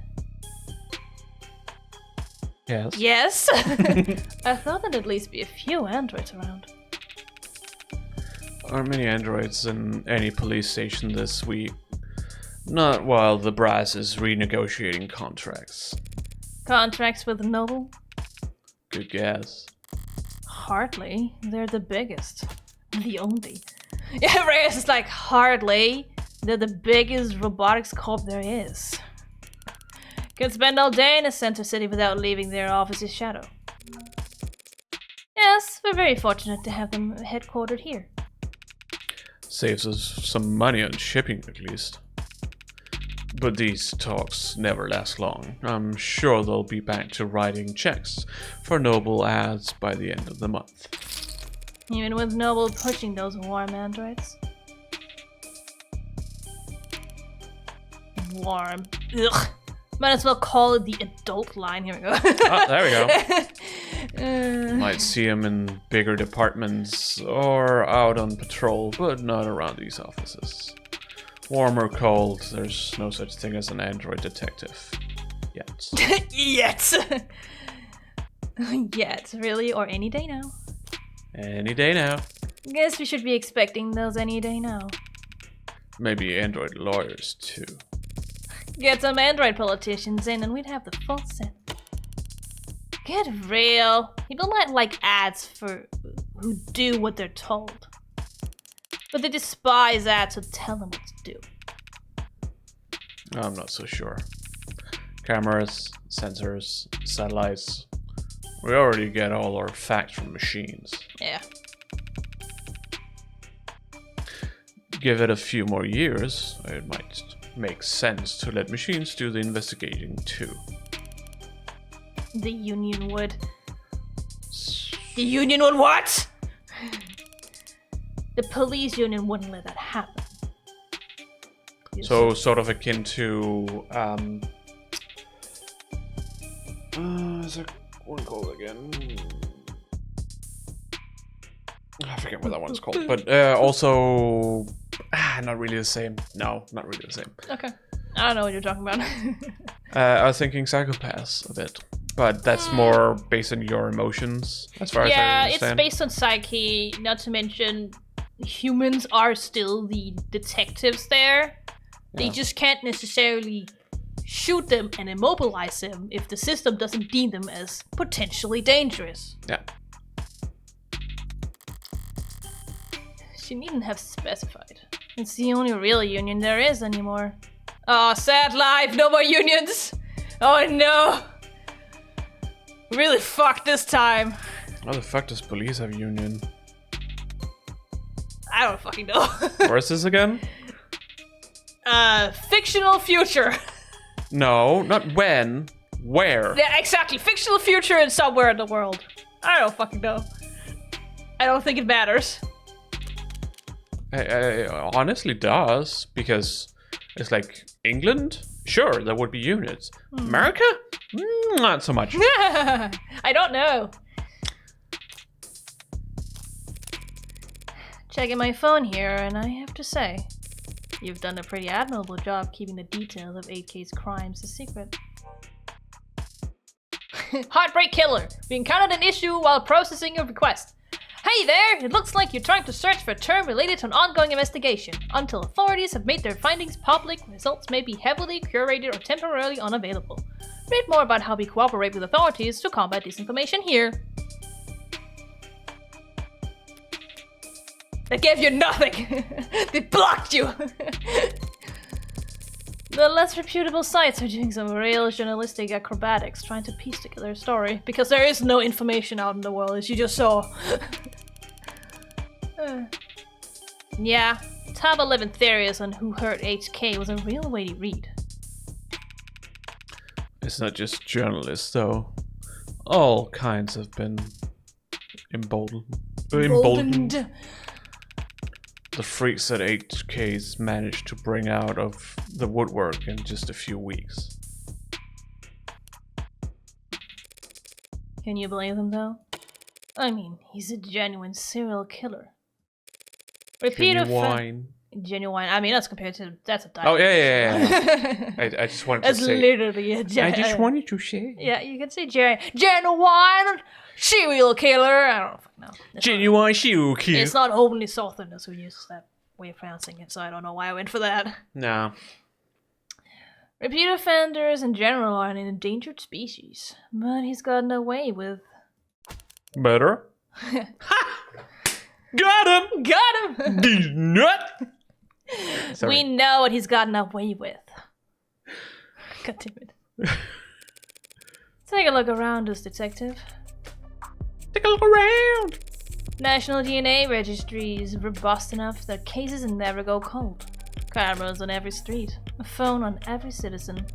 Yes. Yes? I thought there'd at least be a few androids around. Aren't many androids in any police station this week. Not while the brass is renegotiating contracts. Contracts with Noble? Good guess. Hardly. They're the biggest. The only. Yeah, Reyes is like, hardly. They're the biggest robotics corp there is. Could spend all day in a center city without leaving their office's shadow. Yes, we're very fortunate to have them headquartered here. Saves us some money on shipping at least. But these talks never last long. I'm sure they'll be back to writing checks for Noble ads by the end of the month. Even with Noble pushing those warm androids. Warm. Ugh. Might as well call it the adult line. Here we go. Oh, there we go. Might see him in bigger departments or out on patrol, but not around these offices. Warm or cold, there's no such thing as an android detective. Yet. Yet. Yet, really? Or any day now? Any day now. Guess we should be expecting those any day now. Maybe android lawyers too. Get some android politicians in and we'd have the full set. Get real. People might like ads for who do what they're told. But they despise ads who tell them what to do. I'm not so sure. Cameras, sensors, satellites. We already get all our facts from machines. Yeah. Give it a few more years, it might make sense to let machines do the investigating too. The Union would. The Union would what? The police union wouldn't let that happen. So sort of akin to is there one called again? I forget what that one's called, but also not really the same. No, not really the same. Okay. I don't know what you're talking about. I was thinking psychopaths a bit, but that's more based on your emotions, as far as I understand. Yeah, it's based on psyche, not to mention humans are still the detectives there. They just can't necessarily shoot them and immobilize them if the system doesn't deem them as potentially dangerous. Yeah. She needn't have specified. It's the only real union there is anymore. Oh, sad life, no more unions! Oh no! Really fucked this time. How the fuck does police have a union? I don't fucking know. Where is this again? Fictional future. No, not when. Where? Yeah, exactly. Fictional future and somewhere in the world. I don't fucking know. I don't think it matters. It honestly does, because it's like England? Sure, there would be units. America? Not so much. I don't know. Checking my phone here, and I have to say, you've done a pretty admirable job keeping the details of 8K's crimes a secret. Heartbreak Killer. We encountered an issue while processing your request. Hey there! It looks like you're trying to search for a term related to an ongoing investigation. Until authorities have made their findings public, results may be heavily curated or temporarily unavailable. Read more about how we cooperate with authorities to combat disinformation here. They gave you nothing! They blocked you! The less reputable sites are doing some real journalistic acrobatics trying to piece together a story, because there is no information out in the world, as you just saw. Yeah, top 11 theories on who hurt HK was a real weighty read. It's not just journalists, though. All kinds have been emboldened. The freaks that HK's managed to bring out of the woodwork in just a few weeks. Can you blame them, though? I mean, he's a genuine serial killer. Can you whine? Genuine. I mean, that's compared to that's a diet. Oh yeah. I just wanted to That's say. literally a I just wanted to say. Yeah, you can say genuine serial killer. I don't know. Genuine serial killer. It's not only Southerners who use that way of pronouncing it, so I don't know why I went for that. No. Repeat offenders in general are an endangered species, but he's gotten away with Murder. Ha! Got him. Got him. These nut. Sorry. We know what he's gotten away with. God damn it. Take a look around us, detective. Take a look around. National DNA registry is robust enough that cases never go cold. Cameras on every street, a phone on every citizen.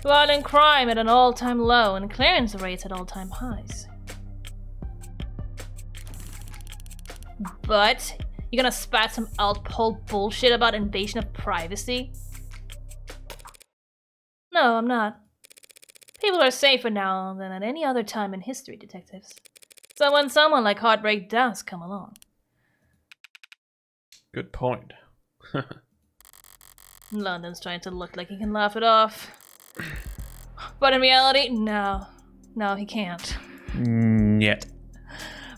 Violent crime at an all-time low and clearance rates at all-time highs. But you're gonna spat some outpoll bullshit about invasion of privacy? No, I'm not. People are safer now than at any other time in history, detectives. So when someone like Heartbreak does come along. Good point. London's trying to look like he can laugh it off. But in reality, no. No, he can't. Yet.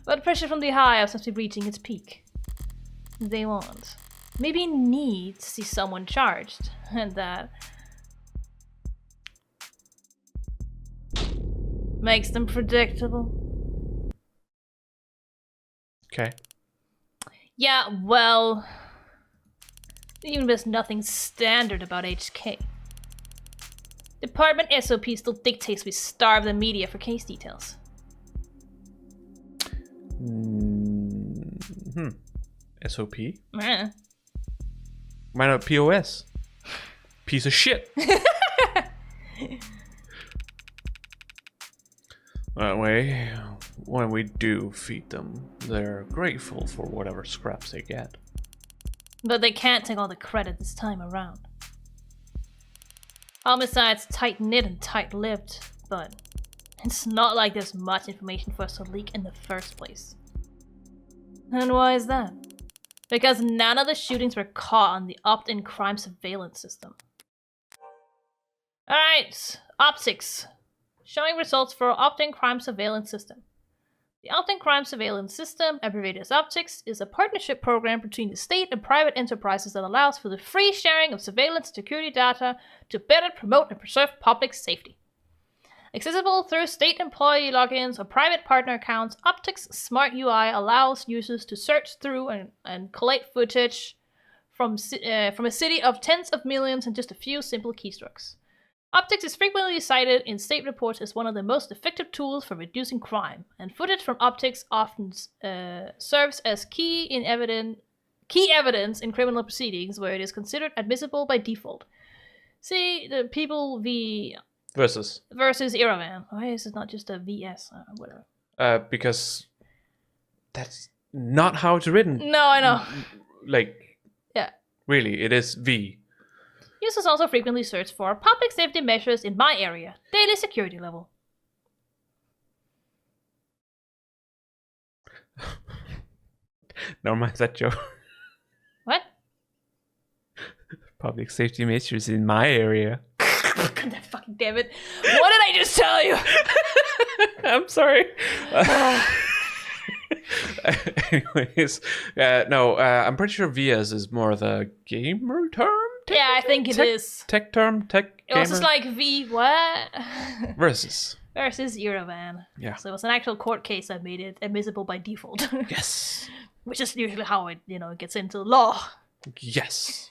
But pressure from the hive seems to be reaching its peak. They want, maybe need to see someone charged, and that makes them predictable. Okay. Yeah, well, even there's nothing standard about HK. Department SOP still dictates we starve the media for case details. SOP? Eh. Why not POS? Piece of shit. That way, when we do feed them, they're grateful for whatever scraps they get. But they can't take all the credit this time around. Homicide's tight-knit and tight-lipped, but it's not like there's much information for us to leak in the first place. And why is that? Because none of the shootings were caught on the opt-in crime surveillance system. Alright, optics. Showing results for opt-in crime surveillance system. The opt-in crime surveillance system, abbreviated as optics, is a partnership program between the state and private enterprises that allows for the free sharing of surveillance security data to better promote and preserve public safety. Accessible through state employee logins or private partner accounts, Optics Smart UI allows users to search through and collect footage from a city of tens of millions in just a few simple keystrokes. Optics is frequently cited in state reports as one of the most effective tools for reducing crime, and footage from Optics often serves as key evidence in criminal proceedings where it is considered admissible by default. See, the people versus Iravan. Why is it not just a VS? Whatever. Because that's not how it's written. No, I know. Yeah. Really, it is V. Users also frequently search for public safety measures in my area, daily security level. Never mind that joke. What? Public safety measures in my area. God fucking damn it. What did I just tell you? I'm sorry. Anyways, I'm pretty sure VS is more the gamer term? Yeah, I think it is. Tech term? Tech gamer? It was just like V what? Versus Iravan. Yeah. So it was an actual court case that made it admissible by default. Yes. Which is usually how it, gets into law. Yes.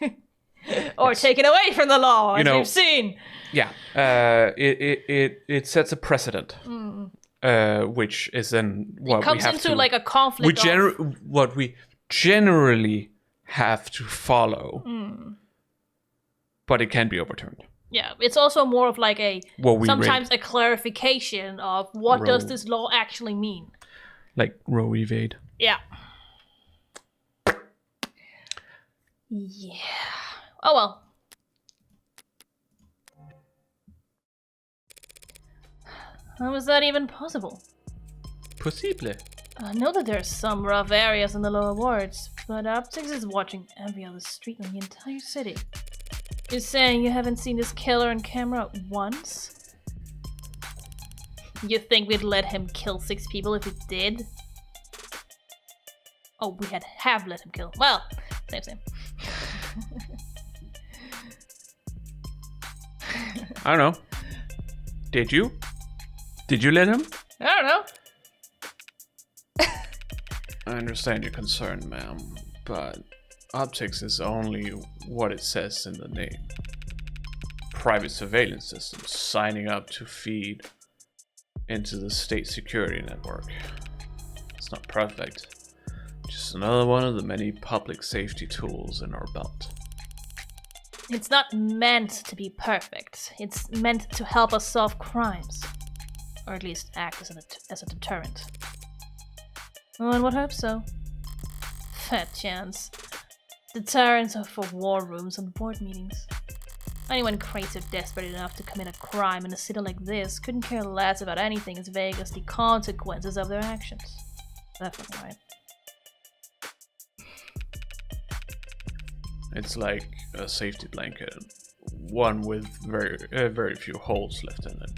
Or yes. taken away from the law, as we've seen. Yeah. It sets a precedent. Which is then what it comes we have into to, like a conflict. What we generally have to follow. But it can be overturned. Yeah, it's also more of like a clarification of what does this law actually mean. Like Roe evade. Yeah. Yeah. Oh well. How is that even possible? Possible. I know that there are some rough areas in the lower wards, but Optics is watching every other street in the entire city. You're saying you haven't seen this killer on camera once? You think we'd let him kill 6 people if he did? Oh, we have let him kill. Well, same. I don't know. Did you? Did you let him? I don't know. I understand your concern, ma'am, but Optics is only what it says in the name. Private surveillance system signing up to feed into the state security network. It's not perfect. Just another one of the many public safety tools in our belt. It's not meant to be perfect. It's meant to help us solve crimes. Or at least act as a deterrent. One would hope so. Fat chance. Deterrents are for war rooms and board meetings. Anyone crazy or desperate enough to commit a crime in a city like this couldn't care less about anything as vague as the consequences of their actions. Definitely right. It's like a safety blanket, one with very few holes left in it.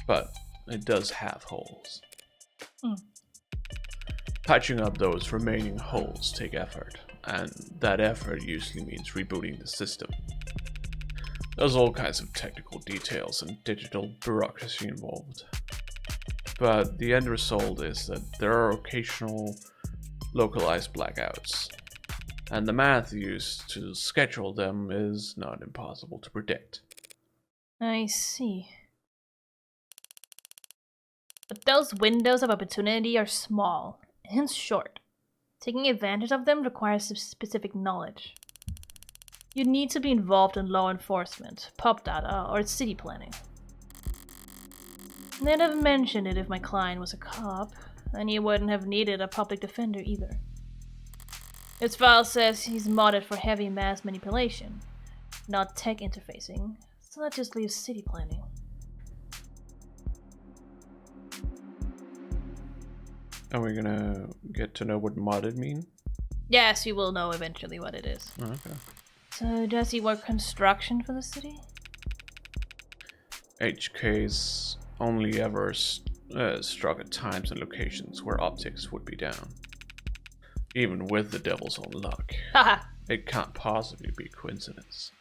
But it does have holes. Patching up those remaining holes take effort, and that effort usually means rebooting the system. There's all kinds of technical details and digital bureaucracy involved. But the end result is that there are occasional localized blackouts, and the math used to schedule them is not impossible to predict. I see. But those windows of opportunity are small, and short. Taking advantage of them requires specific knowledge. You need to be involved in law enforcement, pop data, or city planning. They'd have mentioned it if my client was a cop, and he wouldn't have needed a public defender either. His file says he's modded for heavy mass manipulation, not tech interfacing, so that just leaves city planning. Are we gonna get to know what modded mean? Yes, you will know eventually what it is. Oh, okay. So does he work construction for the city? HK's only ever struck at times and locations where Optics would be down. Even with the devil's own luck. Haha! It can't possibly be coincidence.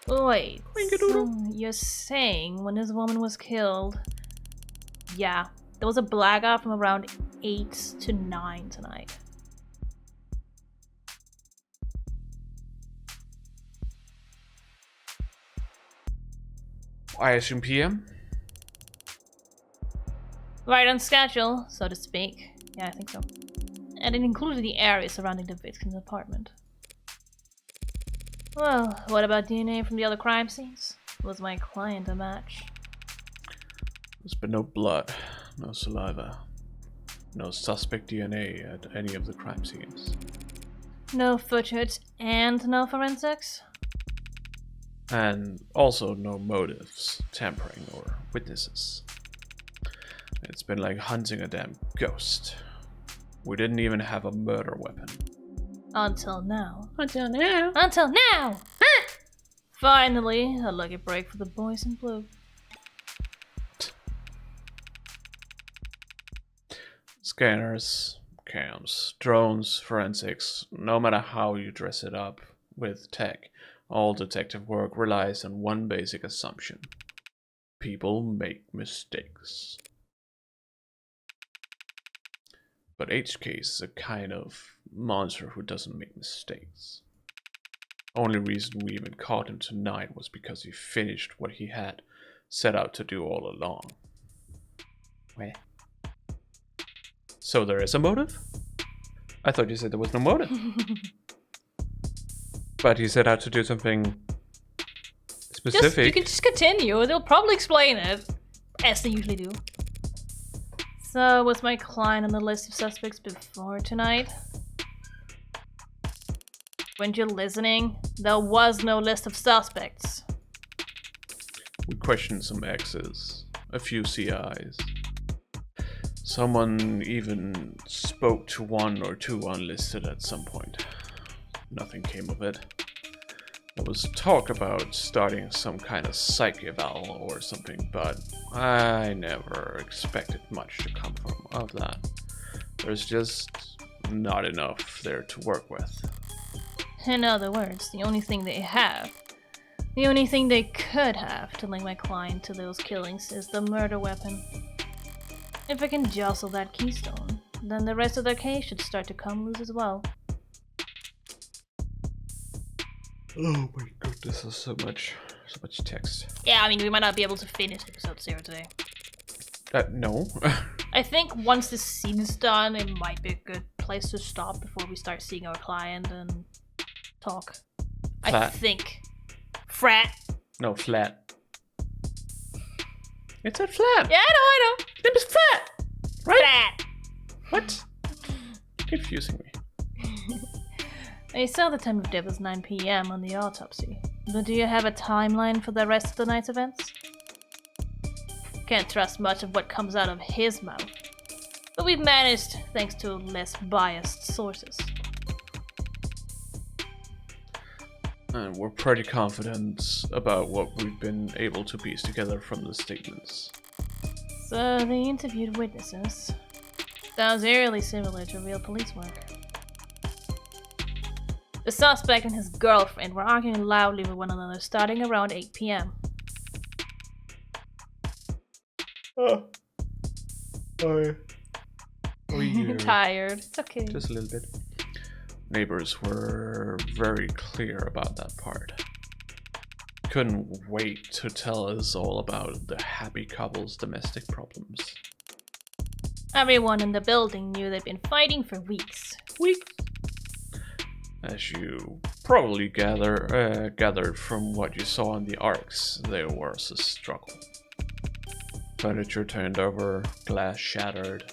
Wait, so you're saying when this woman was killed, yeah, there was a blackout from around 8 to 9 tonight. I assume PM? Right on schedule, so to speak. Yeah, I think so. And it included the area surrounding the victim's apartment. Well, what about DNA from the other crime scenes? Was my client a match? There's been no blood, no saliva, no suspect DNA at any of the crime scenes. No footage and no forensics? And also no motives, tampering, or witnesses. It's been like hunting a damn ghost. We didn't even have a murder weapon. Until now. Until now. Until now! Finally, a lucky break for the boys in blue. Scanners, cams, drones, forensics, no matter how you dress it up with tech, all detective work relies on one basic assumption. People make mistakes. But HK is a kind of monster who doesn't make mistakes. Only reason we even caught him tonight was because he finished what he had set out to do all along. Wait. So there is a motive? I thought you said there was no motive. But he set out to do something specific. You can just continue. They'll probably explain it, as they usually do. So, was my client on the list of suspects before tonight? Weren't you listening? There was no list of suspects. We questioned some X's, a few CIs. Someone even spoke to one or two unlisted at some point. Nothing came of it. There was talk about starting some kind of psych eval or something, but I never expected much to come of that. There's just not enough there to work with. In other words, the only thing they have, the only thing they could have to link my client to those killings is the murder weapon. If I can jostle that keystone, then the rest of their case should start to come loose as well. Oh my goodness, there's so much text. Yeah, I mean, we might not be able to finish episode 0 today. No. I think once this scene's done, it might be a good place to stop before we start seeing our client and talk. Flat. I think. Frat. No, flat. It said flat. Yeah, I know. It was flat. Right? Flat. What? Confusing me. I saw the time of death was 9 p.m. on the autopsy, but do you have a timeline for the rest of the night's events? Can't trust much of what comes out of his mouth, but we've managed thanks to less biased sources. And we're pretty confident about what we've been able to piece together from the statements. So they interviewed witnesses. Sounds eerily similar to real police work. The suspect and his girlfriend were arguing loudly with one another starting around 8 p.m. Oh. Yeah. Tired. It's okay. Just a little bit. Neighbors were very clear about that part. Couldn't wait to tell us all about the happy couple's domestic problems. Everyone in the building knew they'd been fighting for weeks. As you probably gathered from what you saw in the arcs, there was a struggle. Furniture turned over, glass shattered,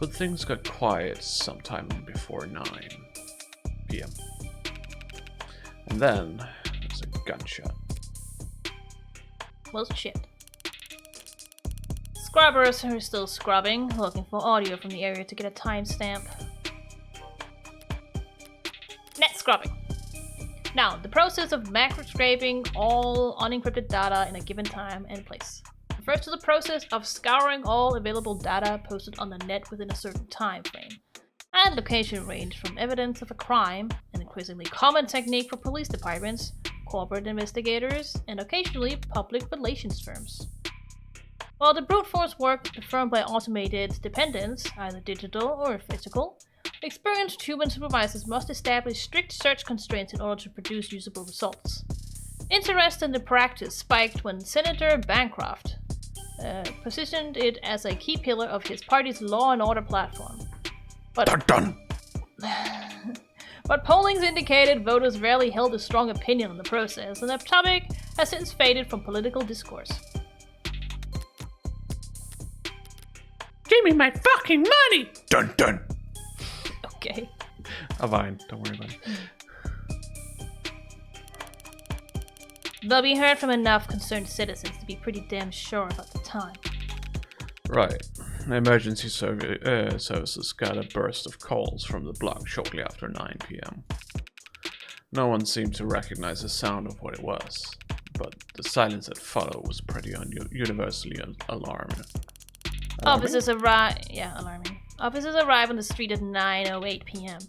but things got quiet sometime before 9 p.m. And then there's a gunshot. Well, shit. Scrubbers are still scrubbing, looking for audio from the area to get a timestamp. Net scrubbing. Now, the process of macro scraping all unencrypted data in a given time and place. Refers to the process of scouring all available data posted on the net within a certain time frame. And location range from evidence of a crime, an increasingly common technique for police departments, corporate investigators, and occasionally public relations firms. While the brute force work performed by automated dependents, either digital or physical, experienced human supervisors must establish strict search constraints in order to produce usable results. Interest in the practice spiked when Senator Bancroft positioned it as a key pillar of his party's law and order platform. But pollings indicated voters rarely held a strong opinion on the process, and the topic has since faded from political discourse. Give me my fucking money! Dun dun! Okay. Oh, fine. Don't worry about it. They'll be heard from enough concerned citizens to be pretty damn sure about the time. Right. Emergency services got a burst of calls from the block shortly after 9 p.m. No one seemed to recognize the sound of what it was, but the silence that followed was pretty universally alarming. Officers arrive. Yeah, alarming. Officers arrive on the street at 9:08 p.m.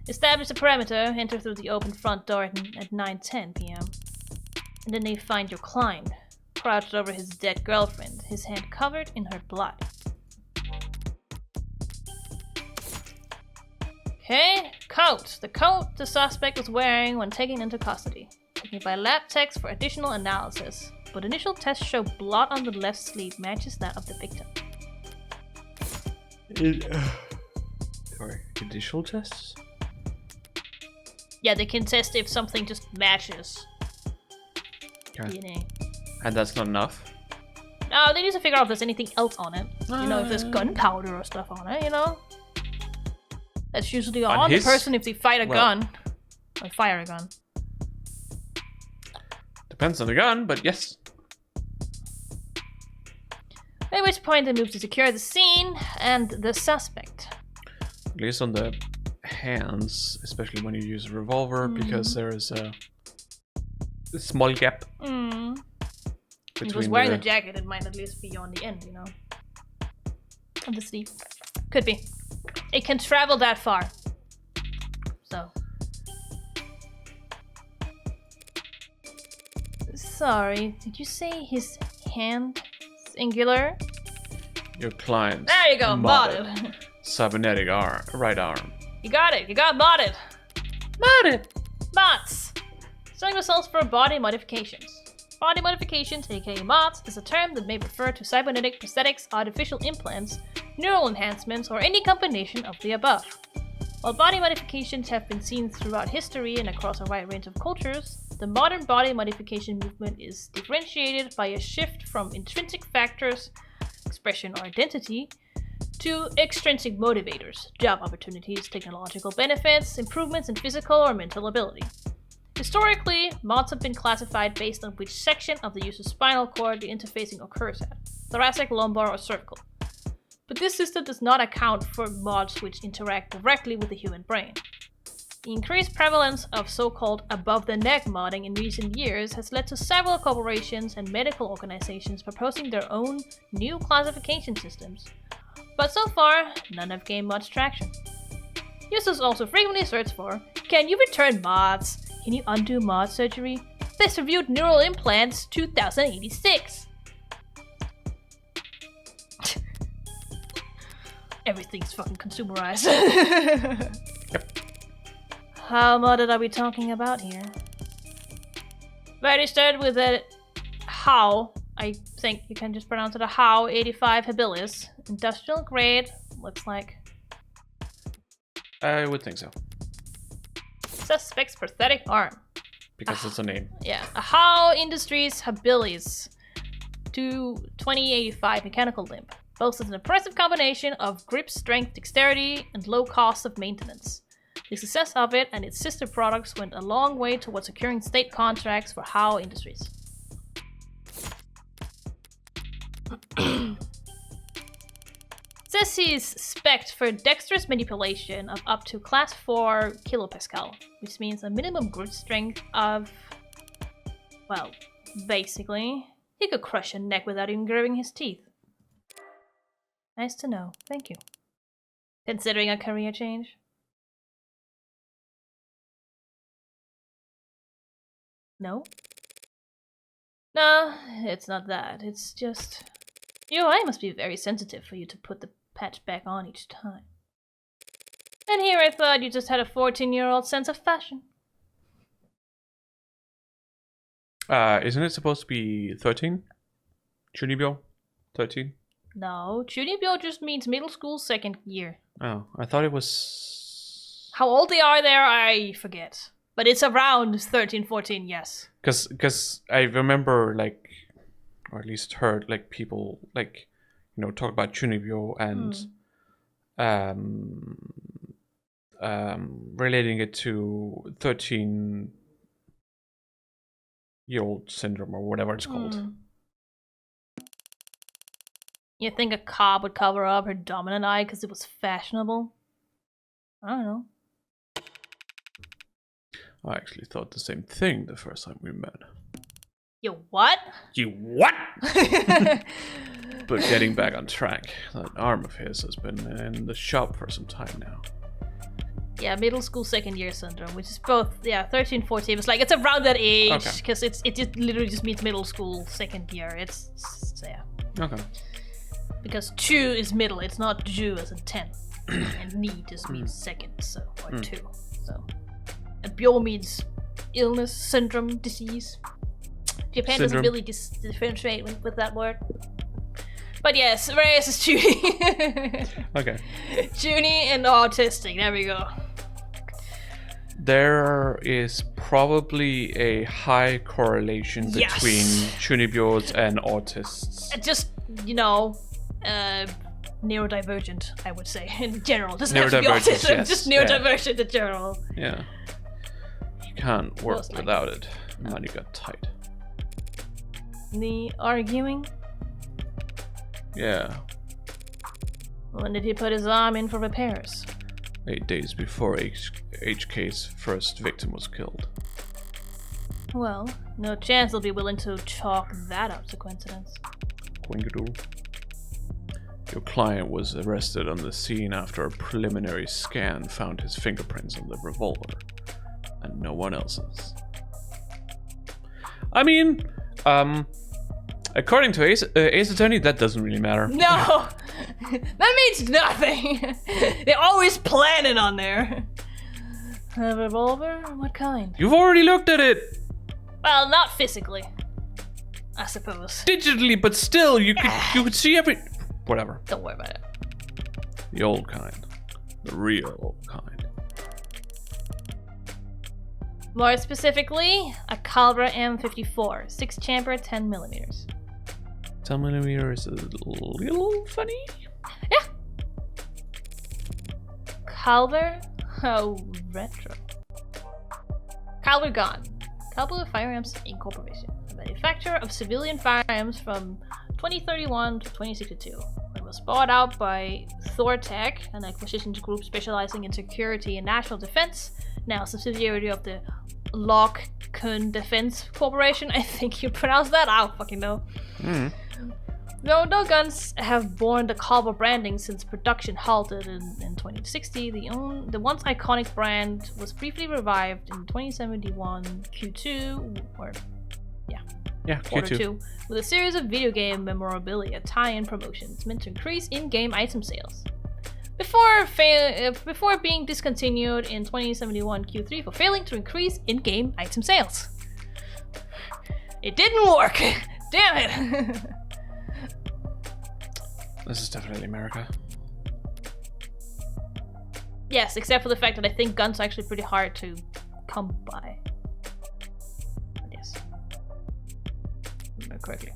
Establish the perimeter, enter through the open front door at 9:10 p.m. And then they find your client, crouched over his dead girlfriend, his hand covered in her blood. Okay, coat. The coat the suspect was wearing when taken into custody. Taken by lab techs for additional analysis, but initial tests show blood on the left sleeve matches that of the victim. Sorry, additional tests? Yeah, they can test if something just matches Okay. DNA. And that's not enough? No, they need to figure out if there's anything else on it. You know, if there's gunpowder or stuff on it, you know? That's usually on the person if they fight a gun. Or fire a gun. Depends on the gun, but yes. At which point they move to secure the scene and the suspect. At least on the hands, especially when you use a revolver, because there is a small gap. If it was wearing the jacket, it might at least be on the end, you know, of the sleeve. Could be. It can travel that far. So. Sorry, did you say his hand? Singular? Your client. There you go, modded. Cybernetic arm, right arm. You got it, you got modded. Modded! Mods! Showing results for body modifications. Body modifications, aka mods, is a term that may refer to cybernetic prosthetics, artificial implants, neural enhancements, or any combination of the above. While body modifications have been seen throughout history and across a wide range of cultures, the modern body modification movement is differentiated by a shift from intrinsic factors, expression or identity, to extrinsic motivators, job opportunities, technological benefits, improvements in physical or mental ability. Historically, mods have been classified based on which section of the user's spinal cord the interfacing occurs at, thoracic, lumbar, or cervical. But this system does not account for mods which interact directly with the human brain. The increased prevalence of so-called above-the-neck modding in recent years has led to several corporations and medical organizations proposing their own new classification systems. But so far, none have gained much traction. Users also frequently search for, can you return mods? Can you undo mod surgery? Best reviewed neural implants 2086. Everything's fucking consumerized. Yep. How modded are we talking about here? Registered with a HAO, I think you can just pronounce it a HAO 85 habilis. Industrial grade, looks like. I would think so. Suspect's prosthetic arm. Because it's a name. Yeah, a HAO Industries habilis to 2085 mechanical limb. Boasts an impressive combination of grip strength, dexterity, and low cost of maintenance. The success of it and its sister products went a long way towards securing state contracts for HAO Industries. Says he's spec'd for dexterous manipulation of up to class 4 kilopascal, which means a minimum grip strength of, well, basically, he could crush a neck without even gritting his teeth. Nice to know. Thank you. Considering a career change? No? No, it's not that. It's just... your eye must be very sensitive for you to put the patch back on each time. And here I thought you just had a 14-year-old sense of fashion. Isn't it supposed to be 13? Chunibyo? 13? No, Chunibyo just means middle school second year. Oh, I thought it was... How old they are there, I forget. But it's around 13, 14, yes. Because I remember, like, or at least heard, like, people, like, you know, talk about Chunibyo and relating it to 13-year-old syndrome or whatever it's called. You think a cop would cover up her dominant eye because it was fashionable? I don't know. I actually thought the same thing the first time we met. You what? You what? But getting back on track, that arm of his has been in the shop for some time now. Yeah, middle school second year syndrome, which is both, 13, 14. It's like, it's around that age, because it just literally just means middle school second year. It's yeah. Okay. Because chu is middle, it's not ju as in 10. And ni just means second, so, or 2. So. And byo means illness, syndrome, disease. Japan doesn't really differentiate with that word. But yes, Reyes is Junie. Okay. Junie and autistic, there we go. There is probably a high correlation between Chunibyos and autists. Just, you know, neurodivergent, I would say, in general. Doesn't have to be autism, yes. just neurodivergent in general. Yeah. You can't work without it. Money got tight. The arguing? Yeah. When did he put his arm in for repairs? 8 days before HK's first victim was killed. Well, no chance they'll be willing to chalk that up to coincidence. Quingadoo. Your client was arrested on the scene after a preliminary scan found his fingerprints on the revolver, and no one else's. I mean, according to Ace Attorney, that doesn't really matter. No! That means nothing! They're always planning on there. A revolver? What kind? You've already looked at it! Well, not physically, I suppose. Digitally, but still, you could see every... Whatever. Don't worry about it. The old kind. The real old kind. More specifically, a Calibra M54, 6-chamber, 10mm. 10mm is a little funny? Yeah. Calibra? How retro. Calibra gun. Calibra Firearms Incorporation. A manufacturer of civilian firearms from 2031 to 2062. It was bought out by Thortec, an acquisition group specializing in security and national defense, now a subsidiary of the Lock-Kun Defense Corporation. I think you pronounce that. I don't fucking know. Though no guns have borne the Calibra branding since production halted in 2060, the once iconic brand was briefly revived in 2071 Q2, or Q2, with a series of video game memorabilia tie-in promotions meant to increase in-game item sales. Before being discontinued in 2071 Q3 for failing to increase in-game item sales. It didn't work! Damn it! This is definitely America. Yes, except for the fact that I think guns are actually pretty hard to come by. Yes. Remember correctly.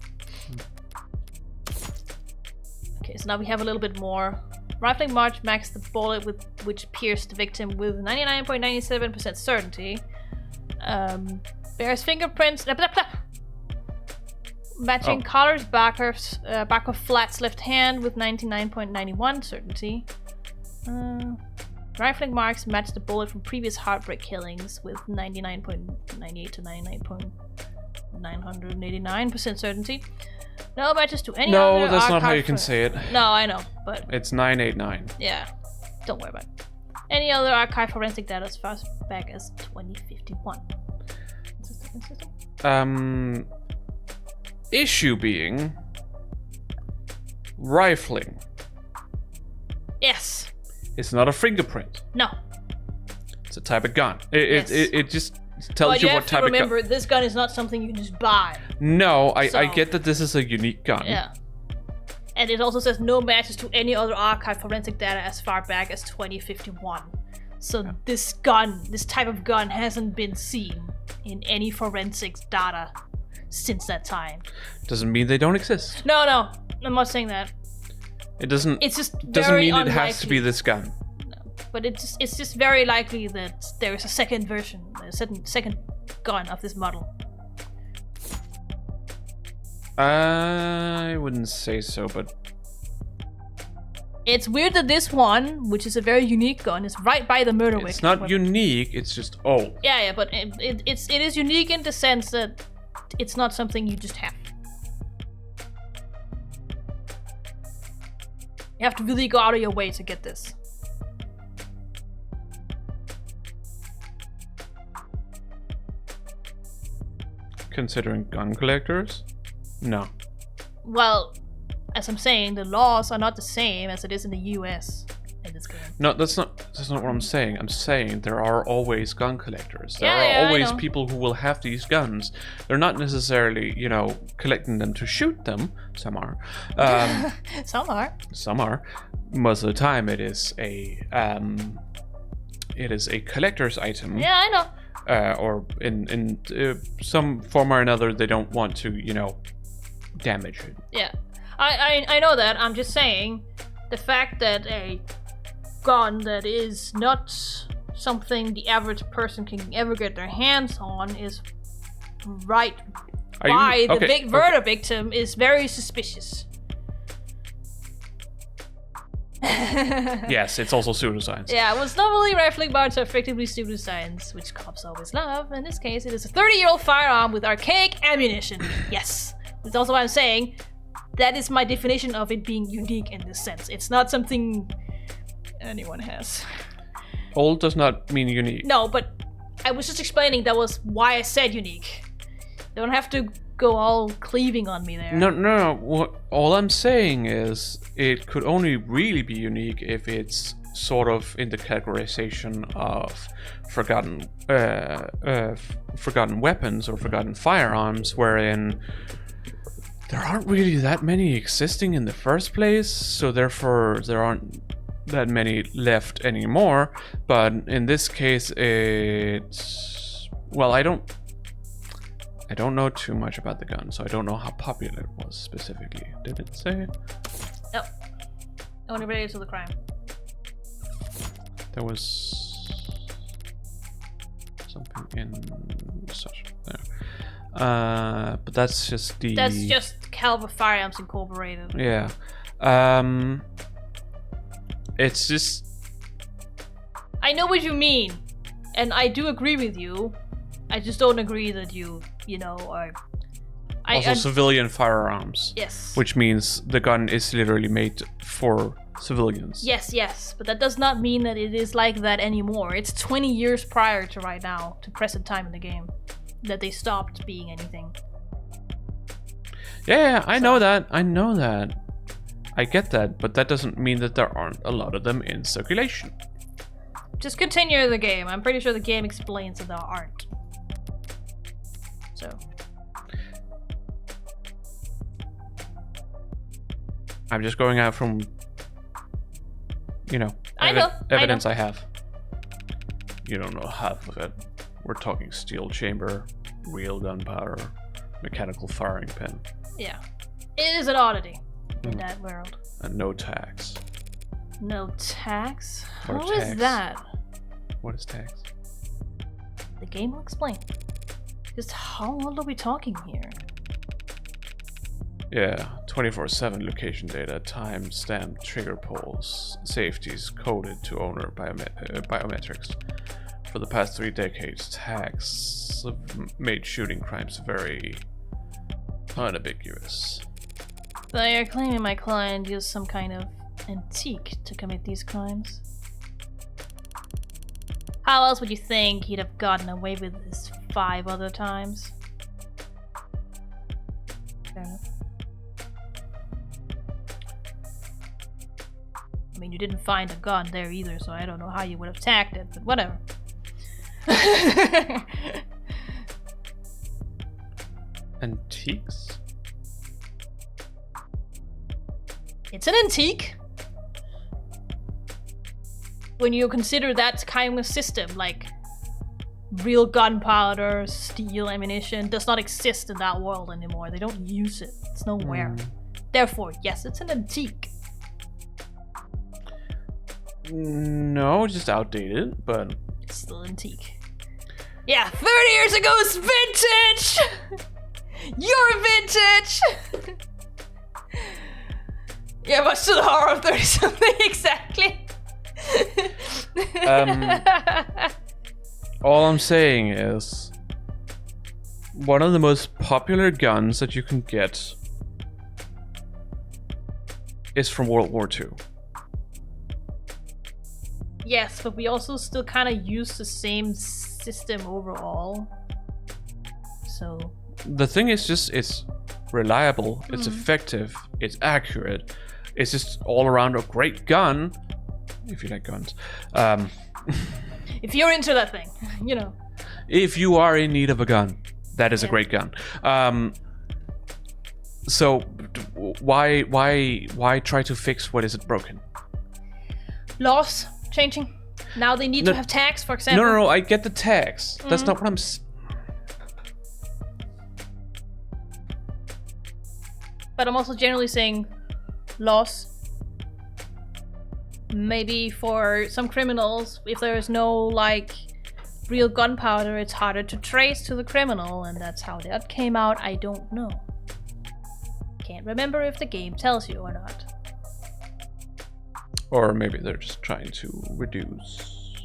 Okay, so now we have a little bit more. Rifling March marks the bullet which pierced the victim with 99.97% certainty. Bears fingerprints. Matching collars back of Flat's left hand with 99.91 certainty. Rifling marks match the bullet from previous Heartbreak killings with 99.98 to 99.989% certainty. No matches to any other. No, that's not how you can say it. No, I know, but it's 989. Yeah, don't worry about it. Any other archive forensic data as far back as 2051. Issue being rifling. Yes. It's not a fingerprint. No. It's a type of gun. It just tells you what type of gun. Remember, this gun is not something you can just buy. No, I get that this is a unique gun. Yeah. And it also says no matches to any other archive forensic data as far back as 2051. So this type of gun hasn't been seen in any forensics data since that time. Doesn't mean they don't exist. No, I'm not saying that. It doesn't. It's just doesn't mean unlikely. It has to be this gun. No, but it's just very likely that there is a second version, a second gun of this model. I wouldn't say so, but it's weird that this one, which is a very unique gun, is right by the murder weapon. It's not unique. It's just old. Yeah, but it is unique in the sense that it's not something you just have. You have to really go out of your way to get this. Considering gun collectors? No. Well, as I'm saying, the laws are not the same as it is in the US in this game. No, that's not what I'm saying. I'm saying there are always gun collectors. There are always people who will have these guns. They're not necessarily, collecting them to shoot them. Some are. Some are. Some are. Most of the time, it is a collector's item. Yeah, I know. Or in some form or another, they don't want to, damage it. Yeah, I know that. I'm just saying, the fact that a gun that is not something the average person can ever get their hands on is right by the murder victim is very suspicious. Yes, it's also pseudoscience. Yeah, what's normally rifling bards are effectively pseudoscience, which cops always love. In this case, it is a 30-year-old firearm with archaic ammunition. Yes. That's also what I'm saying. That is my definition of it being unique in this sense. It's not something anyone has. Old does not mean unique. No, but I was just explaining that was why I said unique. Don't have to go all cleaving on me there. No. All I'm saying is it could only really be unique if it's sort of in the categorization of forgotten weapons or forgotten firearms, wherein there aren't really that many existing in the first place, so therefore there aren't that many left anymore. But in this case, it's... Well, I don't know too much about the gun, so I don't know how popular it was specifically. Did it say? No. Only related to the crime. There was something in such there. But that's just the... That's just Caliber Firearms Incorporated. Yeah. It's just... I know what you mean, and I do agree with you. I just don't agree that you know, are... Also civilian firearms. Yes. Which means the gun is literally made for civilians. Yes, but that does not mean that it is like that anymore. It's 20 years prior to right now, to present time in the game, that they stopped being anything. Yeah, I know that. I get that, but that doesn't mean that there aren't a lot of them in circulation. Just continue the game. I'm pretty sure the game explains that there aren't. So. I'm just going out from, evidence I have. You don't know half of it. We're talking steel chamber, real gunpowder, mechanical firing pin. Yeah. It is an oddity in that world. And no tax. No tax? Or How tax. is that? What is tax? The game will explain. Just how old are we talking here? Yeah, 24/7 location data, time-stamped trigger pulls, safeties coded to owner biometrics. For the past 3 decades, tags have made shooting crimes very unambiguous. So you're claiming my client used some kind of antique to commit these crimes? How else would you think he'd have gotten away with this 5 other times? Fair enough. I mean, you didn't find a gun there either, so I don't know how you would have tagged it, but whatever. Antiques? It's an antique. When you consider that kind of system, like real gunpowder, steel ammunition, does not exist in that world anymore. They don't use it. It's nowhere. Therefore, yes, it's an antique. No, just outdated, but... It's still antique. Yeah, 30 years ago is vintage! You're vintage! Yeah, much to the horror of 30-something, exactly. All I'm saying is, one of the most popular guns that you can get is from World War II. Yes, but we also still kind of use the same system overall. So... The thing is just, it's reliable, it's effective, it's accurate. It's just all around a great gun, if you like guns. If you're into that thing, you know. If you are in need of a gun, that is a great gun. So why try to fix what isn't broken? Laws changing. Now they need to have tags, for example. No, I get the tags. That's not what I'm... But I'm also generally saying laws. Maybe for some criminals, if there is no, like, real gunpowder, it's harder to trace to the criminal, and that's how that came out. I don't know. Can't remember if the game tells you or not. Or maybe they're just trying to reduce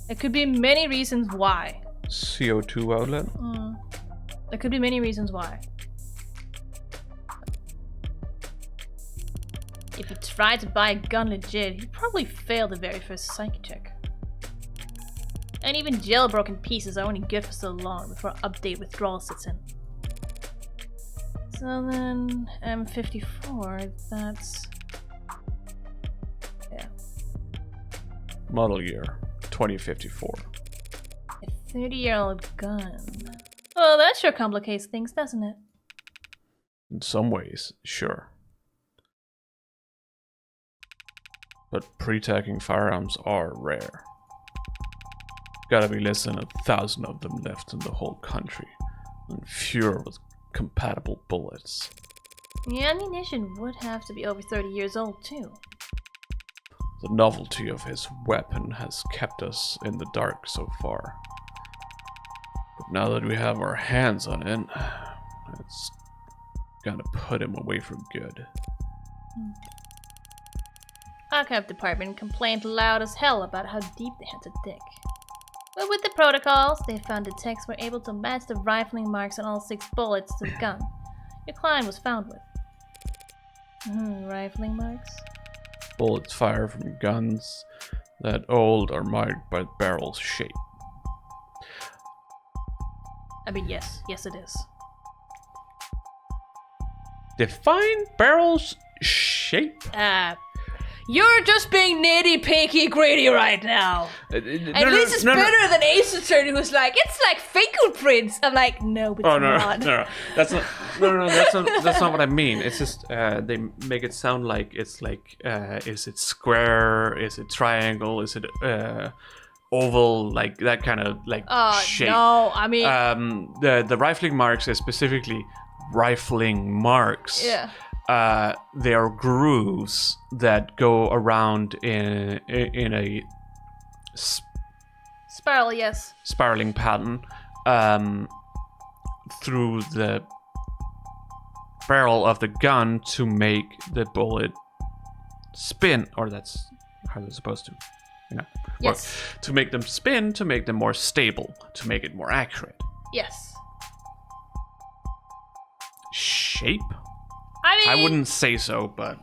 There could be many reasons why. CO2 outlet. There could be many reasons why. If you tried to buy a gun legit, you'd probably fail the very first psych check. And even jailbroken pieces are only good for so long before update withdrawal sets in. So then, M54, that's... yeah. Model year 2054. A 30-year-old gun. Well, that sure complicates things, doesn't it? In some ways, sure. But pre-tagging firearms are rare. Gotta be less than 1,000 of them left in the whole country, and fewer with compatible bullets. The ammunition would have to be over 30 years old, too. The novelty of his weapon has kept us in the dark so far. But now that we have our hands on it, it's gonna put him away for good. Archive department complained loud as hell about how deep they had to dig. But with the protocols, they found the techs were able to match the rifling marks on all 6 bullets to the gun your client was found with. Rifling marks? Bullets fired from guns that old are marked by the barrel's shape. I mean, yes it is. Define barrel's shape? You're just being nitty picky greedy right now. At least it's better than Ace Attorn, who was like, it's like fingerprints. I'm like, no, it's not. No, that's not. No, that's not what I mean. It's just they make it sound like it's like, is it square? Is it triangle? Is it oval? Like that kind of like shape. No, I mean, the rifling marks is specifically rifling marks. Yeah. They are grooves that go around in a spiral, yes. Spiraling pattern through the barrel of the gun to make the bullet spin, or that's how they're supposed to, you know. Yes. Or to make them spin, to make them more stable, to make it more accurate. Yes. Shape? I mean, I wouldn't say so, but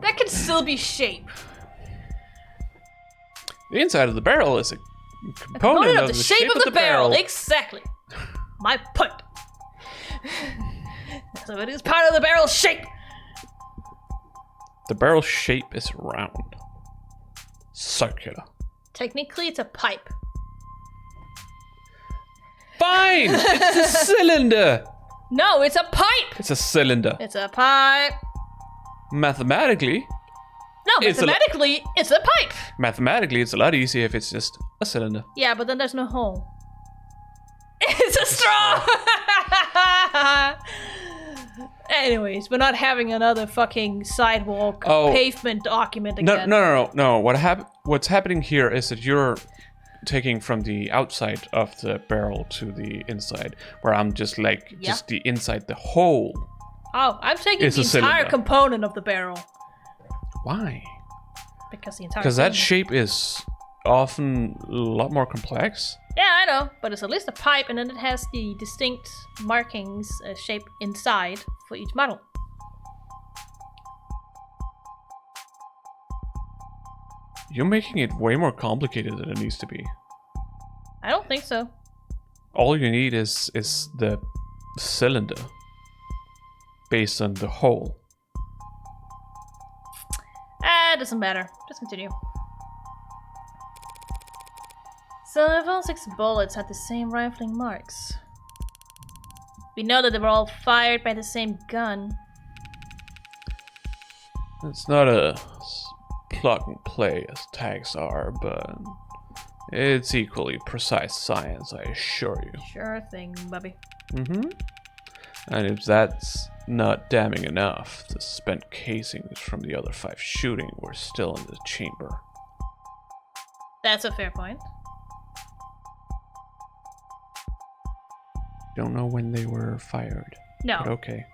that could still be shape. The inside of the barrel is a component of the shape of the barrel. Exactly. My point. So it is part of the barrel shape. The barrel shape is round, circular. Technically, it's a pipe. Fine! It's a cylinder! No, it's a pipe! It's a cylinder. It's a pipe. Mathematically... No, mathematically, it's a pipe! Mathematically, it's a lot easier if it's just a cylinder. Yeah, but then there's no hole. It's a straw! Anyways, we're not having another fucking sidewalk pavement document again. No. What's happening here is that you're taking from the outside of the barrel to the inside, where I'm just like, just the inside, the hole. Oh, I'm taking the entire component of the barrel. Why? Because the entire Because that shape is often a lot more complex. Yeah, I know, but it's at least a pipe, and then it has the distinct markings shape inside for each model. You're making it way more complicated than it needs to be. I don't think so. All you need is the cylinder based on the hole. It doesn't matter. Just continue. So if all 6 bullets had the same rifling marks, we know that they were all fired by the same gun. It's not a plug and play as tags are, but it's equally precise science, I assure you. Sure thing, Bubby. And if that's not damning enough, the spent casings from the other 5 shooting were still in the chamber. That's a fair point. Don't know when they were fired. No. But okay.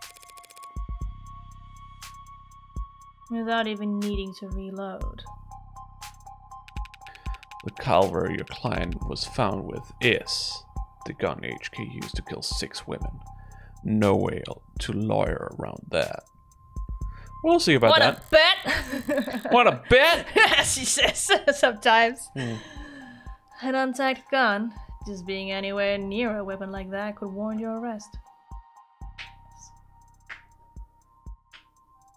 without even needing to reload. The caliber your client was found with is the gun HK used to kill 6 women. No way to lawyer around that. We'll see about that. What a bet! What a bet! She says sometimes. An untagged gun, just being anywhere near a weapon like that could warrant your arrest.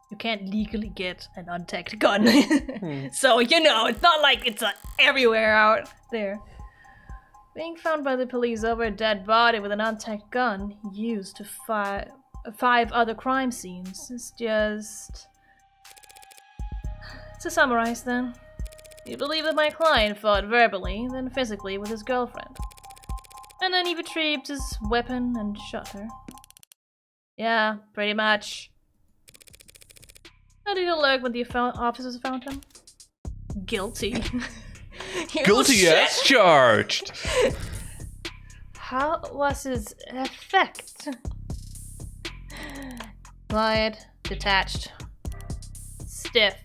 You can't legally get an untagged gun. So, you know, it's not like it's everywhere out there. Being found by the police over a dead body with an untagged gun used to 5 other crime scenes is just... To summarize then, you believe that my client fought verbally, then physically with his girlfriend. And then he retrieved his weapon and shot her. Yeah, pretty much. How did he look when the officers found him? Guilty. Guilty as charged! How was his effect? Quiet, detached, stiff.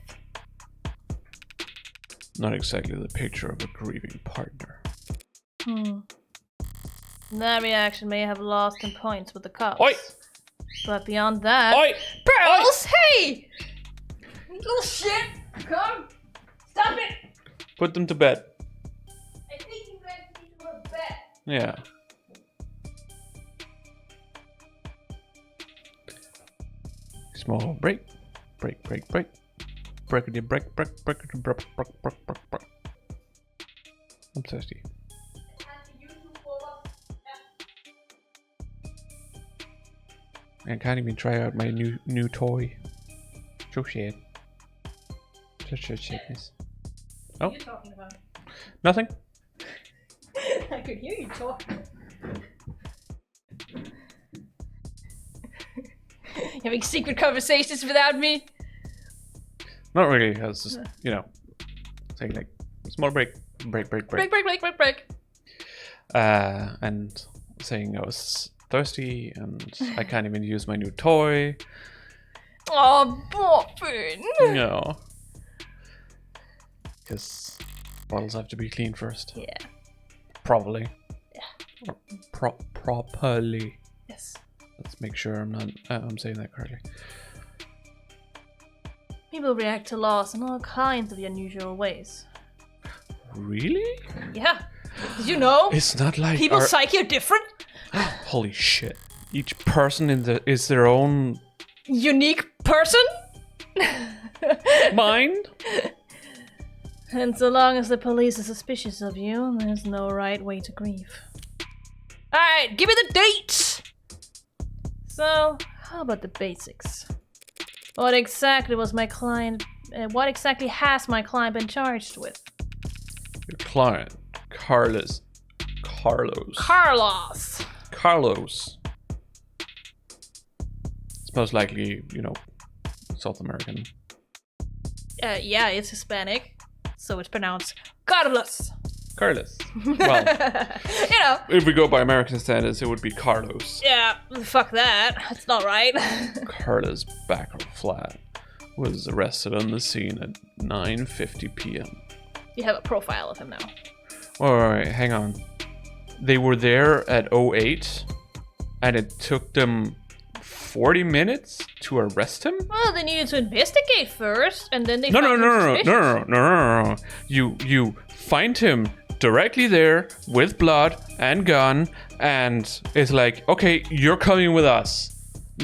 Not exactly the picture of a grieving partner. That reaction may have lost in points with the cops. Oi! But beyond that... Oi! Pearls, hey! You little shit! Come! Stop it! Put them to bed. I think you guys need to go to bed. Yeah. Small break. Break. Breakity break. I'm thirsty. I can't even try out my new toy. So shit. Such shitness. Oh. What are you talking about? Nothing. I could hear you talking. Having secret conversations without me? Not really. I was just, you know, saying like, small break. Break. And saying I was thirsty and I can't even use my new toy. Oh, Boffin! No. Because bottles have to be cleaned first. Yeah. Probably. Yeah. Or properly. Yes. Let's make sure I'm saying that correctly. People react to loss in all kinds of unusual ways. Really? Yeah. Did you know? It's not like People's psyche are different. Holy shit! Each person is their own unique person. mind. And so long as the police are suspicious of you, there's no right way to grieve. Alright, give me the dates! So, how about the basics? What exactly has my client been charged with? Your client, Carlos. It's most likely, you know, South American. Yeah, it's Hispanic, so it's pronounced Carlos. Well, you know. if we go by American standards, it would be Carlos. Yeah, fuck that. That's not right. Carlos Backer Flat was arrested on the scene at 9:50 p.m. You have a profile of him now. Alright, hang on. They were there at 08, and it took them 40 minutes to arrest him? Well, they needed to investigate first, and then they No. You find him directly there with blood and gun, and it's like, okay, you're coming with us.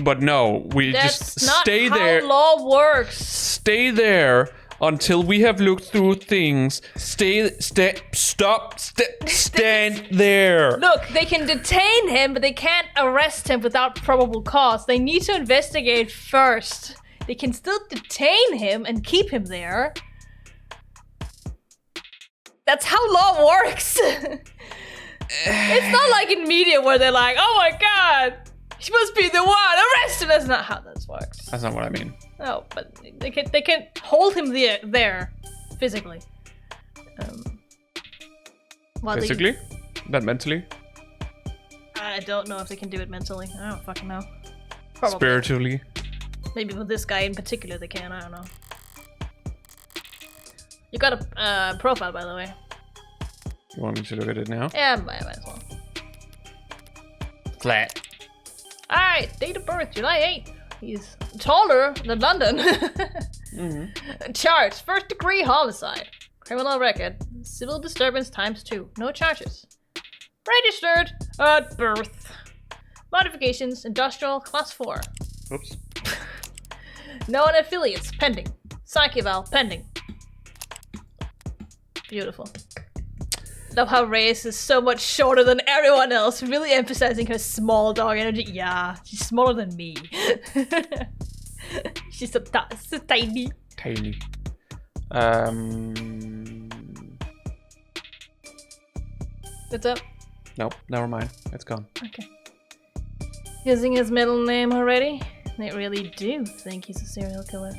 But no, That's just not stay how there. law works. Stay there until we have looked through things. Stand there. Look, they can detain him, but they can't arrest him without probable cause. They need to investigate first. They can still detain him and keep him there. That's how law works. It's not like in media where they're like, oh my god, he must be the one, arrest him. That's not how this works. That's not what I mean. No, but they can hold him there physically. Physically? Not mentally? I don't know if they can do it mentally. I don't fucking know. Probably. Spiritually? Maybe with this guy in particular they can, I don't know. You got a profile, by the way. You want me to look at it now? Yeah, might as well. Flat. Alright, date of birth, July 8th. He's taller than London. Charge, first degree homicide. Criminal record, civil disturbance ×2. No charges. Registered at birth. Modifications, industrial, class 4. Oops. Known affiliates, pending. Psych eval, pending. Beautiful. Love how Reyes is so much shorter than everyone else, really emphasizing her small dog energy. Yeah, she's smaller than me. She's so tiny. Tiny. What's up? Nope, never mind. It's gone. Okay. Using his middle name already? They really do think he's a serial killer.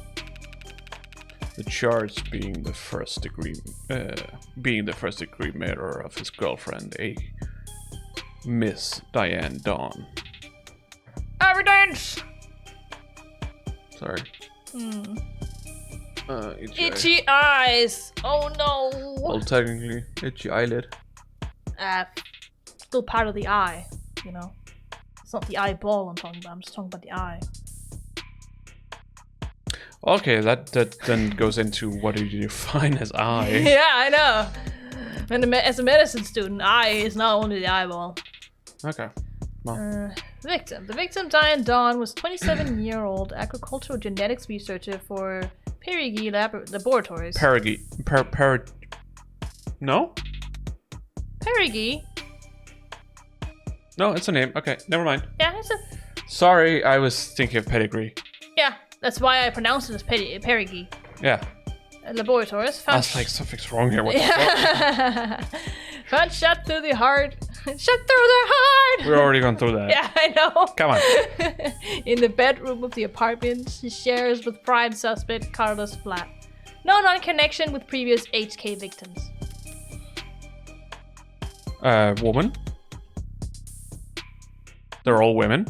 The charge being the first degree murder of his girlfriend, a Miss Diane Dawn. Evidence! Sorry. Itchy eyes! Oh no! Well, technically, itchy eyelid. Still part of the eye, you know? It's not the eyeball I'm talking about, I'm just talking about the eye. Okay, that then goes into what do you define as eye? Yeah, I know. And as a medicine student, eye is not only the eyeball. Okay. Well. Victim. The victim, Diane Dawn, was 27-year-old agricultural genetics researcher for Perigi Laboratories. No? Perigi? No, it's a name. Okay, never mind. Yeah, it's a... Sorry, I was thinking of pedigree. Yeah, that's why I pronounced it as Perigi. Yeah. Laboratories found... I was like, something's wrong here. What the fuck? Found shot through the heart. Shot through the heart! We're already gone through that. Yeah, I know. Come on. In the bedroom of the apartment she shares with prime suspect Carlos Flat. No non-connection with previous HK victims. Woman. They're all women.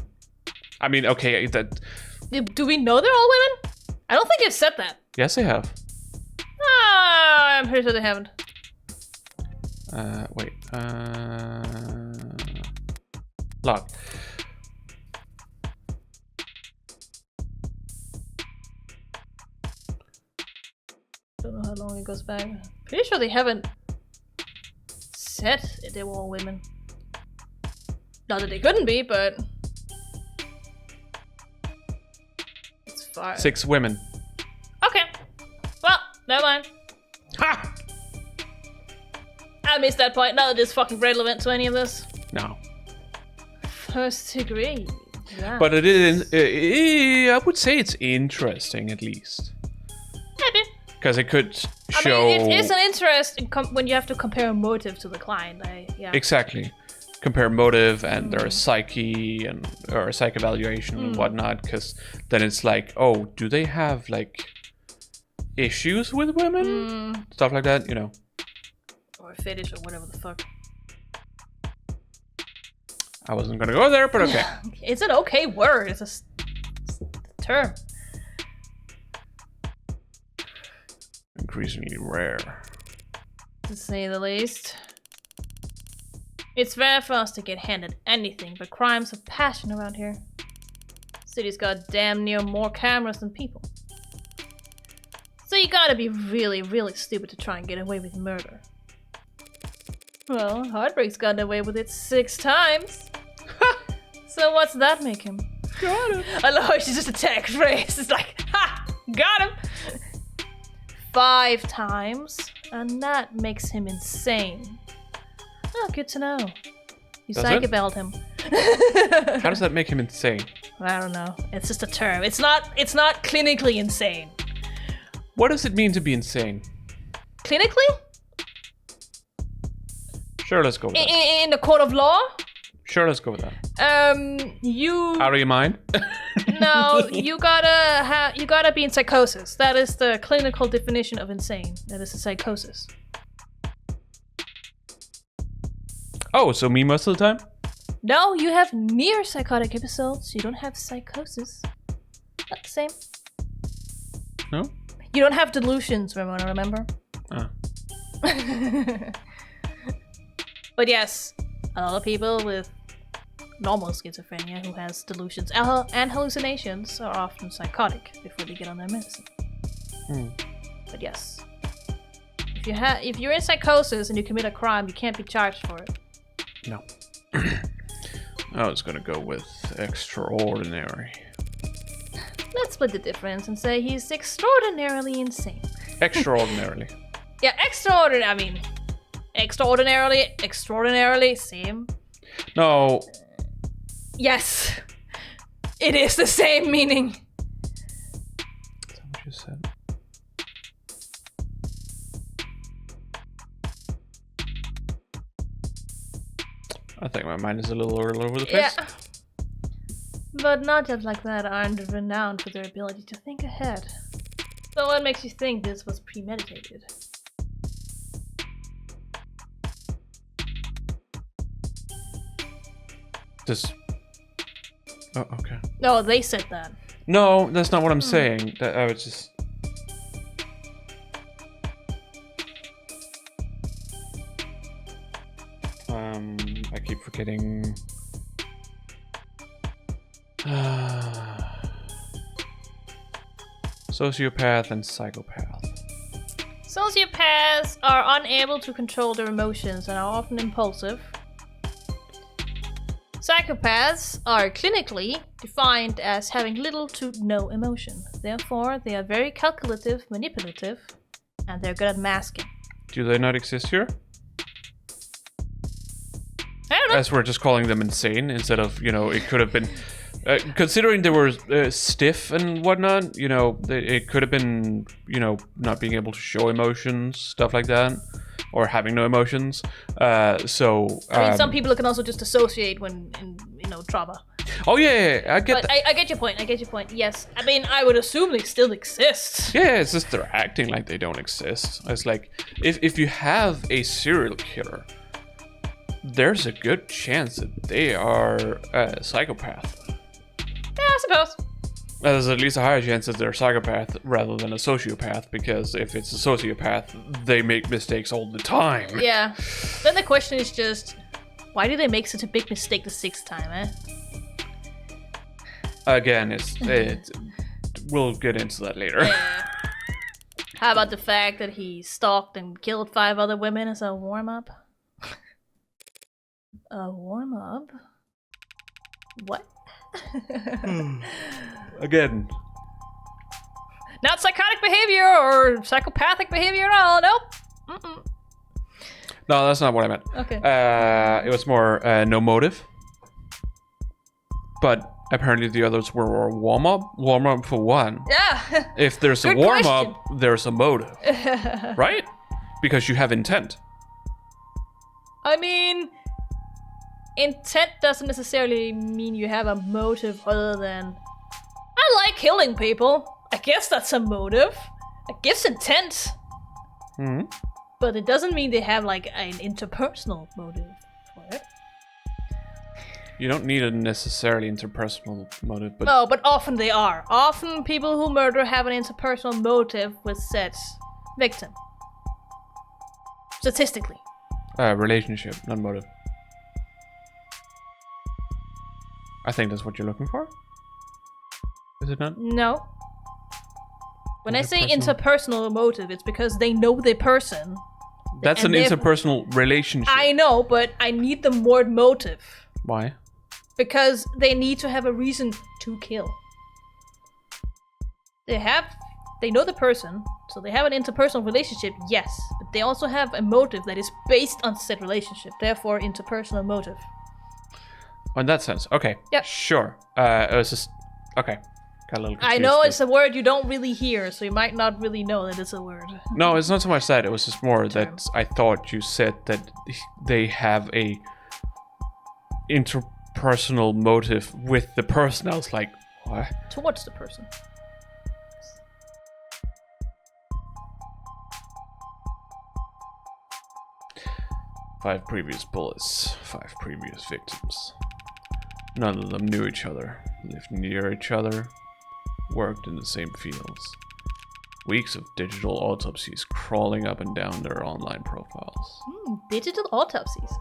I mean, okay, that... Do we know they're all women? I don't think they've said that. Yes, they have. I'm pretty sure they haven't. Wait. Lock. Don't know how long it goes back. Pretty sure they haven't said they were all women. Not that they couldn't be, but it's far. 6 women. Okay. Well, never mind. Ha! I missed that point. Not that it's fucking relevant to any of this. No. First degree. Yeah. But it is. I would say it's interesting, at least. Maybe. Because it could show. I mean, it is an interest in when you have to compare a motive to the client. Yeah. Exactly. Compare motive and their psyche and or psych evaluation and whatnot. Because then it's like, oh, do they have like issues with women? Stuff like that, you know. Or fetish or whatever the fuck. I wasn't gonna go there, but okay. It's an okay word. It's a term. Increasingly rare. To say the least. It's rare for us to get handed anything but crimes of passion around here. City's got damn near more cameras than people. So you gotta be really, really stupid to try and get away with murder. Well, Heartbreak's gotten away with it 6 times. So what's that make him? Got him. I love how she just attacks Reyes. It's like, ha! Got him! 5 times. And that makes him insane. Oh, good to know. You psychobelled him. How does that make him insane? I don't know. It's just a term. It's not clinically insane. What does it mean to be insane? Clinically? Sure, let's go with that. In the court of law? Sure, let's go with that. You... Out of your mind? No, you gotta be in psychosis. That is the clinical definition of insane. That is a psychosis. Oh, so me most of the time? No, you have near psychotic episodes. You don't have psychosis. Not the same. No? You don't have delusions, remember? But yes, a lot of people with normal schizophrenia who has delusions and hallucinations are often psychotic before they get on their medicine. But yes, if you're in psychosis and you commit a crime, you can't be charged for it. No. I was gonna go with extraordinary. Let's split the difference and say he's extraordinarily insane. Extraordinarily. Yeah, extraordinarily, same. No. Yes. It is the same meaning. Is that what you said? I think my mind is a little all over the place. Yeah. But not just like that aren't renowned for their ability to think ahead. So what makes you think this was premeditated? Oh, okay. No, they said that. No, that's not what I'm saying. That I was just... I keep forgetting... Sociopath and psychopath. Sociopaths are unable to control their emotions and are often impulsive. Psychopaths are clinically defined as having little to no emotion. Therefore, they are very calculative, manipulative, and they're good at masking. Do they not exist here? I don't know. As we're just calling them insane instead of, it could have been... considering they were stiff and whatnot, it could have been, not being able to show emotions, stuff like that, or having no emotions. I mean, some people can also just associate when in, trauma. Oh yeah, I get that. I get your point. Yes, I mean, I would assume they still exist. Yeah, it's just they're acting like they don't exist. It's like if you have a serial killer, there's a good chance that they are a psychopath. Yeah, I suppose. There's at least a higher chance that they're a psychopath rather than a sociopath, because if it's a sociopath, they make mistakes all the time. Yeah. Then the question is just, why did they make such a big mistake the 6th time, eh? Again, we'll get into that later. Yeah. How about the fact that he stalked and killed 5 other women as a warm-up? A warm-up? What? Again. Not psychotic behavior or psychopathic behavior at all, nope. Mm-mm. No, that's not what I meant. Okay. It was more no motive. But apparently the others were a warm-up. Warm-up for one. Yeah. If there's a warm-up, there's a motive. Right? Because you have intent. I mean... intent doesn't necessarily mean you have a motive other than, I like killing people. I guess that's a motive. It gives intent. Mm-hmm. But it doesn't mean they have like an interpersonal motive for it. You don't need a necessarily interpersonal motive, but... No, but often they are. Often people who murder have an interpersonal motive with said victim. Statistically. Relationship, not motive. I think that's what you're looking for? Is it not? No. When I say interpersonal motive, it's because they know the person. That's an interpersonal relationship. I know, but I need the more motive. Why? Because they need to have a reason to kill. They know the person, so they have an interpersonal relationship, yes. But they also have a motive that is based on said relationship, therefore interpersonal motive. In that sense, okay. Yep. Sure. It was just... Okay. Got a little confused. I know it's a word you don't really hear, so you might not really know that it's a word. No, it's not so much that. It was just more that I thought you said that they have a interpersonal motive with the person. I was like, what? Towards the person. Five previous bullets, 5 previous victims. None of them knew each other, lived near each other, worked in the same fields. Weeks of digital autopsies crawling up and down their online profiles. Digital autopsies.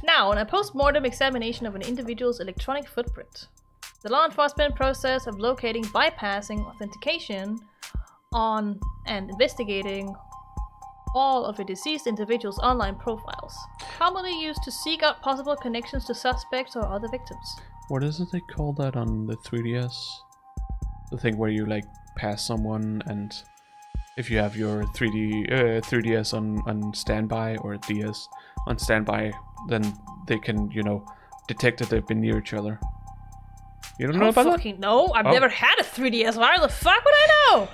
Now, a post-mortem examination of an individual's electronic footprint. The law enforcement process of locating, bypassing authentication on and investigating all of a deceased individual's online profiles, commonly used to seek out possible connections to suspects or other victims. What is it they call that on the 3DS? The thing where you like pass someone, and if you have your 3DS on standby, or DS on standby, then they can, detect that they've been near each other. You don't know about that? No, I've never had a 3DS. Why the fuck would I know?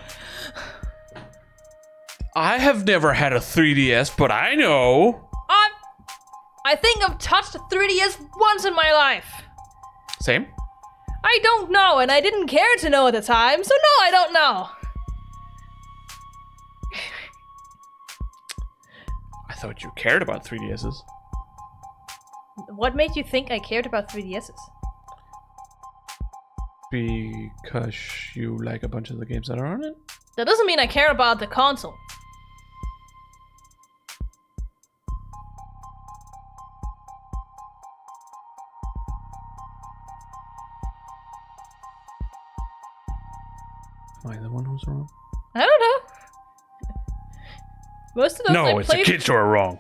I have never had a 3DS, but I know. I think I've touched a 3DS once in my life. Same? I don't know, and I didn't care to know at the time, so no, I don't know. I thought you cared about 3DSs. What made you think I cared about 3DSs? Because you like a bunch of the games that are on it? That doesn't mean I care about the console. Am I the one who's wrong? I don't know. Most of those No, it's the kids who are wrong.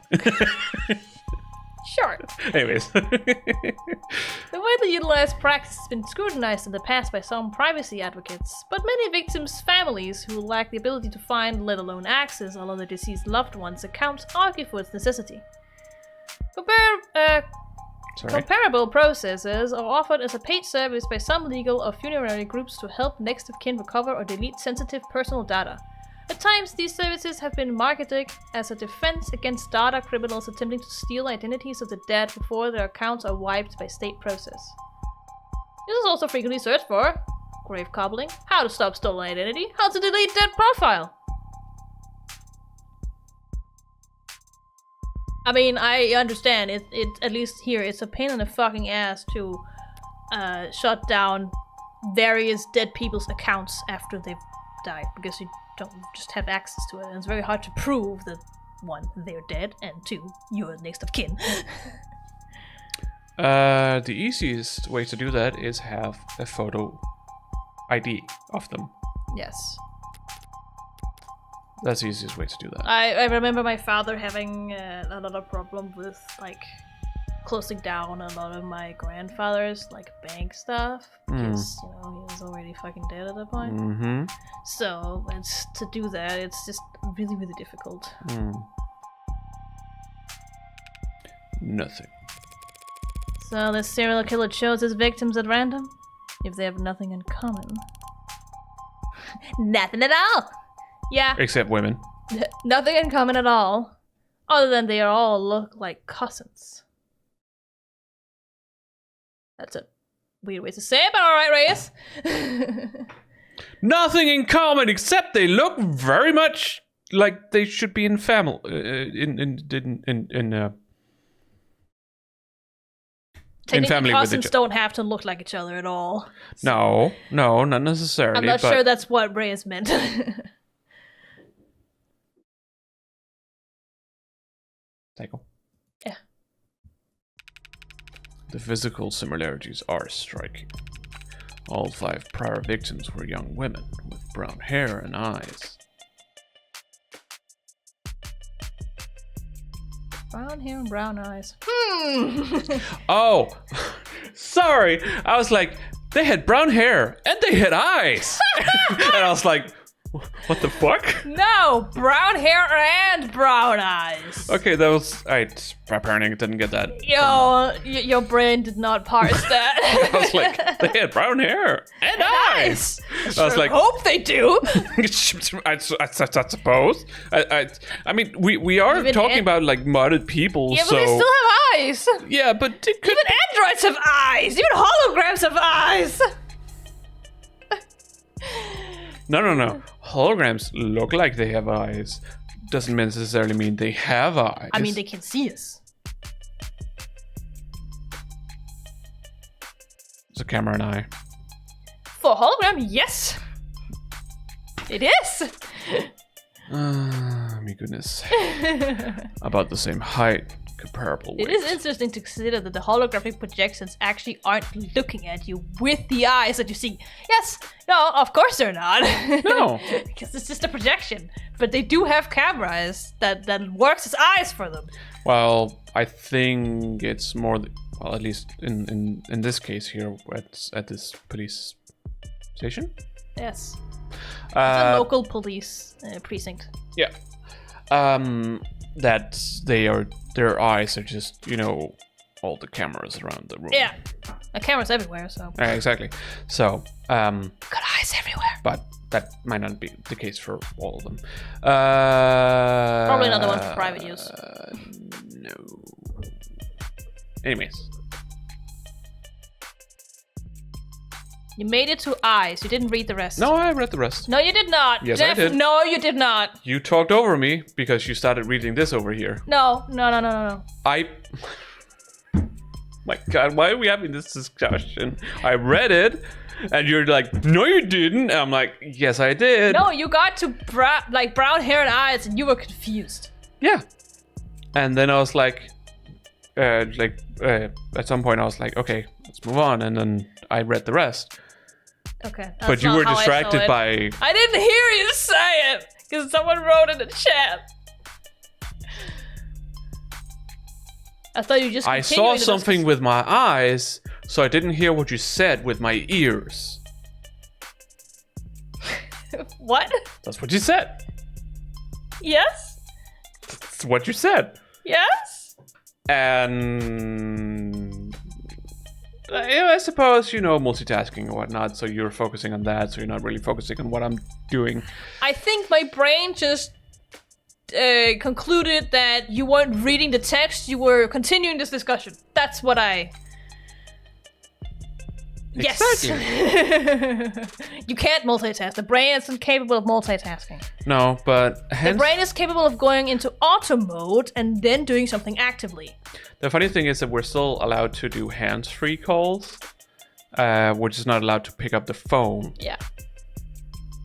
Sure. Anyways. The widely utilized practice has been scrutinized in the past by some privacy advocates, but many victims' families who lack the ability to find, let alone access, all of their deceased loved ones' accounts argue for its necessity. Comparable processes are offered as a paid service by some legal or funerary groups to help next of kin recover or delete sensitive personal data. At times, these services have been marketed as a defense against data criminals attempting to steal identities of the dead before their accounts are wiped by state process. This is also frequently searched for grave cobbling, how to stop stolen identity, how to delete dead profile. I mean, I understand, it at least here, it's a pain in the fucking ass to shut down various dead people's accounts after they've died, because you don't just have access to it, and it's very hard to prove that, one, they're dead, and two, you're next of kin. The easiest way to do that is have a photo ID of them. Yes. That's the easiest way to do that. I remember my father having a lot of problem with, like, closing down a lot of my grandfather's, like, bank stuff, because, he was already fucking dead at that point. Mm-hmm. So, to do that, it's just really, really difficult. Nothing. So the serial killer chose his victims at random, if they have nothing in common. Nothing at all! Yeah. Except women. Nothing in common at all, other than they all look like cousins. That's a weird way to say it, but alright, Reyes. Nothing in common except they look very much like they should be in family. Technically, cousins don't have to look like each other at all. So. No, not necessarily. I'm not sure that's what Reyes meant. Psycho. Yeah. The physical similarities are striking. All 5 prior victims were young women with brown hair and eyes. Brown hair and brown eyes. Oh, sorry. I was like, they had brown hair and they had eyes. And I was like, what the fuck? No, brown hair and brown eyes. Okay, that was... Apparently I didn't get that. Your brain did not parse that. I was like, they had brown hair and eyes. I was like, hope they do. I suppose. I mean, we are talking about like modded people, yeah, but they still have eyes. Yeah, but even androids have eyes. Even holograms have eyes. No. Holograms look like they have eyes. Doesn't necessarily mean they have eyes. I mean, they can see us. It's a camera and eye. For a hologram, yes. It is! My goodness. About the same height, comparable weight. It is interesting to consider that the holographic projections actually aren't looking at you with the eyes that you see. Yes, no, of course they're not. No. Because it's just a projection. But they do have cameras that works as eyes for them. Well, I think it's more... Well, at least in this case here at this police station. Yes. It's a local police precinct. Yeah. That their eyes are just, all the cameras around the room. Yeah. Cameras everywhere, so. Exactly. So, got eyes everywhere. But that might not be the case for all of them. Probably another one for private use. No. Anyways. You made it to eyes. You didn't read the rest. No, I read the rest. No, you did not. Yes, I did. No, you did not. You talked over me because you started reading this over here. No. My God, why are we having this discussion? I read it, and you're like, no, you didn't. And I'm like, yes, I did. No, you got to brown hair and eyes, and you were confused. Yeah. And then I was like, at some point I was like, okay, let's move on. And then I read the rest. Okay. But you were distracted by... I didn't hear you say it, because someone wrote in the chat. I thought you just I saw something with my eyes, so I didn't hear what you said with my ears. What? That's what you said. Yes? That's what you said. Yes? And... I suppose, multitasking and whatnot, so you're focusing on that, so you're not really focusing on what I'm doing. I think my brain just concluded that you weren't reading the text, you were continuing this discussion. That's what I... Exactly. Yes! You can't multitask. The brain isn't capable of multitasking. No, but hence... The brain is capable of going into auto mode and then doing something actively. The funny thing is that we're still allowed to do hands-free calls. We're just not allowed to pick up the phone. Yeah.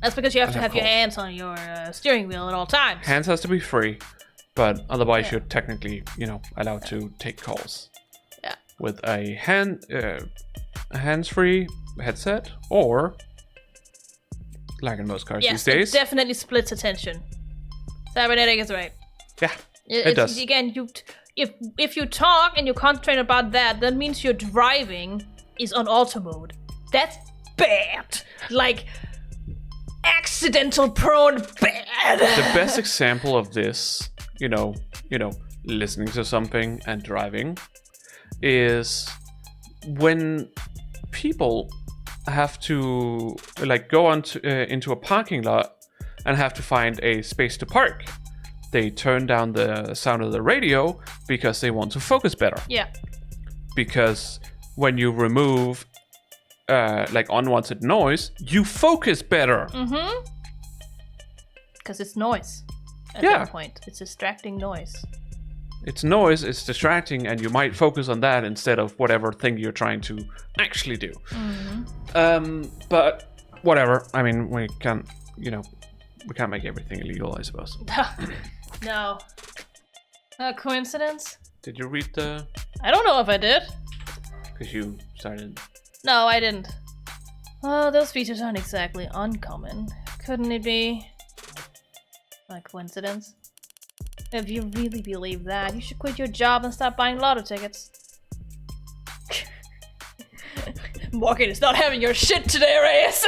That's because you have to have your hands on your steering wheel at all times. Hands has to be free, but otherwise you're technically, allowed to take calls. Yeah. With a hands-free headset, or like in most cars these days. It definitely splits attention. Cybernetic is right. Yeah, it does. Again, if you talk and you concentrate about that means your driving is on auto mode. That's bad. Like, accidental prone bad. The best example of this, listening to something and driving, is when people have to go into a parking lot and have to find a space to park. They turn down the sound of the radio because they want to focus better. Yeah. Because when you remove unwanted noise, you focus better. Mm-hmm. Because it's noise. At that point, it's distracting noise. It's noise, it's distracting, and you might focus on that instead of whatever thing you're trying to actually do. Mm-hmm. But whatever. I mean, we can't make everything illegal, I suppose. No. Coincidence? Did you read the... I don't know if I did. Because you started... No, I didn't. Oh, those features aren't exactly uncommon. Couldn't it be? A coincidence? If you really believe that, you should quit your job and stop buying lotto tickets. Morgan is not having your shit today, Reyes.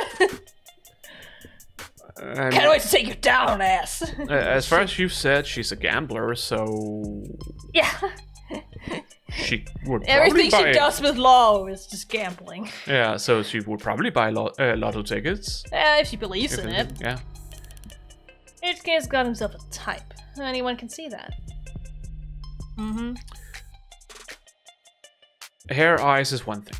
Can't wait to take you down, ass. As far as you've said, she's a gambler, so... Yeah. She would probably Everything she does with law is just gambling. Yeah, so she would probably buy lotto tickets. If she believes in it. Yeah. HK's got himself a type. Anyone can see that. Mm-hmm. Hair, eyes is one thing.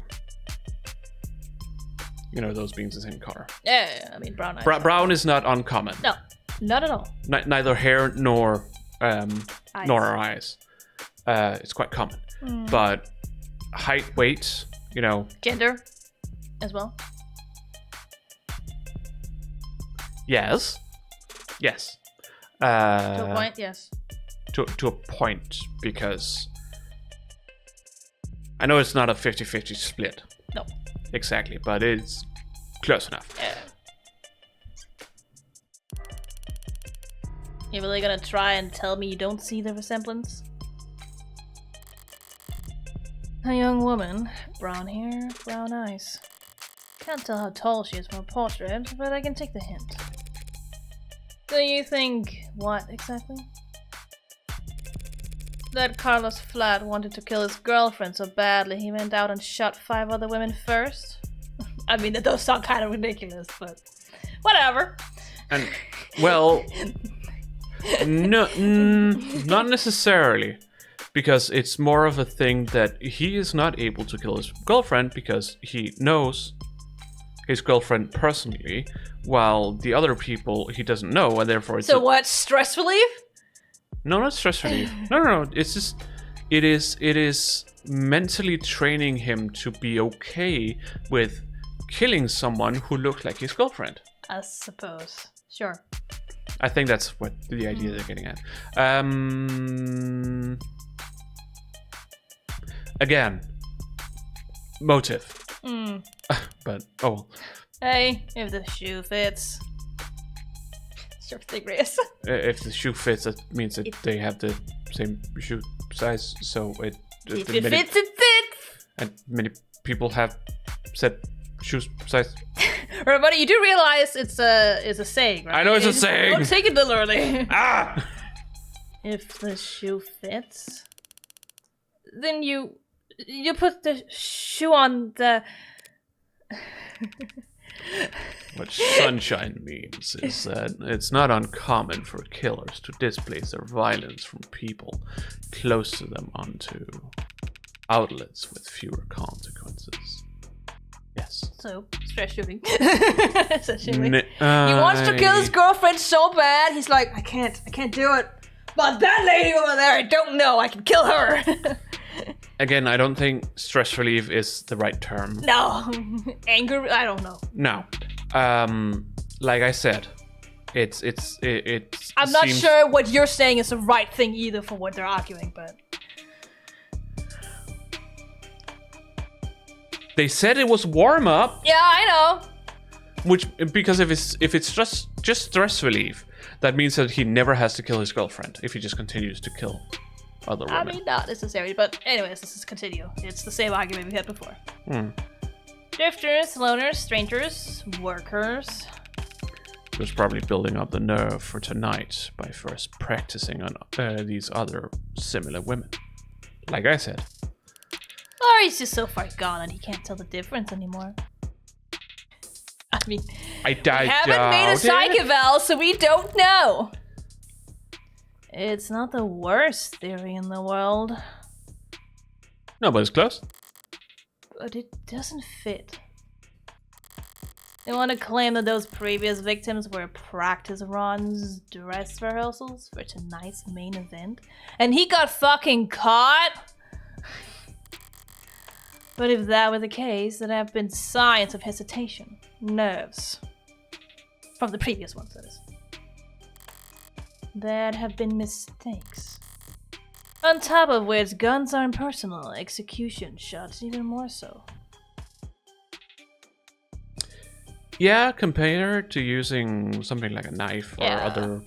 Those being the same color. Yeah, I mean, brown eyes. Brown is not uncommon. No, not at all. Neither hair nor eyes. It's quite common. But height, weight, Gender as well. Yes. To a point, yes. To a point, because I know it's not a 50-50 split. No. Exactly, but it's close enough. Yeah. You really gonna try and tell me you don't see the resemblance? A young woman, brown hair, brown eyes. Can't tell how tall she is from a portrait, but I can take the hint. Do you think what exactly? That Carlos Flat wanted to kill his girlfriend so badly he went out and shot 5 other women first? I mean, that does sound kind of ridiculous, but whatever. And, well, no, not necessarily. Because it's more of a thing that he is not able to kill his girlfriend because he knows his girlfriend personally, while the other people he doesn't know, and therefore it's... So what, stress relief? No, not stress relief. No. It's just... It is mentally training him to be okay with killing someone who looks like his girlfriend. I suppose. Sure. I think that's what the idea they're getting at. Again, motive. But, oh well. Hey, if the shoe fits. Sure thing, Reyes. If the shoe fits, that means that they have the same shoe size, so it... If it fits, it fits! And many people have said shoe size. Everybody, you do realize it's a saying, right? I know it's a saying! Don't take it literally. Ah! If the shoe fits, then you put the shoe on the... What sunshine means is that it's not uncommon for killers to displace their violence from people close to them onto outlets with fewer consequences. Yes. So, stress shooting. Essentially. He He wants to kill his girlfriend so bad, he's like, I can't do it. But that lady over there, I don't know, I can kill her. Again, I don't think stress relief is the right term. No. Anger, I don't know. No. Like I said, it I'm not sure what you're saying is the right thing either for what they're arguing, but... They said it was warm up. Yeah, I know. Which, because if it's just stress relief, that means that he never has to kill his girlfriend if he just continues to kill other women. I mean, not necessarily, but anyways, let's just continue. It's the same argument we had before. Drifters, loners, strangers, workers. He was probably building up the nerve for tonight by first practicing on these other similar women. Like I said. Or he's just so far gone and he can't tell the difference anymore. I mean, we haven't made a psych eval, so we don't know. It's not the worst theory in the world. No, but it's close. But it doesn't fit. They want to claim that those previous victims were practice runs, dress rehearsals for tonight's main event, and he got fucking caught? But if that were the case, then there have been signs of hesitation, nerves. From the previous ones, that is. There have been mistakes. On top of which, guns are impersonal, execution shots even more so. Yeah, compared to using something like a knife or other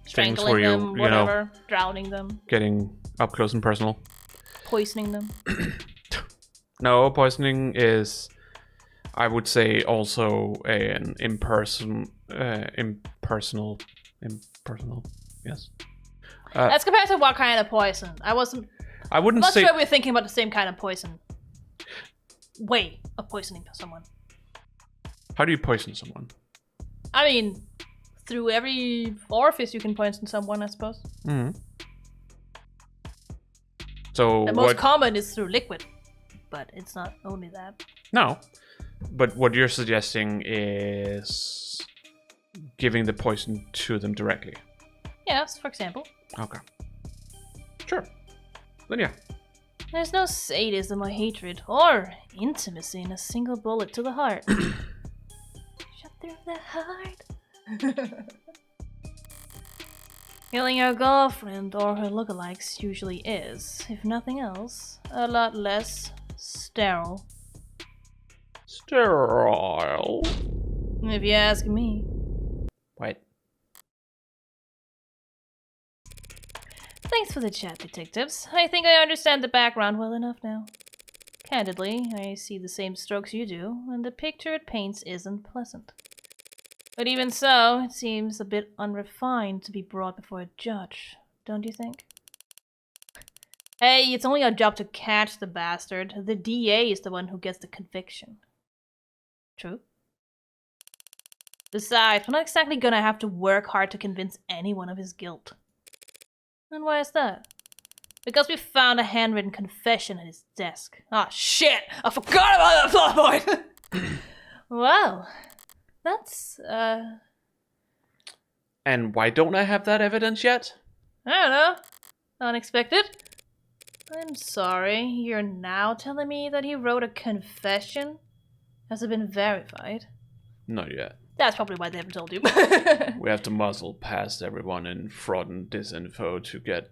things where them, whatever, drowning them, getting up close and personal. Poisoning them. No, poisoning is, I would say, also an impersonal, yes. That's compared to what kind of poison? I wouldn't say... sure we're thinking about the same kind of poison. Way of poisoning someone. How do you poison someone? I mean, through every orifice you can poison someone, I suppose. Mm-hmm. So the most common is through liquid, but it's not only that. No, but what you're suggesting is giving the poison to them directly. Yes, for example. Okay. Sure. Then yeah. There's no sadism or hatred or intimacy in a single bullet to the heart. Shot through the heart. Killing your girlfriend or her lookalikes usually is, if nothing else, a lot less sterile. Sterile. If you ask me. Wait. Thanks for the chat, detectives. I think I understand the background well enough now. Candidly, I see the same strokes you do, and the picture it paints isn't pleasant. But even so, it seems a bit unrefined to be brought before a judge, don't you think? Hey, it's only our job to catch the bastard. The DA is the one who gets the conviction. True? Besides, we're not exactly gonna have to work hard to convince anyone of his guilt. And why is that? Because we found a handwritten confession at his desk. Ah, shit! I forgot about that plot point! Well, that's, And why don't I have that evidence yet? I don't know. Unexpected? I'm sorry, you're now telling me that he wrote a confession? Has it been verified? Not yet. That's probably why they haven't told you. We have to muzzle past everyone in fraud and disinfo to get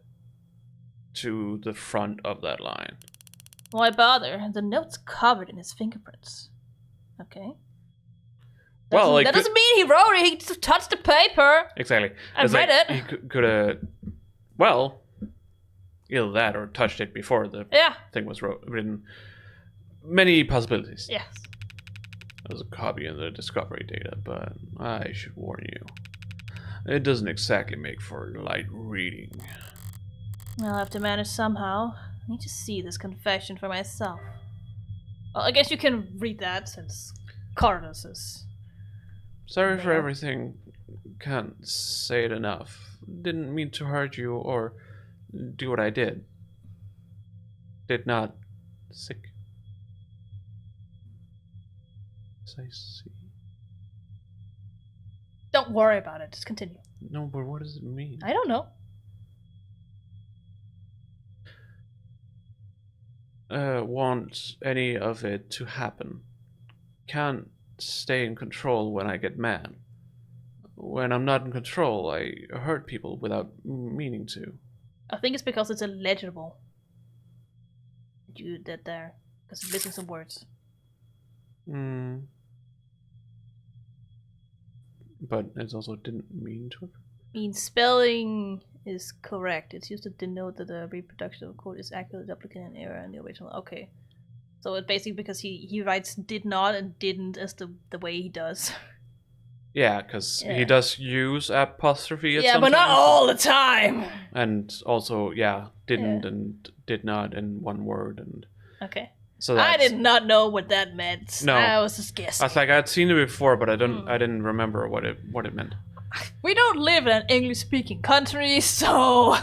to the front of that line. Why bother? The note's covered in his fingerprints. Okay. Well, that doesn't mean he wrote it, he just touched the paper. Exactly. I read it. He could have, well, either that or touched it before the thing was written. Many possibilities. Yes. There's a copy in the discovery data, but I should warn you. It doesn't exactly make for light reading. I'll have to manage somehow. I need to see this confession for myself. Well, I guess you can read that since Carlos is... Sorry for everything. Can't say it enough. Didn't mean to hurt you or do what I did. Did not. Sick. As I see. Don't worry about it. Just continue. No, but what does it mean? I don't know. Want any of it to happen. Can't stay in control when I get mad. When I'm not in control, I hurt people without meaning to. I think it's because it's illegible. You did there. Because it's missing some words. But it also didn't mean to. I mean, spelling is correct. It's used to denote that the reproduction of a quote is accurate, duplicate, and error in the original. Okay. So it's basically because he writes did not and didn't as the way he does. Yeah, because he does use apostrophe at some some but not times. all the time. And also, didn't and did not in one word. And okay. So I did not know what that meant. No. I was just guessing. I was like, I'd seen it before, but I didn't remember what it meant. We don't live in an English-speaking country, so...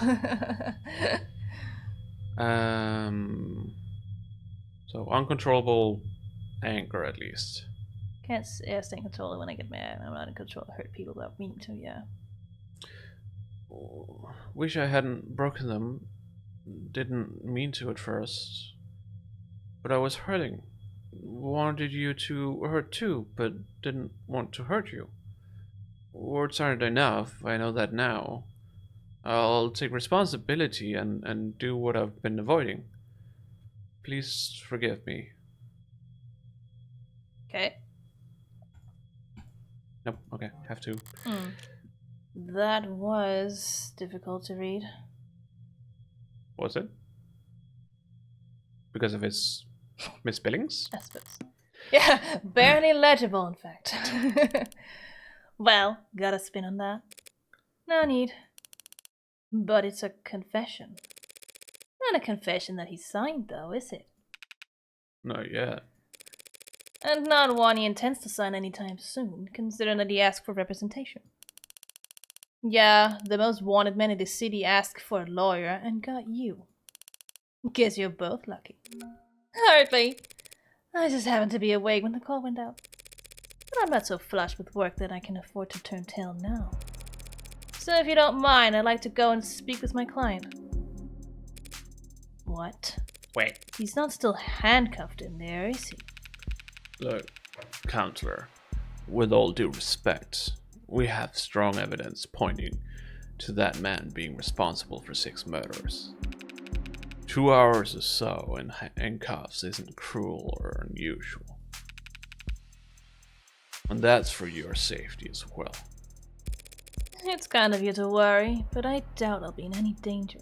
So uncontrollable anger, at least. Can't stay in control when I get mad. I'm not in control. I hurt people without meaning to, yeah. Wish I hadn't broken them. Didn't mean to at first. But I was hurting. Wanted you to hurt too, but didn't want to hurt you. Words aren't enough, I know that now. I'll take responsibility and do what I've been avoiding. Please forgive me. Okay. Nope, okay, have to. That was difficult to read. Was it? Because of his misspellings? I suppose. Yeah, barely legible, in fact. Well, got a spin on that? No need. But it's a confession. Not a confession that he signed, though, is it? Not yet. And not one he intends to sign anytime soon, considering that he asked for representation. Yeah, the most wanted man in the city asked for a lawyer and got you. Guess you're both lucky. Hardly. I just happened to be awake when the call went out. But I'm not so flush with work that I can afford to turn tail now. So if you don't mind, I'd like to go and speak with my client. What? Wait. He's not still handcuffed in there, is he? Look, counselor, with all due respect, we have strong evidence pointing to that man being responsible for 6 murders. 2 hours or so in cuffs isn't cruel or unusual. And that's for your safety as well. It's kind of you to worry, but I doubt I'll be in any danger.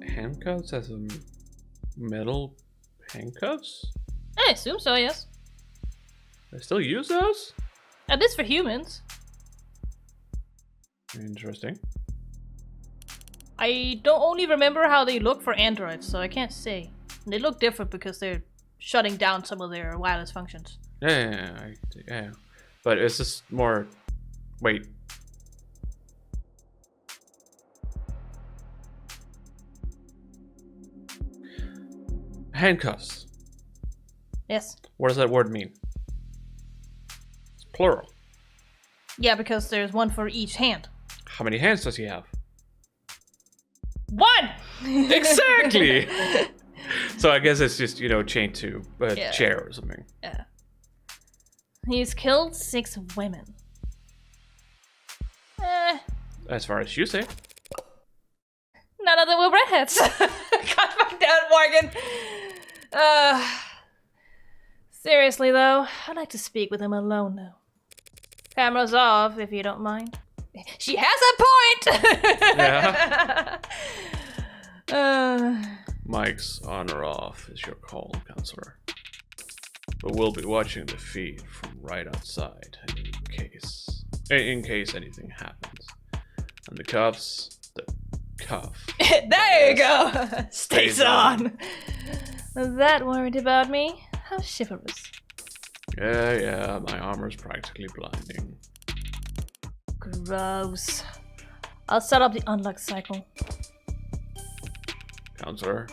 Handcuffs as in metal handcuffs? I assume so, yes. They still use those? At least for humans. Interesting. I don't only remember how they look for androids, so I can't say. They look different because they're shutting down some of their wireless functions. Yeah. But it's just more... Wait. Handcuffs. Yes. What does that word mean? It's plural. Yeah, because there's one for each hand. How many hands does he have? 1! Exactly! So I guess it's just, chained to a chair or something. Yeah. He's killed 6 women. As far as you say. None of them were redheads. Calm back down, Morgan. Seriously, though, I'd like to speak with him alone now. Cameras off, if you don't mind. She has a point! Yeah. Mike's on or off is your call, counselor. But we'll be watching the feed from right outside in case anything happens. And the cuffs, There you go! Stays on! That worried about me? How chivalrous. Yeah, my armor's practically blinding. Gross. I'll set up the unlock cycle. Counselor,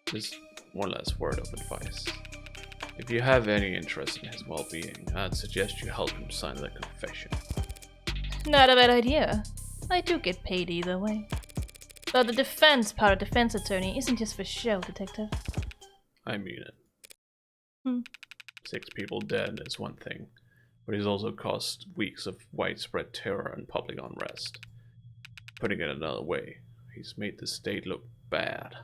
just one last word of advice. If you have any interest in his well-being, I'd suggest you help him sign the confession. Not a bad idea. I do get paid either way. But the defense part of defense attorney isn't just for show, detective. I mean it. 6 people dead is one thing, but he's also caused weeks of widespread terror and public unrest. Putting it another way, he's made the state look bad.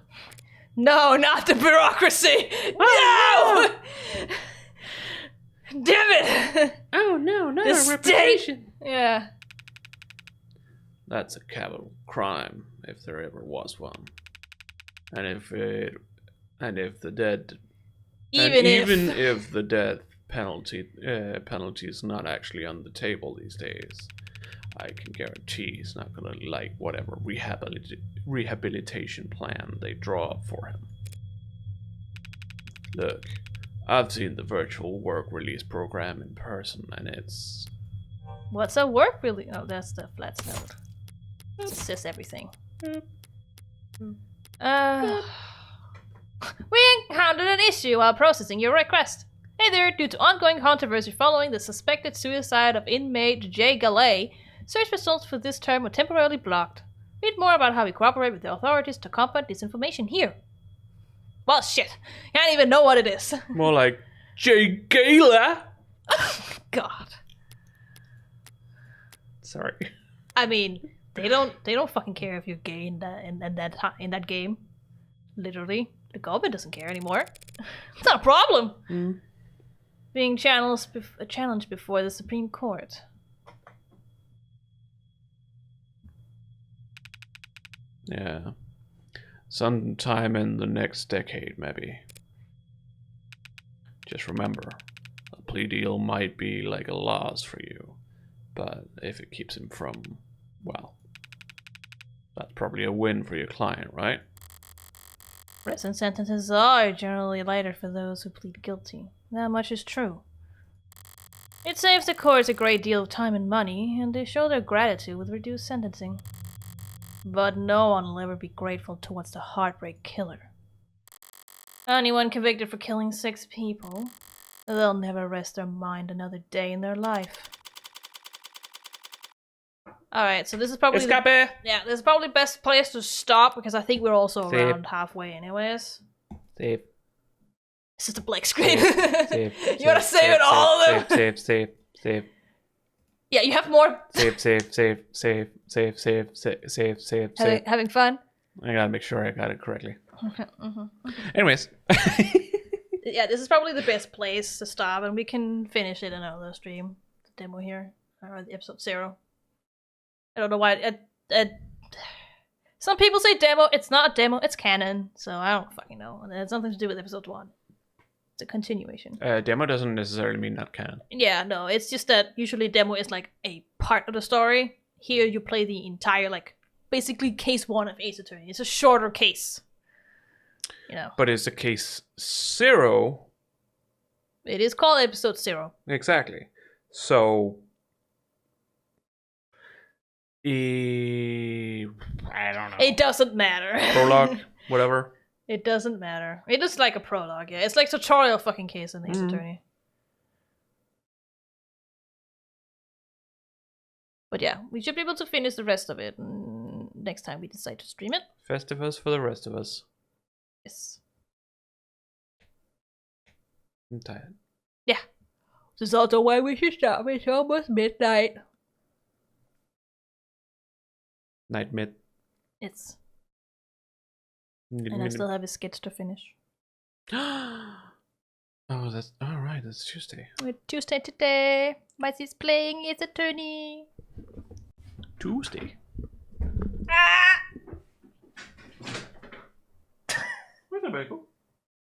No, not the bureaucracy! No! Damn it! Oh no, not the our reputation! Yeah. That's a capital crime, if there ever was one. And if the death penalty is not actually on the table these days, I can guarantee he's not gonna like whatever rehabilitation plan they draw up for him. Look, I've seen the virtual work release program in person, and it's... What's a work release? Oh, that's the flat note. It says everything. We encountered an issue while processing your request. Hey there, due to ongoing controversy following the suspected suicide of inmate Jay Gallet, search results for this term were temporarily blocked. Read more about how we cooperate with the authorities to combat disinformation here. Well, shit. I don't even know what it is. More like Jay Gala. God. Sorry. I mean, they don't fucking care if you're gay in that game. Literally, the government doesn't care anymore. It's not a problem. Being challenged before the Supreme Court. Yeah. Sometime in the next decade, maybe. Just remember, a plea deal might be like a loss for you, but if it keeps him from, well, that's probably a win for your client, right? Prison sentences are generally lighter for those who plead guilty. That much is true. It saves the courts a great deal of time and money, and they show their gratitude with reduced sentencing. But no one will ever be grateful towards the Heartbreak Killer. Anyone convicted for killing 6 people, they'll never rest their mind another day in their life. Alright, so this is probably this is probably the best place to stop, because I think we're also around halfway anyways. Save. It's just a blank screen. Save. You wanna save it all of them? Save. Yeah, you have more. Save. Having fun? I gotta make sure I got it correctly. Anyways. Yeah, this is probably the best place to stop, and we can finish it in another stream. The demo here, or the episode 0. I don't know why. Some people say demo. It's not a demo. It's canon. So I don't fucking know. And it has nothing to do with episode 1. It's a continuation. Demo doesn't necessarily mean not canon. Yeah, no. It's just that usually demo is like a part of the story. Here you play the entire, like, basically case 1 of Ace Attorney. It's a shorter case. You know. But it's a case 0. It is called episode 0. Exactly. So I don't know. It doesn't matter. Prologue, whatever. It doesn't matter. It is like a prologue, yeah. It's like tutorial fucking case in Ace Attorney. But yeah, we should be able to finish the rest of it next time we decide to stream it. Festivus for the rest of us. Yes. I'm tired. Yeah. This is also why we should stop. It's almost midnight. Night mid. It's... And I still have a sketch to finish. Oh, that's... Alright, that's Tuesday. It's Tuesday today. Maisy's playing Ace Attorney. Tuesday? Ah! Where's the bagel?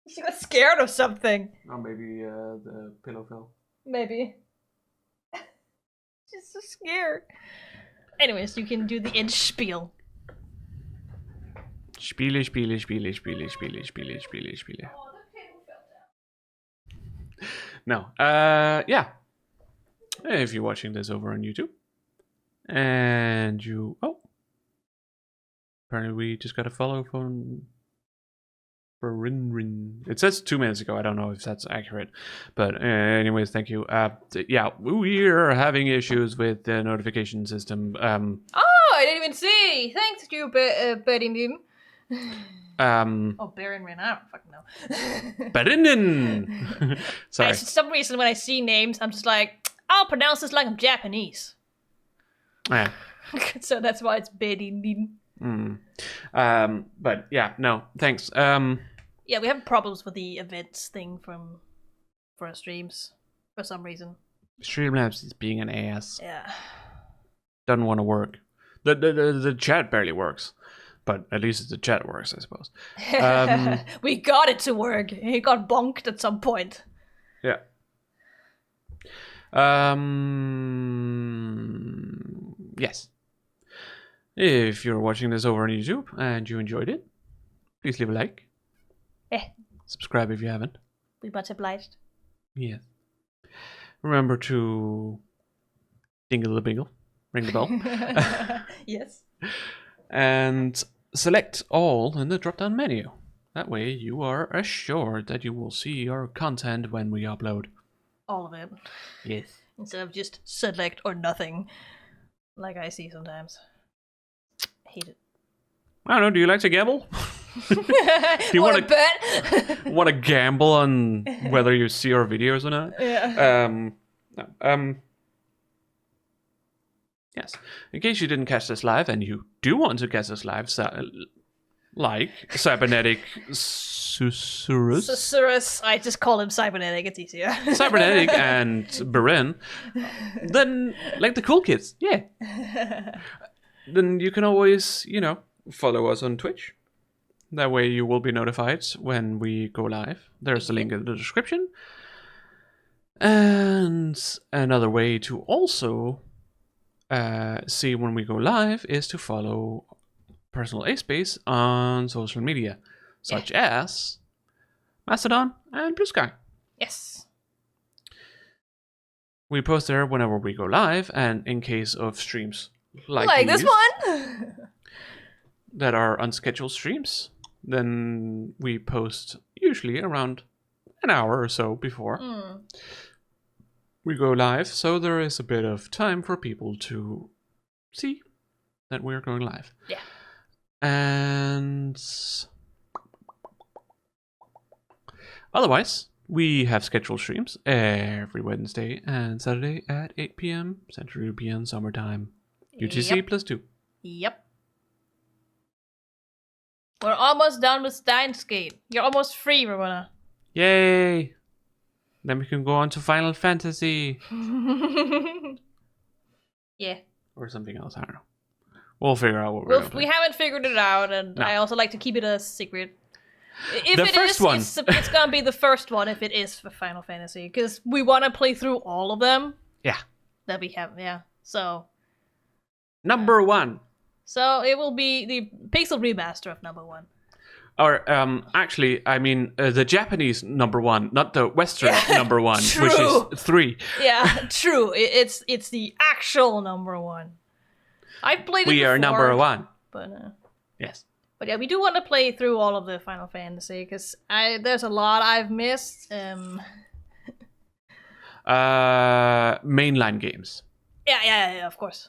She got scared of something. Oh, maybe the pillow fell. Maybe. She's so scared. Anyways, you can do the end spiel. Spiele. Oh, the table fell down. No. Yeah. If you're watching this over on YouTube. And you... Oh. Apparently we just got a follow from... It says 2 minutes ago. I don't know if that's accurate. But anyways, thank you. Yeah, we're having issues with the notification system. Oh, I didn't even see. Thanks you, Berlin. Oh, Berlin. I don't fucking know. Berlin. Sorry. For some reason, when I see names, I'm just like, I'll pronounce this like I'm Japanese. Yeah. So that's why it's Berlin. But yeah, no, thanks. Yeah, we have problems with the events thing for our streams for some reason. Streamlabs is being an ass. Yeah. Doesn't want to work. The chat barely works, but at least the chat works, I suppose. We got it to work. It got bonked at some point. Yeah. Yes. If you're watching this over on YouTube and you enjoyed it, please leave a like. Subscribe if you haven't. We much obliged. Yes. Remember to dingle the bingle, ring the bell. Yes. And select all in the drop-down menu. That way you are assured that you will see our content when we upload. All of it. Yes. Instead of just select or nothing, like I see sometimes. I hate it. I don't know, do you like to gamble? Do you want to bet? Want to gamble on whether you see our videos or not? Yeah. No. Yes. In case you didn't catch this live, and you do want to catch this live, like Cybernetic Susurrus. Susurrus. I just call him Cybernetic. It's easier. Cybernetic and Beren. Then, like the cool kids, yeah. Then you can always, follow us on Twitch. That way you will be notified when we go live. There's a link in the description. And another way to also see when we go live is to follow Personal Ace Base on social media, such as Mastodon and Blue Sky. Yes. We post there whenever we go live, and in case of streams like this one that are unscheduled streams, then we post usually around an hour or so before we go live, so there is a bit of time for people to see that we're going live. Yeah. And otherwise, We have scheduled streams every Wednesday and Saturday at 8 p.m. Central European Summertime. UTC +2. Yep. We're almost done with Steins Gate. You're almost free, Ramona. Yay! Then we can go on to Final Fantasy. Yeah. Or something else, I don't know. We'll figure out what we're going to We haven't figured it out, and I also like to keep it a secret. If the first one. It's going to be the first one if it is for Final Fantasy, because we want to play through all of them. Yeah. That we have, yeah. So. Number 1. So it will be the Pixel remaster of number 1. Or, actually, I mean, the Japanese number 1, not the Western number 1, true. which is 3. Yeah, true. It's the actual number 1. I've played it before. We are number 1. But, yes. But yeah, we do want to play through all of the Final Fantasy, because there's a lot I've missed. Mainline games. Yeah, of course.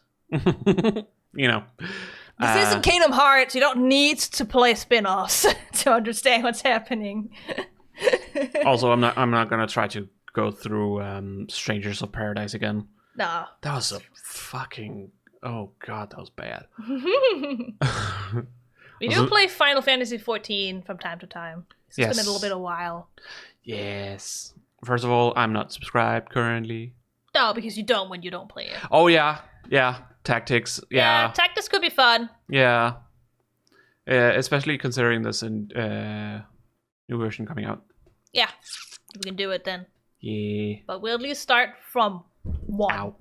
You know. This isn't Kingdom Hearts. You don't need to play spin-offs to understand what's happening. Also, I'm not gonna try to go through Strangers of Paradise again. No. That was a fucking... Oh god, that was bad. We do play Final Fantasy 14 from time to time. It's been a little bit a while. Yes. First of all, I'm not subscribed currently. No, because you don't when you don't play it. Oh yeah. Tactics. Yeah. Tactics could be fun. Yeah. Especially considering there's a new version coming out. Yeah. We can do it then. Yeah. But we'll at least start from 1. Ow.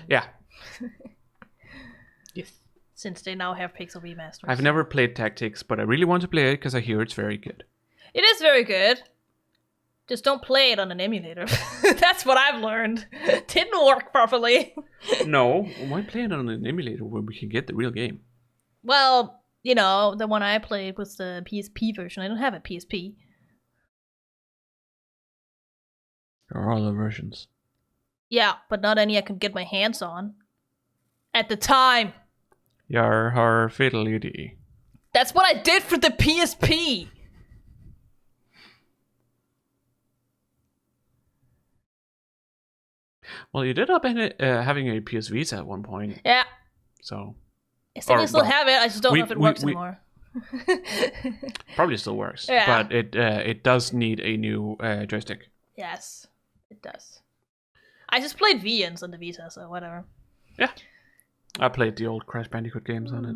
Yeah. Yes. Since they now have Pixel remasters. I've never played Tactics, but I really want to play it because I hear it's very good. It is very good. Just don't play it on an emulator. That's what I've learned. Didn't work properly. No, why play it on an emulator when we can get the real game? Well, you know, the one I played was the PSP version. I don't have a PSP. There are other versions. Yeah, but not any I could get my hands on. At the time. Yar har fiddly. That's what I did for the PSP. Well, you did up in it, having a PS Vita at one point. Yeah. So. I still have it. I just don't know if it works anymore. Probably still works. Yeah. But it does need a new joystick. Yes, it does. I just played VNs on the Vita, so whatever. Yeah. I played the old Crash Bandicoot games on it.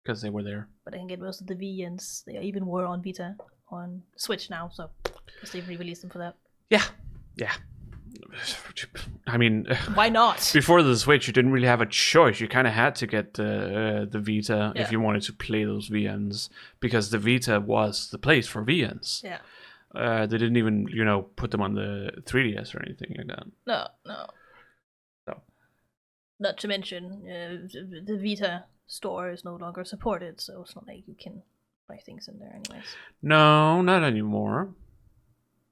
Because they were there. But I can get most of the VNs. They even were on Vita. On Switch now, so. Because they re-released them for that. Yeah. I mean, why not? Before the Switch, you didn't really have a choice. You kind of had to get the Vita if you wanted to play those VNs, because the Vita was the place for VNs. Yeah. They didn't even, put them on the 3DS or anything like that. No. So. Not to mention, the Vita store is no longer supported, so it's not like you can buy things in there anyways. No, not anymore.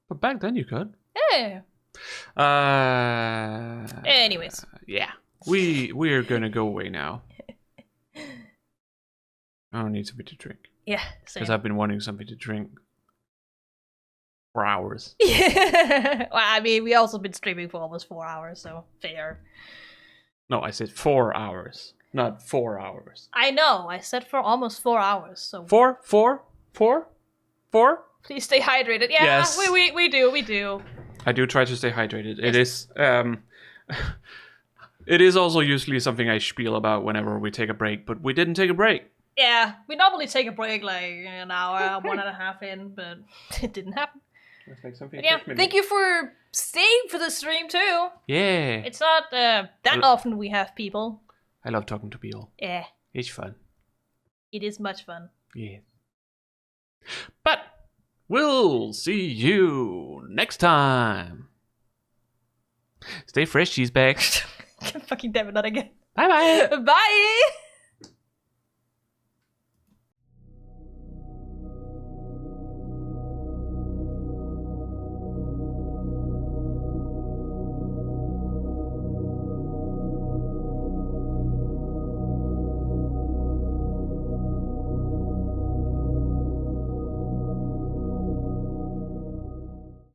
But back then you could. Yeah. Anyways. Yeah. We're gonna go away now. I don't need something to drink. Yeah, because I've been wanting something to drink for hours. Yeah. Well, I mean, we also been streaming for almost 4 hours, so fair. No, I said 4 hours, not 4 hours. I know. I said for almost 4 hours. So 4. Please stay hydrated. Yeah, yes. we do. I do try to stay hydrated. Yes. It is also usually something I spiel about whenever we take a break, but we didn't take a break. Yeah, we normally take a break like an hour, 1.5 in, but it didn't happen. Let's make something. Yeah, thank you for staying for the stream too. Yeah. It's not that often we have people. I love talking to people. Yeah. It's fun. It is much fun. Yeah. But we'll see you next time. Stay fresh, cheese bags. Fucking damn it, not again. Bye-bye. Bye.